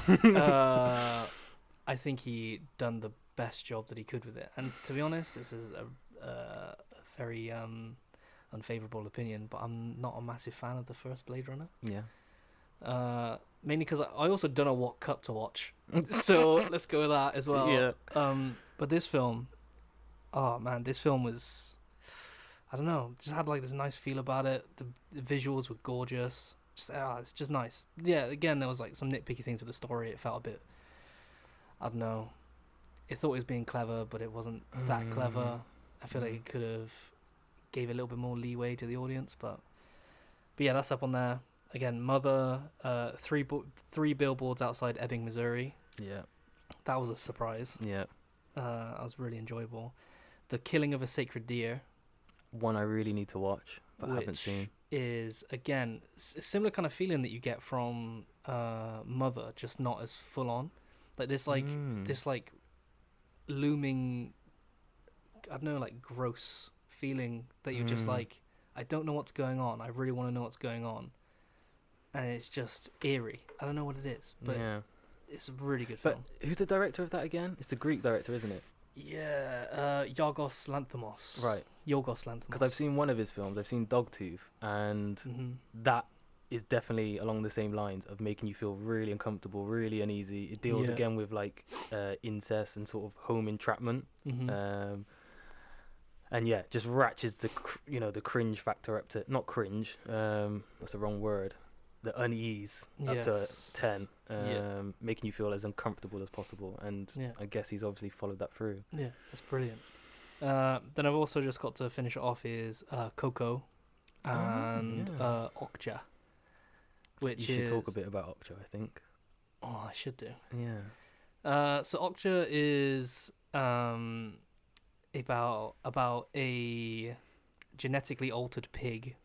I think he done the best job that he could with it. And to be honest, this is a very unfavourable opinion, but I'm not a massive fan of the first Blade Runner. Yeah. Mainly because I also don't know what cut to watch. So let's go with that as well. Yeah. But this film, oh man, this film was, I don't know, just had like this nice feel about it. The visuals were gorgeous. It's just nice. Yeah, again, there was like some nitpicky things with the story. It felt a bit, I don't know, it thought it was being clever, but it wasn't that clever. I feel like it could have gave a little bit more leeway to the audience, but yeah, that's up on there. Again, Mother, three billboards outside Ebbing, Missouri. Yeah. That was a surprise. Yeah. That was really enjoyable. The Killing of a Sacred Deer. One I really need to watch, but haven't seen. Is, again, a similar kind of feeling that you get from Mother, just not as full on. Like this looming, I don't know, like gross feeling that you're just like, I don't know what's going on. I really want to know what's going on. And it's just eerie. I don't know what it is, but it's a really good film. But who's the director of that again? It's the Greek director, isn't it? Yeah, Yorgos Lanthimos. Right. Yorgos Lanthimos. Because I've seen one of his films. I've seen Dogtooth, and that is definitely along the same lines of making you feel really uncomfortable, really uneasy. It deals again with like incest and sort of home entrapment. And yeah, just ratchets the cringe factor up to, not cringe, that's the wrong word, the unease up to 10, making you feel as uncomfortable as possible. And I guess he's obviously followed that through. Yeah, that's brilliant. Then I've also just got to finish it off is Coco and Okja, which you should talk a bit about Okja, I think. Oh, I should do. Yeah. So Okja is about a genetically altered pig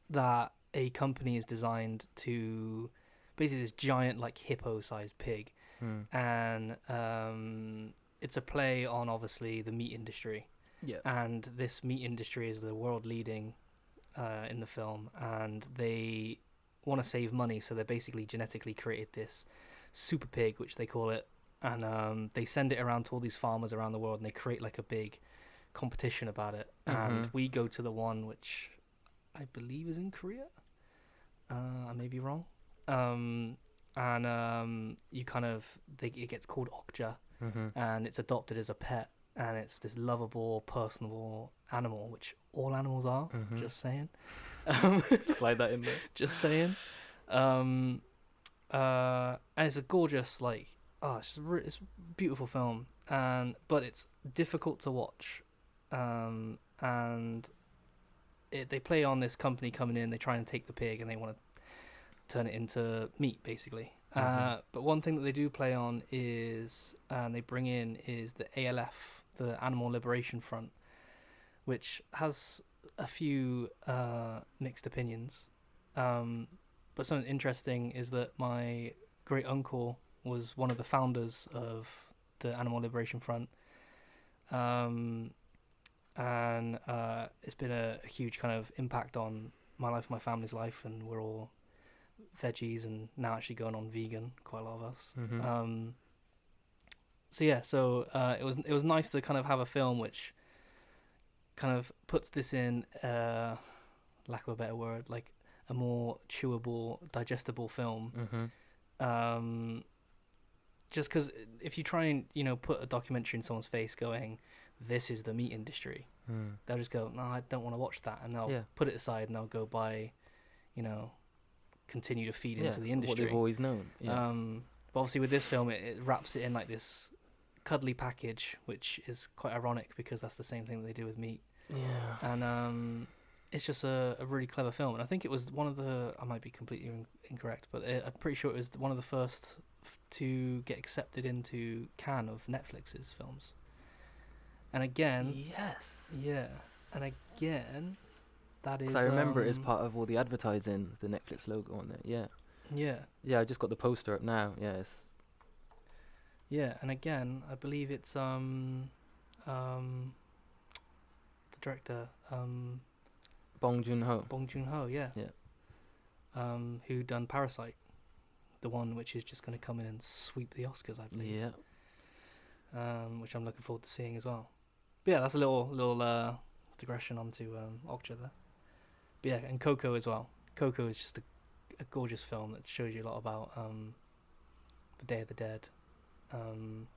that a company is designed to, basically this giant like hippo-sized pig, and it's a play on obviously the meat industry. Yeah. And this meat industry is the world leading in the film, and they want to save money, so they basically genetically created this super pig, which they call it, and they send it around to all these farmers around the world, and they create like a big competition about it. And we go to the one which I believe is in Korea. I may be wrong. And you kind of it gets called Okja, and it's adopted as a pet, and it's this lovable, personable animal, which all animals are. Just saying. Slide that in there. Just saying. And it's a gorgeous, like, it's a beautiful film, but it's difficult to watch, and they play on this company coming in. They try and take the pig, and they want to turn it into meat, basically. But one thing that they do play on is, and they bring in, is the ALF, the Animal Liberation Front, which has a few mixed opinions. But something interesting is that my great uncle was one of the founders of the Animal Liberation Front. And it's been a huge kind of impact on my life, my family's life, and we're all veggies and now actually going on vegan, quite a lot of us. So it was nice to kind of have a film which kind of puts this in, lack of a better word, like a more chewable, digestible film. Just because if you try and, put a documentary in someone's face going, this is the meat industry, they'll just go, no, I don't want to watch that, and they'll put it aside and they'll go buy, continue to feed into the industry. What they've always known. But obviously with this film, it wraps it in like this cuddly package, which is quite ironic because that's the same thing that they do with meat. And it's just a really clever film, and I think it was one of the, I might be completely incorrect, but I'm pretty sure it was one of the first to get accepted into Cannes of Netflix's films. And again, and again, that is. I remember it as part of all the advertising, the Netflix logo on there. Yeah. I just got the poster up now. Yes. Yeah, and again, I believe it's the director Bong Joon-ho. Bong Joon-ho, yeah. Who done Parasite, the one which is just going to come in and sweep the Oscars, I believe. Which I'm looking forward to seeing as well. But yeah, that's a little digression onto Okja there. But yeah, and Coco as well. Coco is just a gorgeous film that shows you a lot about the Day of the Dead. And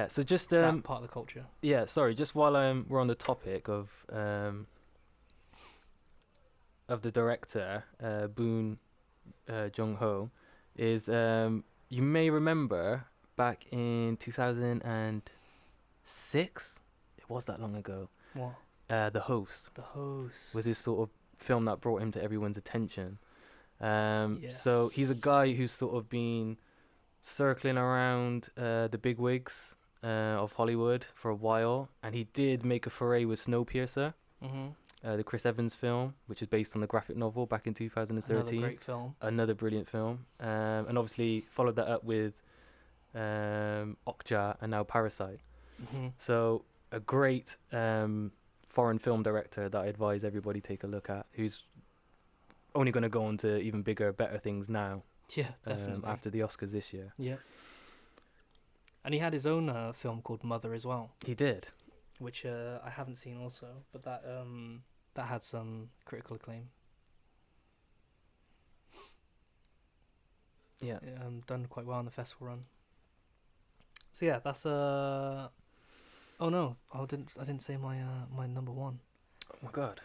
so just that part of the culture. Yeah, sorry. Just while we're on the topic of the director, Boon Jung-ho, is you may remember back in 2006. It was that long ago. What? The Host. The Host was this sort of film that brought him to everyone's attention. Yes. So he's a guy who's sort of been circling around the bigwigs of Hollywood for a while, and he did make a foray with Snowpiercer, the Chris Evans film, which is based on the graphic novel back in 2013. Another great film. Another brilliant film. And obviously followed that up with Okja and now Parasite. So a great foreign film director that I advise everybody take a look at, who's only going to go on to even bigger, better things now. Yeah, definitely. After the Oscars this year. Yeah. And he had his own film called Mother as well. He did. Which I haven't seen also, but that had some critical acclaim. Yeah. Done quite well on the festival run. So yeah, that's oh no, I didn't say my my number one. Oh my god.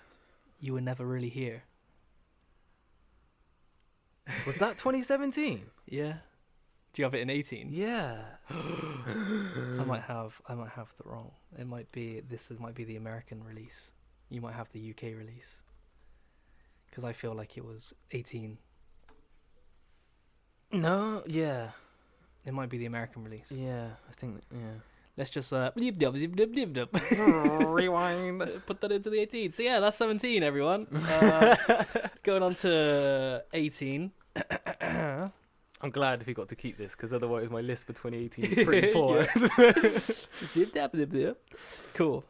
You Were Never Really Here. Was that 2017? Yeah. Do you have it in 18? Yeah. I might have the wrong. It might be the American release. You might have the UK release. Because I feel like it was 18. No, yeah. It might be the American release. Yeah, I think, yeah. Let's just rewind. Put that into the 18. So yeah, that's 17, everyone. Going on to 18. I'm glad if we got to keep this, because otherwise my list for 2018 is pretty poor. Cool.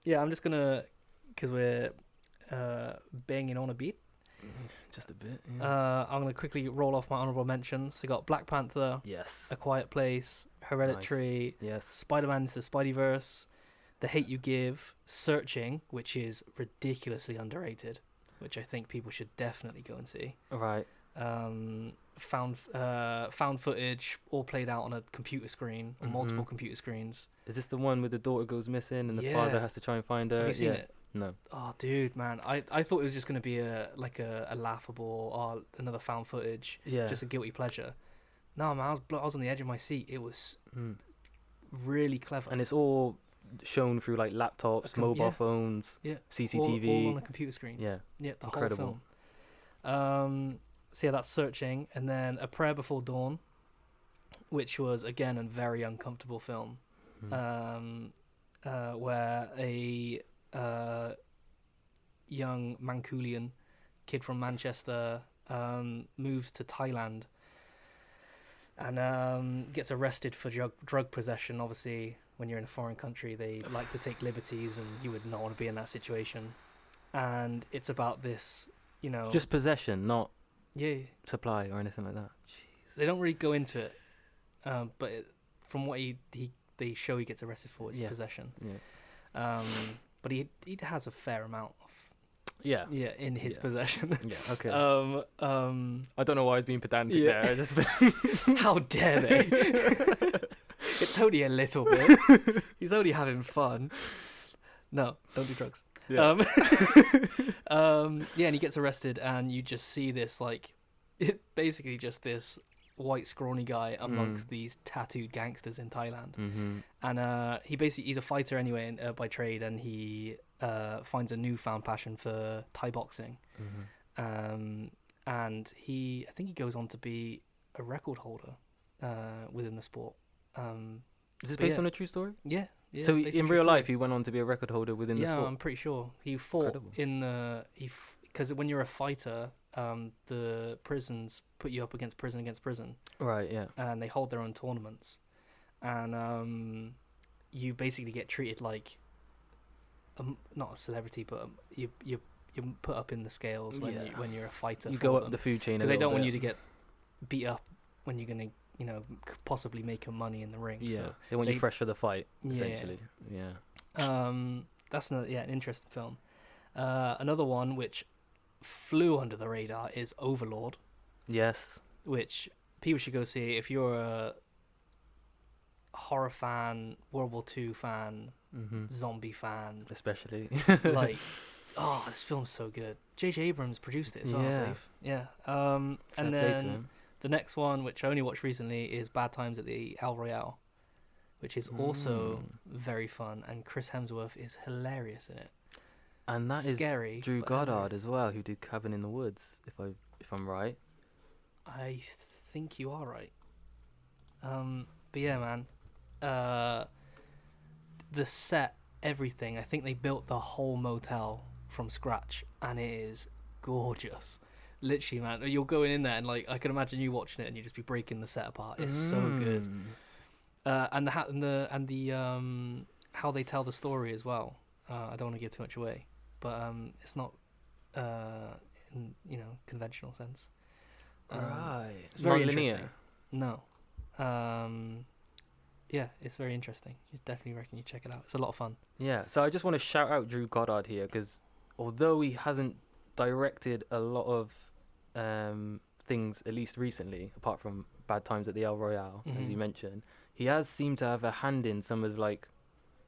yeah, I'm just gonna, because we're banging on a beat. Just a bit. Yeah. I'm gonna quickly roll off my honourable mentions. We got Black Panther, Yes. A Quiet Place, Hereditary, Yes. Spider-Man into the Spideyverse, The Hate You Give, Searching, which is ridiculously underrated, which I think people should definitely go and see. Right. Found footage, all played out on a computer screen, on multiple computer screens. Is this the one where the daughter goes missing and the Yeah. father has to try and find her? Have you seen it? No. Oh, dude, man, I thought it was just gonna be a laughable or another found footage, Yeah. just a guilty pleasure. No, man, I was on the edge of my seat. It was really clever. And it's all shown through like laptops, mobile phones, yeah, CCTV. all on a computer screen. Yeah. Yeah, the Incredible. whole film. So yeah, that's Searching, and then A Prayer Before Dawn, which was again a very uncomfortable film, where a young Manchulian kid from Manchester moves to Thailand and gets arrested for drug possession. Obviously, when you're in a foreign country, they like to take liberties, and you would not want to be in that situation. And it's about this, you know, Just possession, not yeah. supply or anything like that. They don't really go into it, but from what they show he gets arrested for is possession. Yeah. But he has a fair amount of in his Yeah. possession. Yeah. Okay. I don't know why I was being pedantic there. I just how dare they? It's only a little bit. He's only having fun. No, don't do drugs. Yeah. And he gets arrested, and you just see this basically just this white scrawny guy amongst these tattooed gangsters in Thailand. And he's a fighter anyway by trade, and he finds a newfound passion for Thai boxing. And I think he goes on to be a record holder within the sport. Is this based on a true story? Yeah. So in real life, he went on to be a record holder within the sport? Yeah, I'm pretty sure. He fought because when you're a fighter, the prisons put you up against prison. Right, yeah. And they hold their own tournaments. And you basically get treated like, not a celebrity, but you're put up in the scales when you're a fighter. You go up the food chain a little bit. Because they don't want you to get beat up when you're going to, possibly make your money in the ring. Yeah, So they want you fresh for the fight, essentially. Yeah. That's an interesting film. Another one which flew under the radar is Overlord. Yes. Which people should go see if you're a horror fan, World War II fan, zombie fan, especially. This film's so good. J.J. Abrams produced it as well, I believe. Yeah. And then the next one, which I only watched recently, is Bad Times at the El Royale, which is also very fun, and Chris Hemsworth is hilarious in it. And that scary, is Drew Goddard as well, who did Cabin in the Woods, if I'm right. I think you are right. But yeah, man. The set, everything. I think they built the whole motel from scratch, and it is gorgeous. Literally, man, you're going in there, and I can imagine you watching it, and you just be breaking the set apart. It's so good. And the how they tell the story as well. I don't want to give too much away, but it's not in conventional sense. Right. It's very linear. No. Yeah, it's very interesting. You definitely reckon you check it out. It's a lot of fun. Yeah. So I just want to shout out Drew Goddard here, because although he hasn't directed a lot of things, at least recently, apart from Bad Times at the El Royale, as you mentioned, he has seemed to have a hand in some of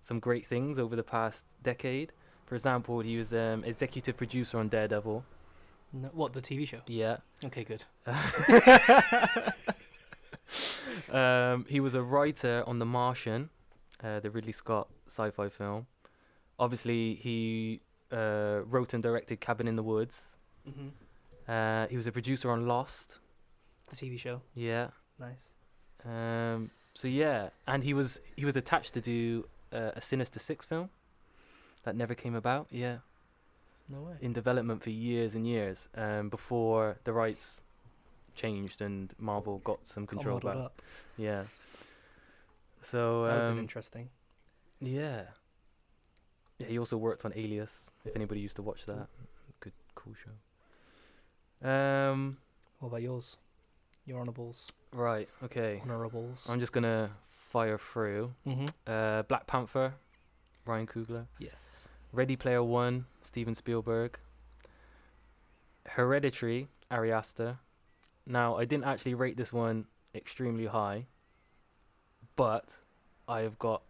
some great things over the past decade. For example, he was executive producer on Daredevil. No, what, the TV show? Yeah. Okay, good. He was a writer on The Martian, the Ridley Scott sci-fi film. Obviously, he wrote and directed Cabin in the Woods. He was a producer on Lost, the TV show. Yeah. Nice. So yeah, and he was attached to do a Sinister Six film that never came about. Yeah. No way. In development for years and years, before the rights changed and Marvel got some control back. Up. Yeah. So that would have been interesting. Yeah. Yeah, he also worked on Alias. If anybody used to watch that, good, cool show. What about yours? Your honorables. Right. Okay. Honorables. I'm just gonna fire through. Mm-hmm. Black Panther, Ryan Coogler. Yes. Ready Player One, Steven Spielberg. Hereditary, Ari Aster. Now, I didn't actually rate this one extremely high, but I have got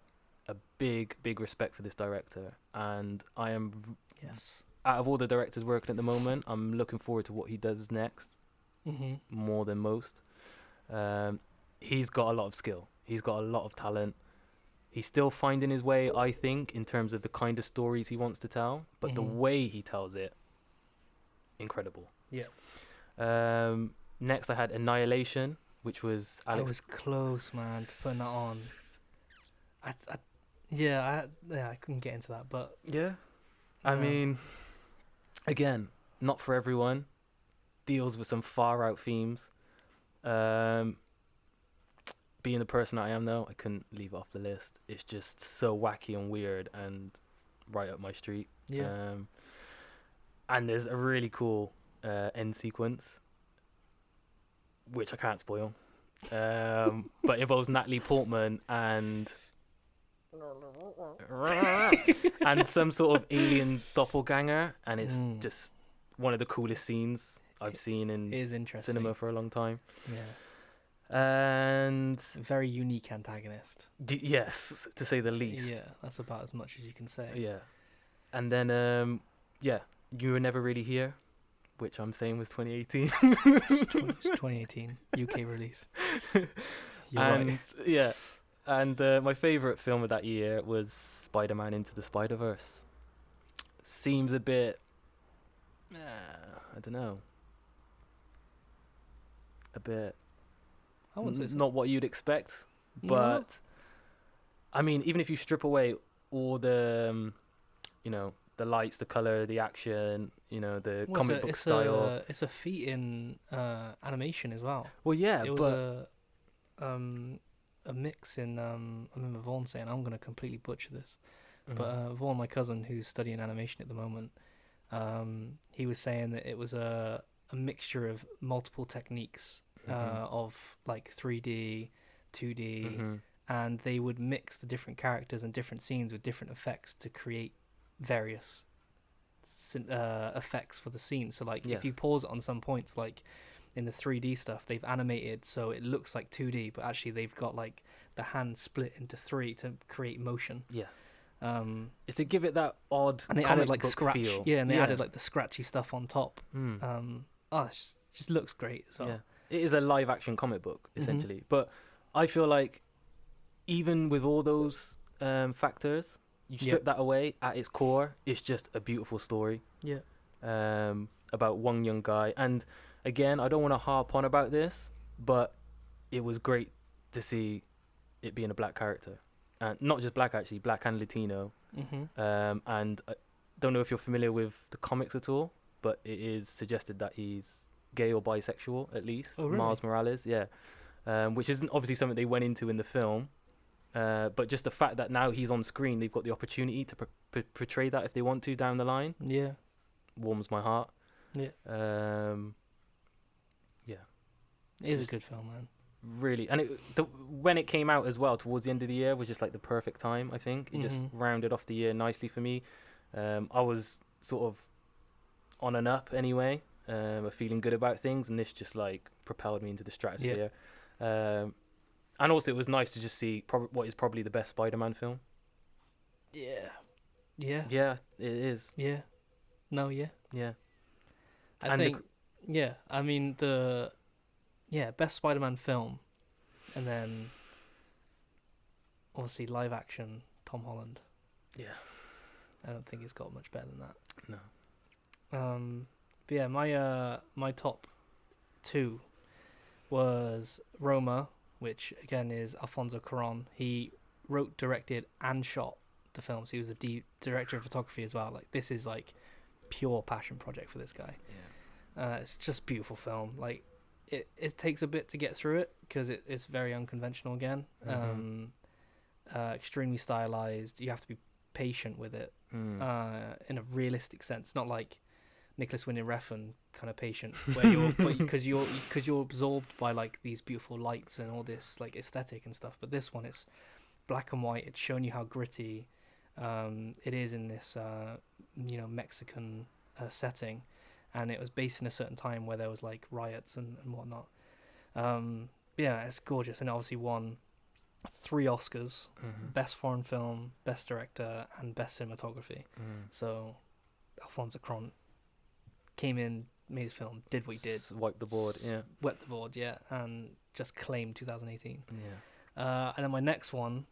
a big, big respect for this director, and I am, Yes. out of all the directors working at the moment, I'm looking forward to what he does next Mm-hmm. more than most. He's got a lot of skill. He's got a lot of talent. He's still finding his way, I think, in terms of the kind of stories he wants to tell, but the way he tells it, incredible. Yeah. Next, I had Annihilation, which was I Alex. was close, man, to putting that on. I couldn't get into that, but Yeah. I mean, again, not for everyone. Deals with some far out themes. Being the person I am though, I couldn't leave it off the list. It's just so wacky and weird and right up my street. yeah. And there's a really cool end sequence, which I can't spoil. But involves Natalie Portman and some sort of alien doppelganger, and it's just one of the coolest scenes I've seen in It is interesting. cinema for a long time. Yeah. And Very unique antagonist. yes, to say the least. Yeah, that's about as much as you can say. Yeah. And then You Were Never Really Here, which I'm saying was 2018. 2018 UK release. You're and right. yeah, and my favorite film of that year was Spider-Man Into the Spider-Verse. Seems a bit, I don't know, a bit I wouldn't say so. not what you'd expect, No. but I mean, even if you strip away all the, the lights, the color, the action, the Well, comic book style. It's a feat in animation as well. Well, yeah, It was but a mix in. I remember Vaughan saying, I'm going to completely butcher this, but Vaughan, my cousin, who's studying animation at the moment, he was saying that it was a mixture of multiple techniques of like 3D, 2D, and they would mix the different characters and different scenes with different effects to create various effects for the scene. So like if you pause it on some points, like in the 3D stuff, they've animated so it looks like 2D, but actually they've got like the hand split into 3 to create motion. Yeah. It's to give it that odd and they comic added like book scratch. feel. Yeah, and they added like the scratchy stuff on top. Mm. It just looks great as well. Yeah. It is a live action comic book essentially, but I feel like even with all those factors, you strip that away, at its core, it's just a beautiful story. Yeah. About one young guy. And again, I don't want to harp on about this, but it was great to see it being a black character. And not just black, actually, black and Latino. And I don't know if you're familiar with the comics at all, but it is suggested that he's gay or bisexual, at least. Oh, really? Miles Morales, yeah. Which isn't obviously something they went into in the film. But just the fact that now he's on screen, they've got the opportunity to portray that if they want to down the line. Yeah. Warms my heart. Yeah. Yeah. It is a good film, man. Really, and when it came out as well towards the end of the year was just like the perfect time. I think it just rounded off the year nicely for me. I was sort of on and up anyway, feeling good about things, and this just like propelled me into the stratosphere. And also it was nice to just see what is probably the best Spider-Man film. Yeah. Yeah. Yeah, it is. Yeah. No, yeah. Yeah. I think, I mean, best Spider-Man film, and then obviously live action Tom Holland. Yeah. I don't think it's got much better than that. No. But yeah, my top 2 was Roma, which again is Alfonso Cuarón. He wrote, directed, and shot the films. He was the director of photography as well. Like, this is like pure passion project for this guy. Yeah. It's just a beautiful film. Like, it takes a bit to get through it because it's very unconventional again. Extremely stylized. You have to be patient with it. in a realistic sense, not like Nicholas Winding Refn kind of patient, where you're because you're absorbed by like these beautiful lights and all this like aesthetic and stuff. But this one, it's black and white. It's showing you how gritty it is in this Mexican setting, and it was based in a certain time where there was like riots and whatnot. Yeah, it's gorgeous, and it obviously won 3 Oscars: Best Foreign Film, Best Director, and Best Cinematography. So Alfonso Cuarón came in, made his film, did what he did, Wiped the board, wet the board, and just claimed 2018. Yeah. And then my next one,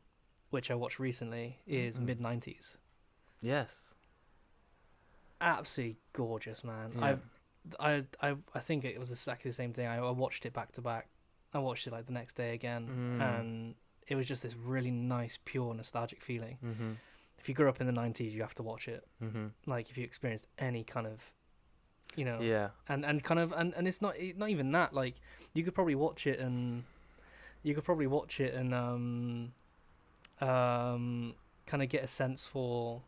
which I watched recently, is mid-90s. Yes. Absolutely gorgeous, man. Yeah. I think it was exactly the same thing. I watched it back to back. I watched it like the next day again, and it was just this really nice, pure, nostalgic feeling. If you grew up in the 90s, you have to watch it. Like if you experienced any kind of, and it's not even that. Like you could probably watch it and kind of get a sense for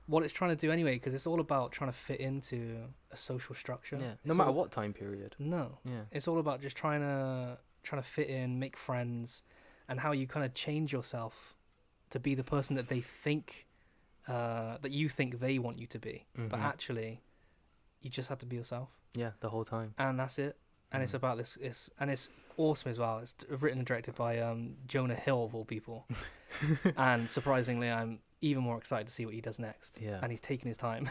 what it's trying to do anyway, because it's all about trying to fit into a social structure. Yeah. No matter what time period. No. Yeah. It's all about just trying to fit in, make friends, and how you kind of change yourself to be the person that they think that you think they want you to be, but actually you just have to be yourself. Yeah, the whole time. And that's it. And it's about this. It's awesome as well. It's written and directed by Jonah Hill of all people. And surprisingly, I'm even more excited to see what he does next. Yeah. And he's taking his time,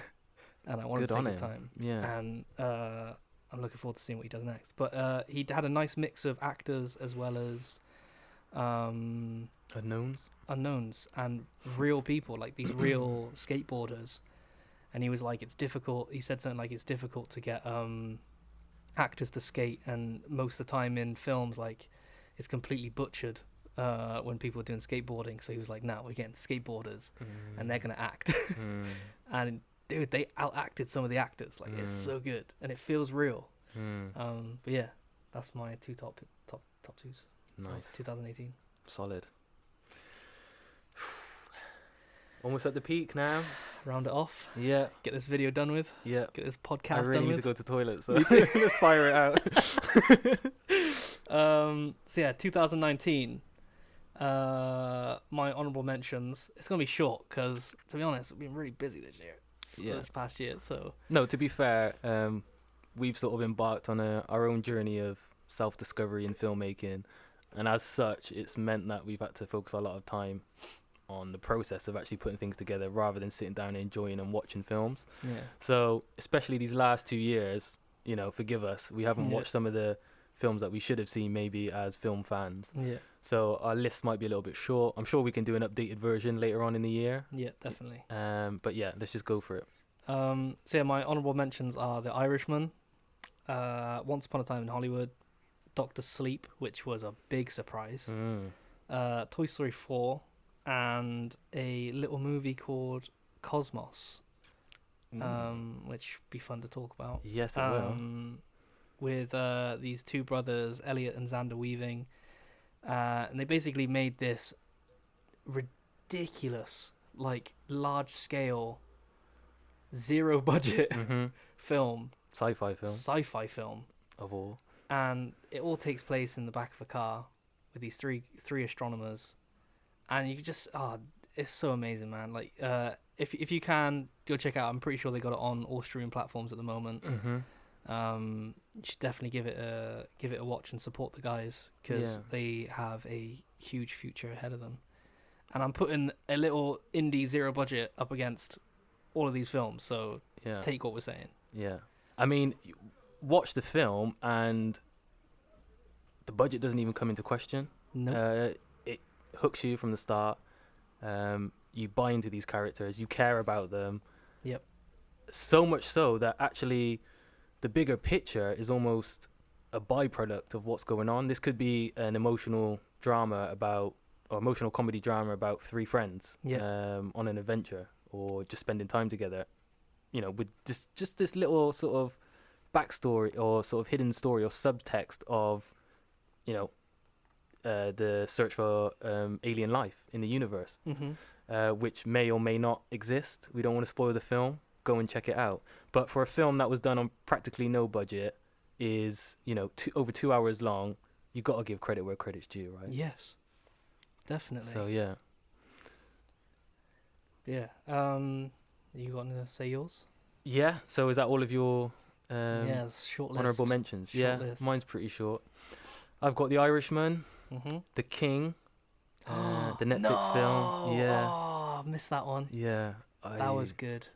and I want him to take his time. Yeah. And I'm looking forward to seeing what he does next. But he had a nice mix of actors as well as unknowns and real people, like these real skateboarders. And he was like, it's difficult. He said something like, it's difficult to get actors to skate, and most of the time in films, like, it's completely butchered when people are doing skateboarding. So he was like, no, we're getting skateboarders and they're gonna act. And dude, they out-acted some of the actors. Like, it's so good and it feels real. But yeah, that's my 2 top twos. Nice. 2018. Solid. Almost at the peak now. Round it off. Yeah. Get this video done with. Yeah. Get this podcast I really done need with. to go to the toilet, so let's fire it out. So yeah, 2019. My honourable mentions. It's gonna be short because, to be honest, we've been really busy this year. This past year. So. No, to be fair, we've sort of embarked on our own journey of self-discovery in filmmaking, and as such, it's meant that we've had to focus a lot of time on the process of actually putting things together rather than sitting down and enjoying and watching films. Yeah. So especially these last 2 years, forgive us, we haven't watched some of the films that we should have seen maybe as film fans. Yeah. So our list might be a little bit short. I'm sure we can do an updated version later on in the year. Yeah, definitely. But yeah, let's just go for it. So yeah, my honourable mentions are The Irishman, Once Upon a Time in Hollywood, Dr. Sleep, which was a big surprise, Toy Story 4, and a little movie called Cosmos, which would be fun to talk about. Yes, it will. With these 2 brothers, Elliot and Xander Weaving, and they basically made this ridiculous, like, large-scale, zero-budget film. Sci-fi film. Of all. And it all takes place in the back of a car with these three astronomers. And you just, it's so amazing, man. Like, if you can, go check it out. I'm pretty sure they got it on all streaming platforms at the moment. You should definitely give it a watch and support the guys, because they have a huge future ahead of them. And I'm putting a little indie zero budget up against all of these films, so take what we're saying. Yeah, I mean, watch the film and the budget doesn't even come into question. No. It hooks you from the start. You buy into these characters, you care about them. Yep. So much so that actually the bigger picture is almost a byproduct of what's going on. This could be an emotional comedy drama about 3 friends on an adventure, or just spending time together, with just this little sort of backstory or sort of hidden story or subtext of, the search for alien life in the universe. which may or may not exist. We don't want to spoil the film. Go and check it out. But for a film that was done on practically no budget, is, you know, over 2 hours long, you got to give credit where credit's due, right? Yes, definitely. So yeah. Yeah. You got to say yours? Yeah. So is that all of your Yeah, short list. honourable mentions? Short Yeah, list. mine's pretty short. I've got The Irishman, Mm-hmm. The King, the Netflix film. Yeah. Oh, I missed that one. Yeah. That was good.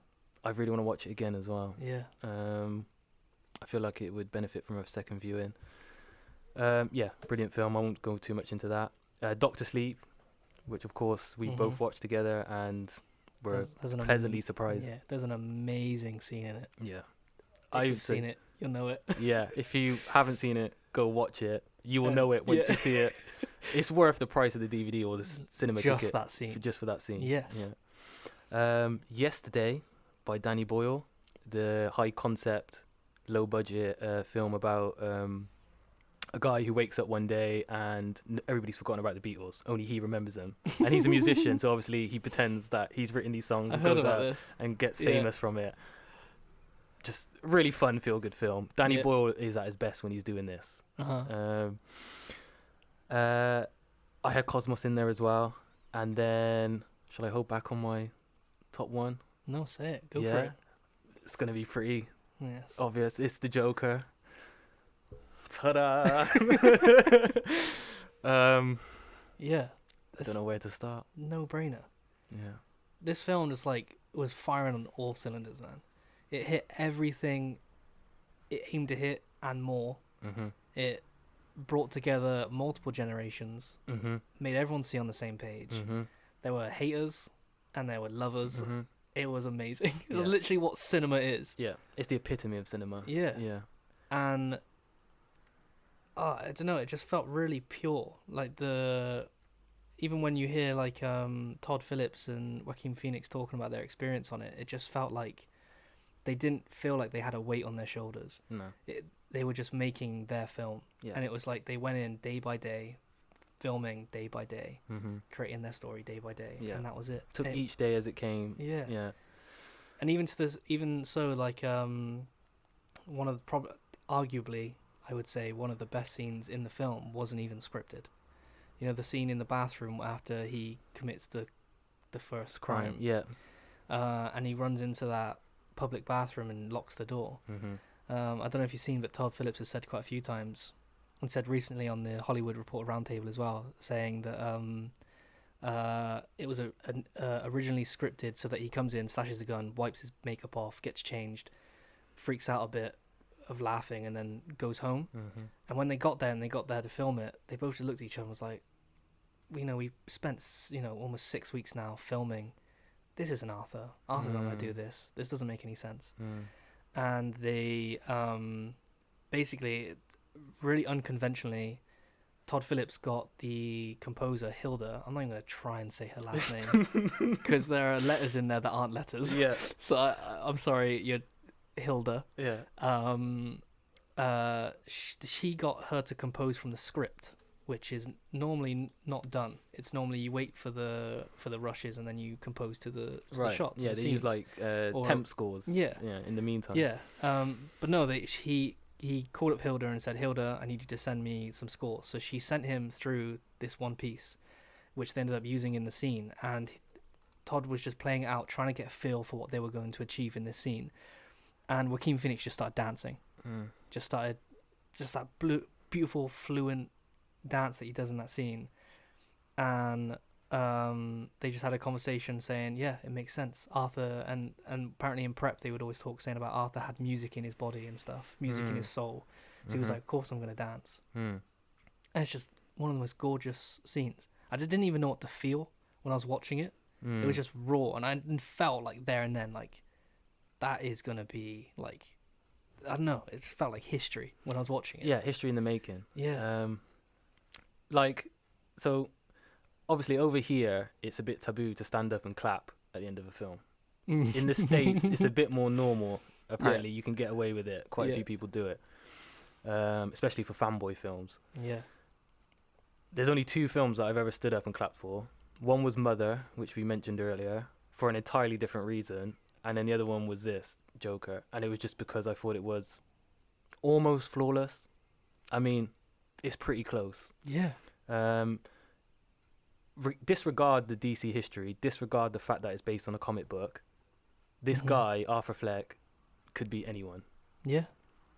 I really want to watch it again as well. Yeah. I feel like it would benefit from a second viewing. Yeah, brilliant film. I won't go too much into that. Doctor Sleep, which of course we both watched together and were There's an pleasantly surprised. Yeah, there's an amazing scene in it. Yeah. If you've seen it, you'll know it. Yeah, if you haven't seen it, go watch it. You will Yeah. know it once Yeah. you see it. It's worth the price of the DVD or the cinema Just ticket. that scene. Just for that scene. Yes. Yeah. Yesterday by Danny Boyle, the high concept, low budget film about a guy who wakes up one day and everybody's forgotten about the Beatles. Only he remembers them. And he's a musician, so obviously he pretends that he's written these songs I and heard goes about out this. and gets Yeah. famous from it. Just really fun, feel-good film. Danny Yeah. Boyle is at his best when he's doing this. Uh-huh. I had Cosmos in there as well. And then, shall I hold back on my top one? No, say it. Go for Yeah. it. It's going to be pretty Yes. obvious. It's The Joker. Ta-da! Yeah. I don't know where to start. No brainer. Yeah. This film just was firing on all cylinders, man. It hit everything it aimed to hit and more. Mm-hmm. It brought together multiple generations, Mm-hmm. made everyone see on the same page. Mm-hmm. There were haters and there were lovers. Mm-hmm. It was amazing. It's Yeah. literally what cinema is. Yeah. It's the epitome of cinema. Yeah. Yeah. And I don't know, it just felt really pure. Even when you hear Todd Phillips and Joaquin Phoenix talking about their experience on it, it just felt like they didn't feel like they had a weight on their shoulders. No. They were just making their film. Yeah. And it was like they went in day by day, filming day by day, Mm-hmm. creating their story day by day. Yeah. And that was it. Took And- each day as it came. Yeah. Yeah. And even so, one of the arguably, I would say, one of the best scenes in the film wasn't even scripted. You know, the scene in the bathroom after he commits the first crime. Yeah. And he runs into that public bathroom and locks the door. Mm-hmm. I don't know if you've seen, but Todd Phillips has said quite a few times, and said recently on the Hollywood Reporter Roundtable as well, saying that it was originally scripted so that he comes in, slashes the gun, wipes his makeup off, gets changed, freaks out a bit of laughing, and then goes home. Mm-hmm. And when they got there to film it, they both just looked at each other and was like, we spent almost 6 weeks now filming. This isn't Arthur. Arthur's not going to do this. This doesn't make any sense. Mm. And they basically, really unconventionally, Todd Phillips got the composer Hilda. I'm not even going to try and say her last name because there are letters in there that aren't letters. Yeah. So I'm sorry, you're Hilda. Yeah. She got her to compose from the script, which is normally not done. It's normally you wait for the rushes and then you compose to the shots. Yeah, and they scenes. use like temp scores. Yeah. Yeah. In the meantime. Yeah. But no, he called up Hilda and said, Hilda, I need you to send me some scores. So she sent him through this one piece, which they ended up using in the scene. And Todd was just playing it out, trying to get a feel for what they were going to achieve in this scene. And Joaquin Phoenix just started dancing. Mm. Just that beautiful, fluent dance that he does in that scene. And they just had a conversation saying, yeah, it makes sense. Arthur, and apparently in prep they would always talk saying about Arthur had music in his body and stuff, music in his soul. So he was like, of course I'm going to dance. Mm. And it's just one of the most gorgeous scenes. I just didn't even know what to feel when I was watching it. Mm. It was just raw, and I felt like there and then, like, that is going to be, like, I don't know, it just felt like history when I was watching it. Yeah, history in the making. Yeah. So obviously over here it's a bit taboo to stand up and clap at the end of a film. In the States it's a bit more normal. Apparently you can get away with it. Quite a few people do it, especially for fanboy films. Yeah. There's only 2 films that I've ever stood up and clapped for. One was Mother, which we mentioned earlier, for an entirely different reason, and then the other one was this Joker, and it was just because I thought it was almost flawless. I mean, it's pretty close. Yeah. Disregard the DC history, disregard the fact that it's based on a comic book. This guy, Arthur Fleck, could be anyone. Yeah.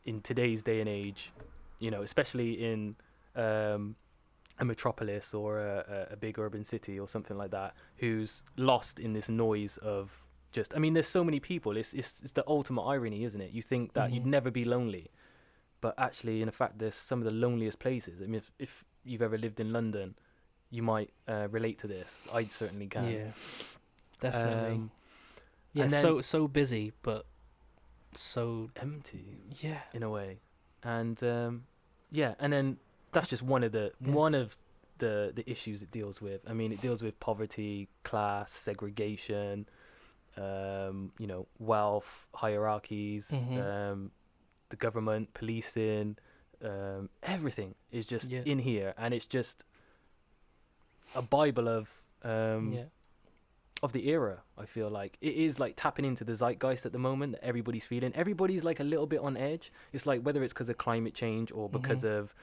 In today's day and age, you know, especially in a metropolis or a big urban city or something like that, who's lost in this noise of just, I mean, there's so many people. It's the ultimate irony, isn't it? You think that you'd never be lonely, but actually, in fact, there's some of the loneliest places. I mean, if you've ever lived in London, you might relate to this. I certainly can. Yeah, definitely. Yeah, and then, so busy, but so empty. Yeah, in a way, and yeah, and then that's just one of the issues it deals with. I mean, it deals with poverty, class, segregation, you know, wealth, hierarchies, the government, policing, everything is just in here, and it's just a bible of the era. I feel like it is like tapping into the zeitgeist at the moment that everybody's feeling. Everybody's like a little bit on edge. It's like whether it's because of climate change or because of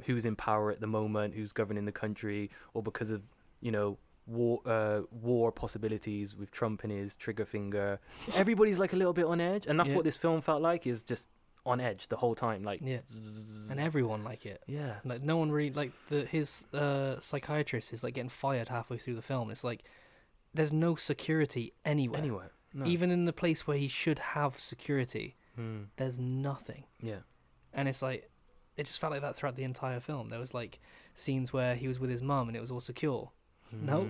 who's in power at the moment, who's governing the country, or because of, you know, war possibilities with Trump and his trigger finger. Everybody's like a little bit on edge, and that's what this film felt like, is just on edge the whole time, like and everyone like it. Like no one really, like his psychiatrist is like getting fired halfway through the film. It's like there's no security anywhere. No. Even in the place where he should have security, there's nothing. And it's like, it just felt like that throughout the entire film. There was like scenes where he was with his mum and it was all secure. No,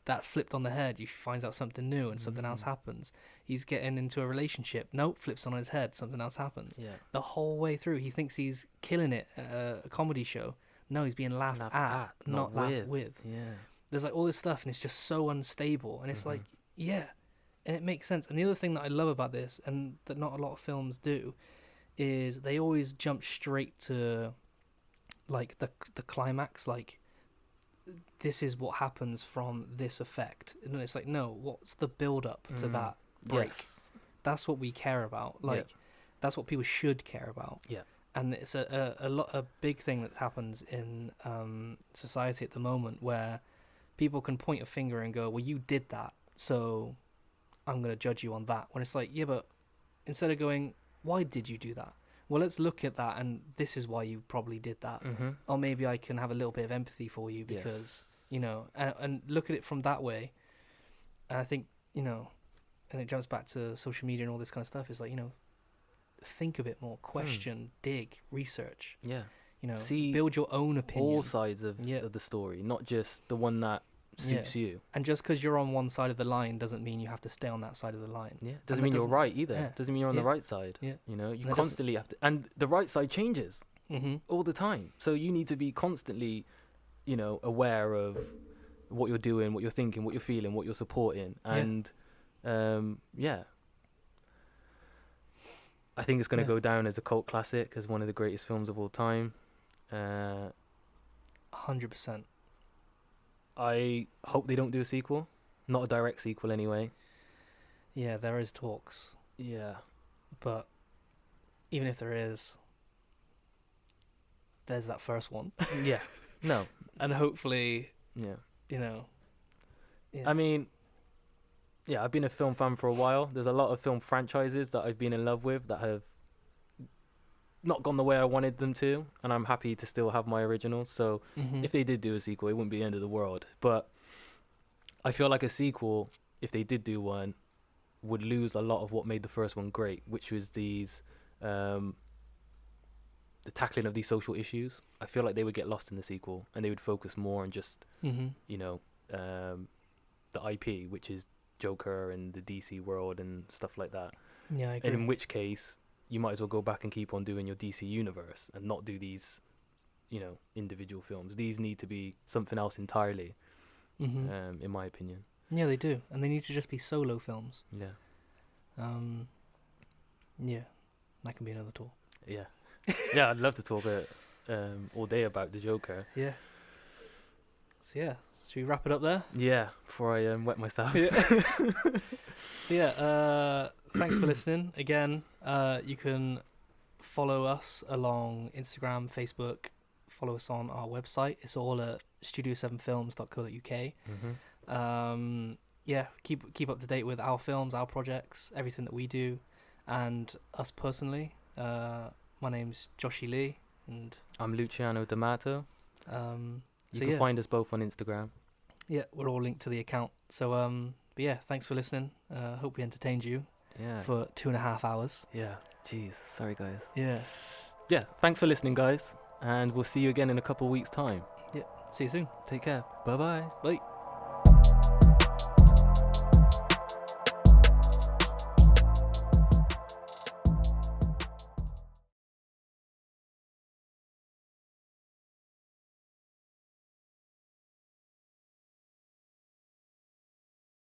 that flipped on the head. You finds out something new and something else happens. He's getting into a relationship. Nope, flips on his head. Something else happens. The whole way through, he thinks he's killing it at a comedy show. No, he's being laughed at, not laughed with. There's like all this stuff, and it's just so unstable. And it's like, and it makes sense. And the other thing that I love about this, and that not a lot of films do, is they always jump straight to like the climax, like, this is what happens from this effect. And then it's like, no, what's the build up to that break? That's what we care about. Like, that's what people should care about. And it's a big thing that happens in society at the moment, where people can point a finger and go, well, you did that, so I'm going to judge you on that. When it's like, yeah, but instead of going, why did you do that? Well, let's look at that, and this is why you probably did that. Or maybe I can have a little bit of empathy for you because, you know, and look at it from that way. And I think, you know, and it jumps back to social media and all this kind of stuff. It's like, you know, think of it more, question, dig, research. You know, build your own opinion. All sides of the story, not just the one that suits you. And just because you're on one side of the line doesn't mean you have to stay on that side of the line. Doesn't mean you're right either. Doesn't mean you're on the right side. You know, you constantly have to, and the right side changes all the time. So you need to be constantly, you know, aware of what you're doing, what you're thinking, what you're feeling, what you're supporting. And I think it's going to go down as a cult classic, as one of the greatest films of all time. 100%. I hope they don't do a sequel. Not a direct sequel anyway. Yeah, there is talks. But even if there is, there's that first one. No. And hopefully, you know. I mean, I've been a film fan for a while. There's a lot of film franchises that I've been in love with that have not gone the way I wanted them to, and I'm happy to still have my originals. So if they did do a sequel, it wouldn't be the end of the world. But I feel like a sequel, if they did do one, would lose a lot of what made the first one great, which was these the tackling of these social issues. I feel like they would get lost in the sequel, and they would focus more on just you know, the IP, which is Joker and the DC world and stuff like that. I agree. And in which case, you might as well go back and keep on doing your DC universe and not do these, you know, individual films. These need to be something else entirely, in my opinion. Yeah, they do, and they need to just be solo films. That can be another talk. I'd love to talk all day about the Joker. So Should we wrap it up there? Yeah, before I wet myself. Yeah. So yeah, thanks for listening. Again, you can follow us along Instagram, Facebook. Follow us on our website. It's all at studio7films.co.uk. Yeah, keep up to date with our films, our projects, everything that we do, and us personally. My name's Joshy Lee, and I'm Luciano D'Amato. You can find us both on Instagram. Yeah, we're all linked to the account. So, but yeah, thanks for listening. Hope we entertained you for 2.5 hours. Yeah, jeez, sorry guys. Yeah. Yeah, thanks for listening, guys, and we'll see you again in a couple weeks' time. Yeah, see you soon. Take care. Bye-bye. Bye.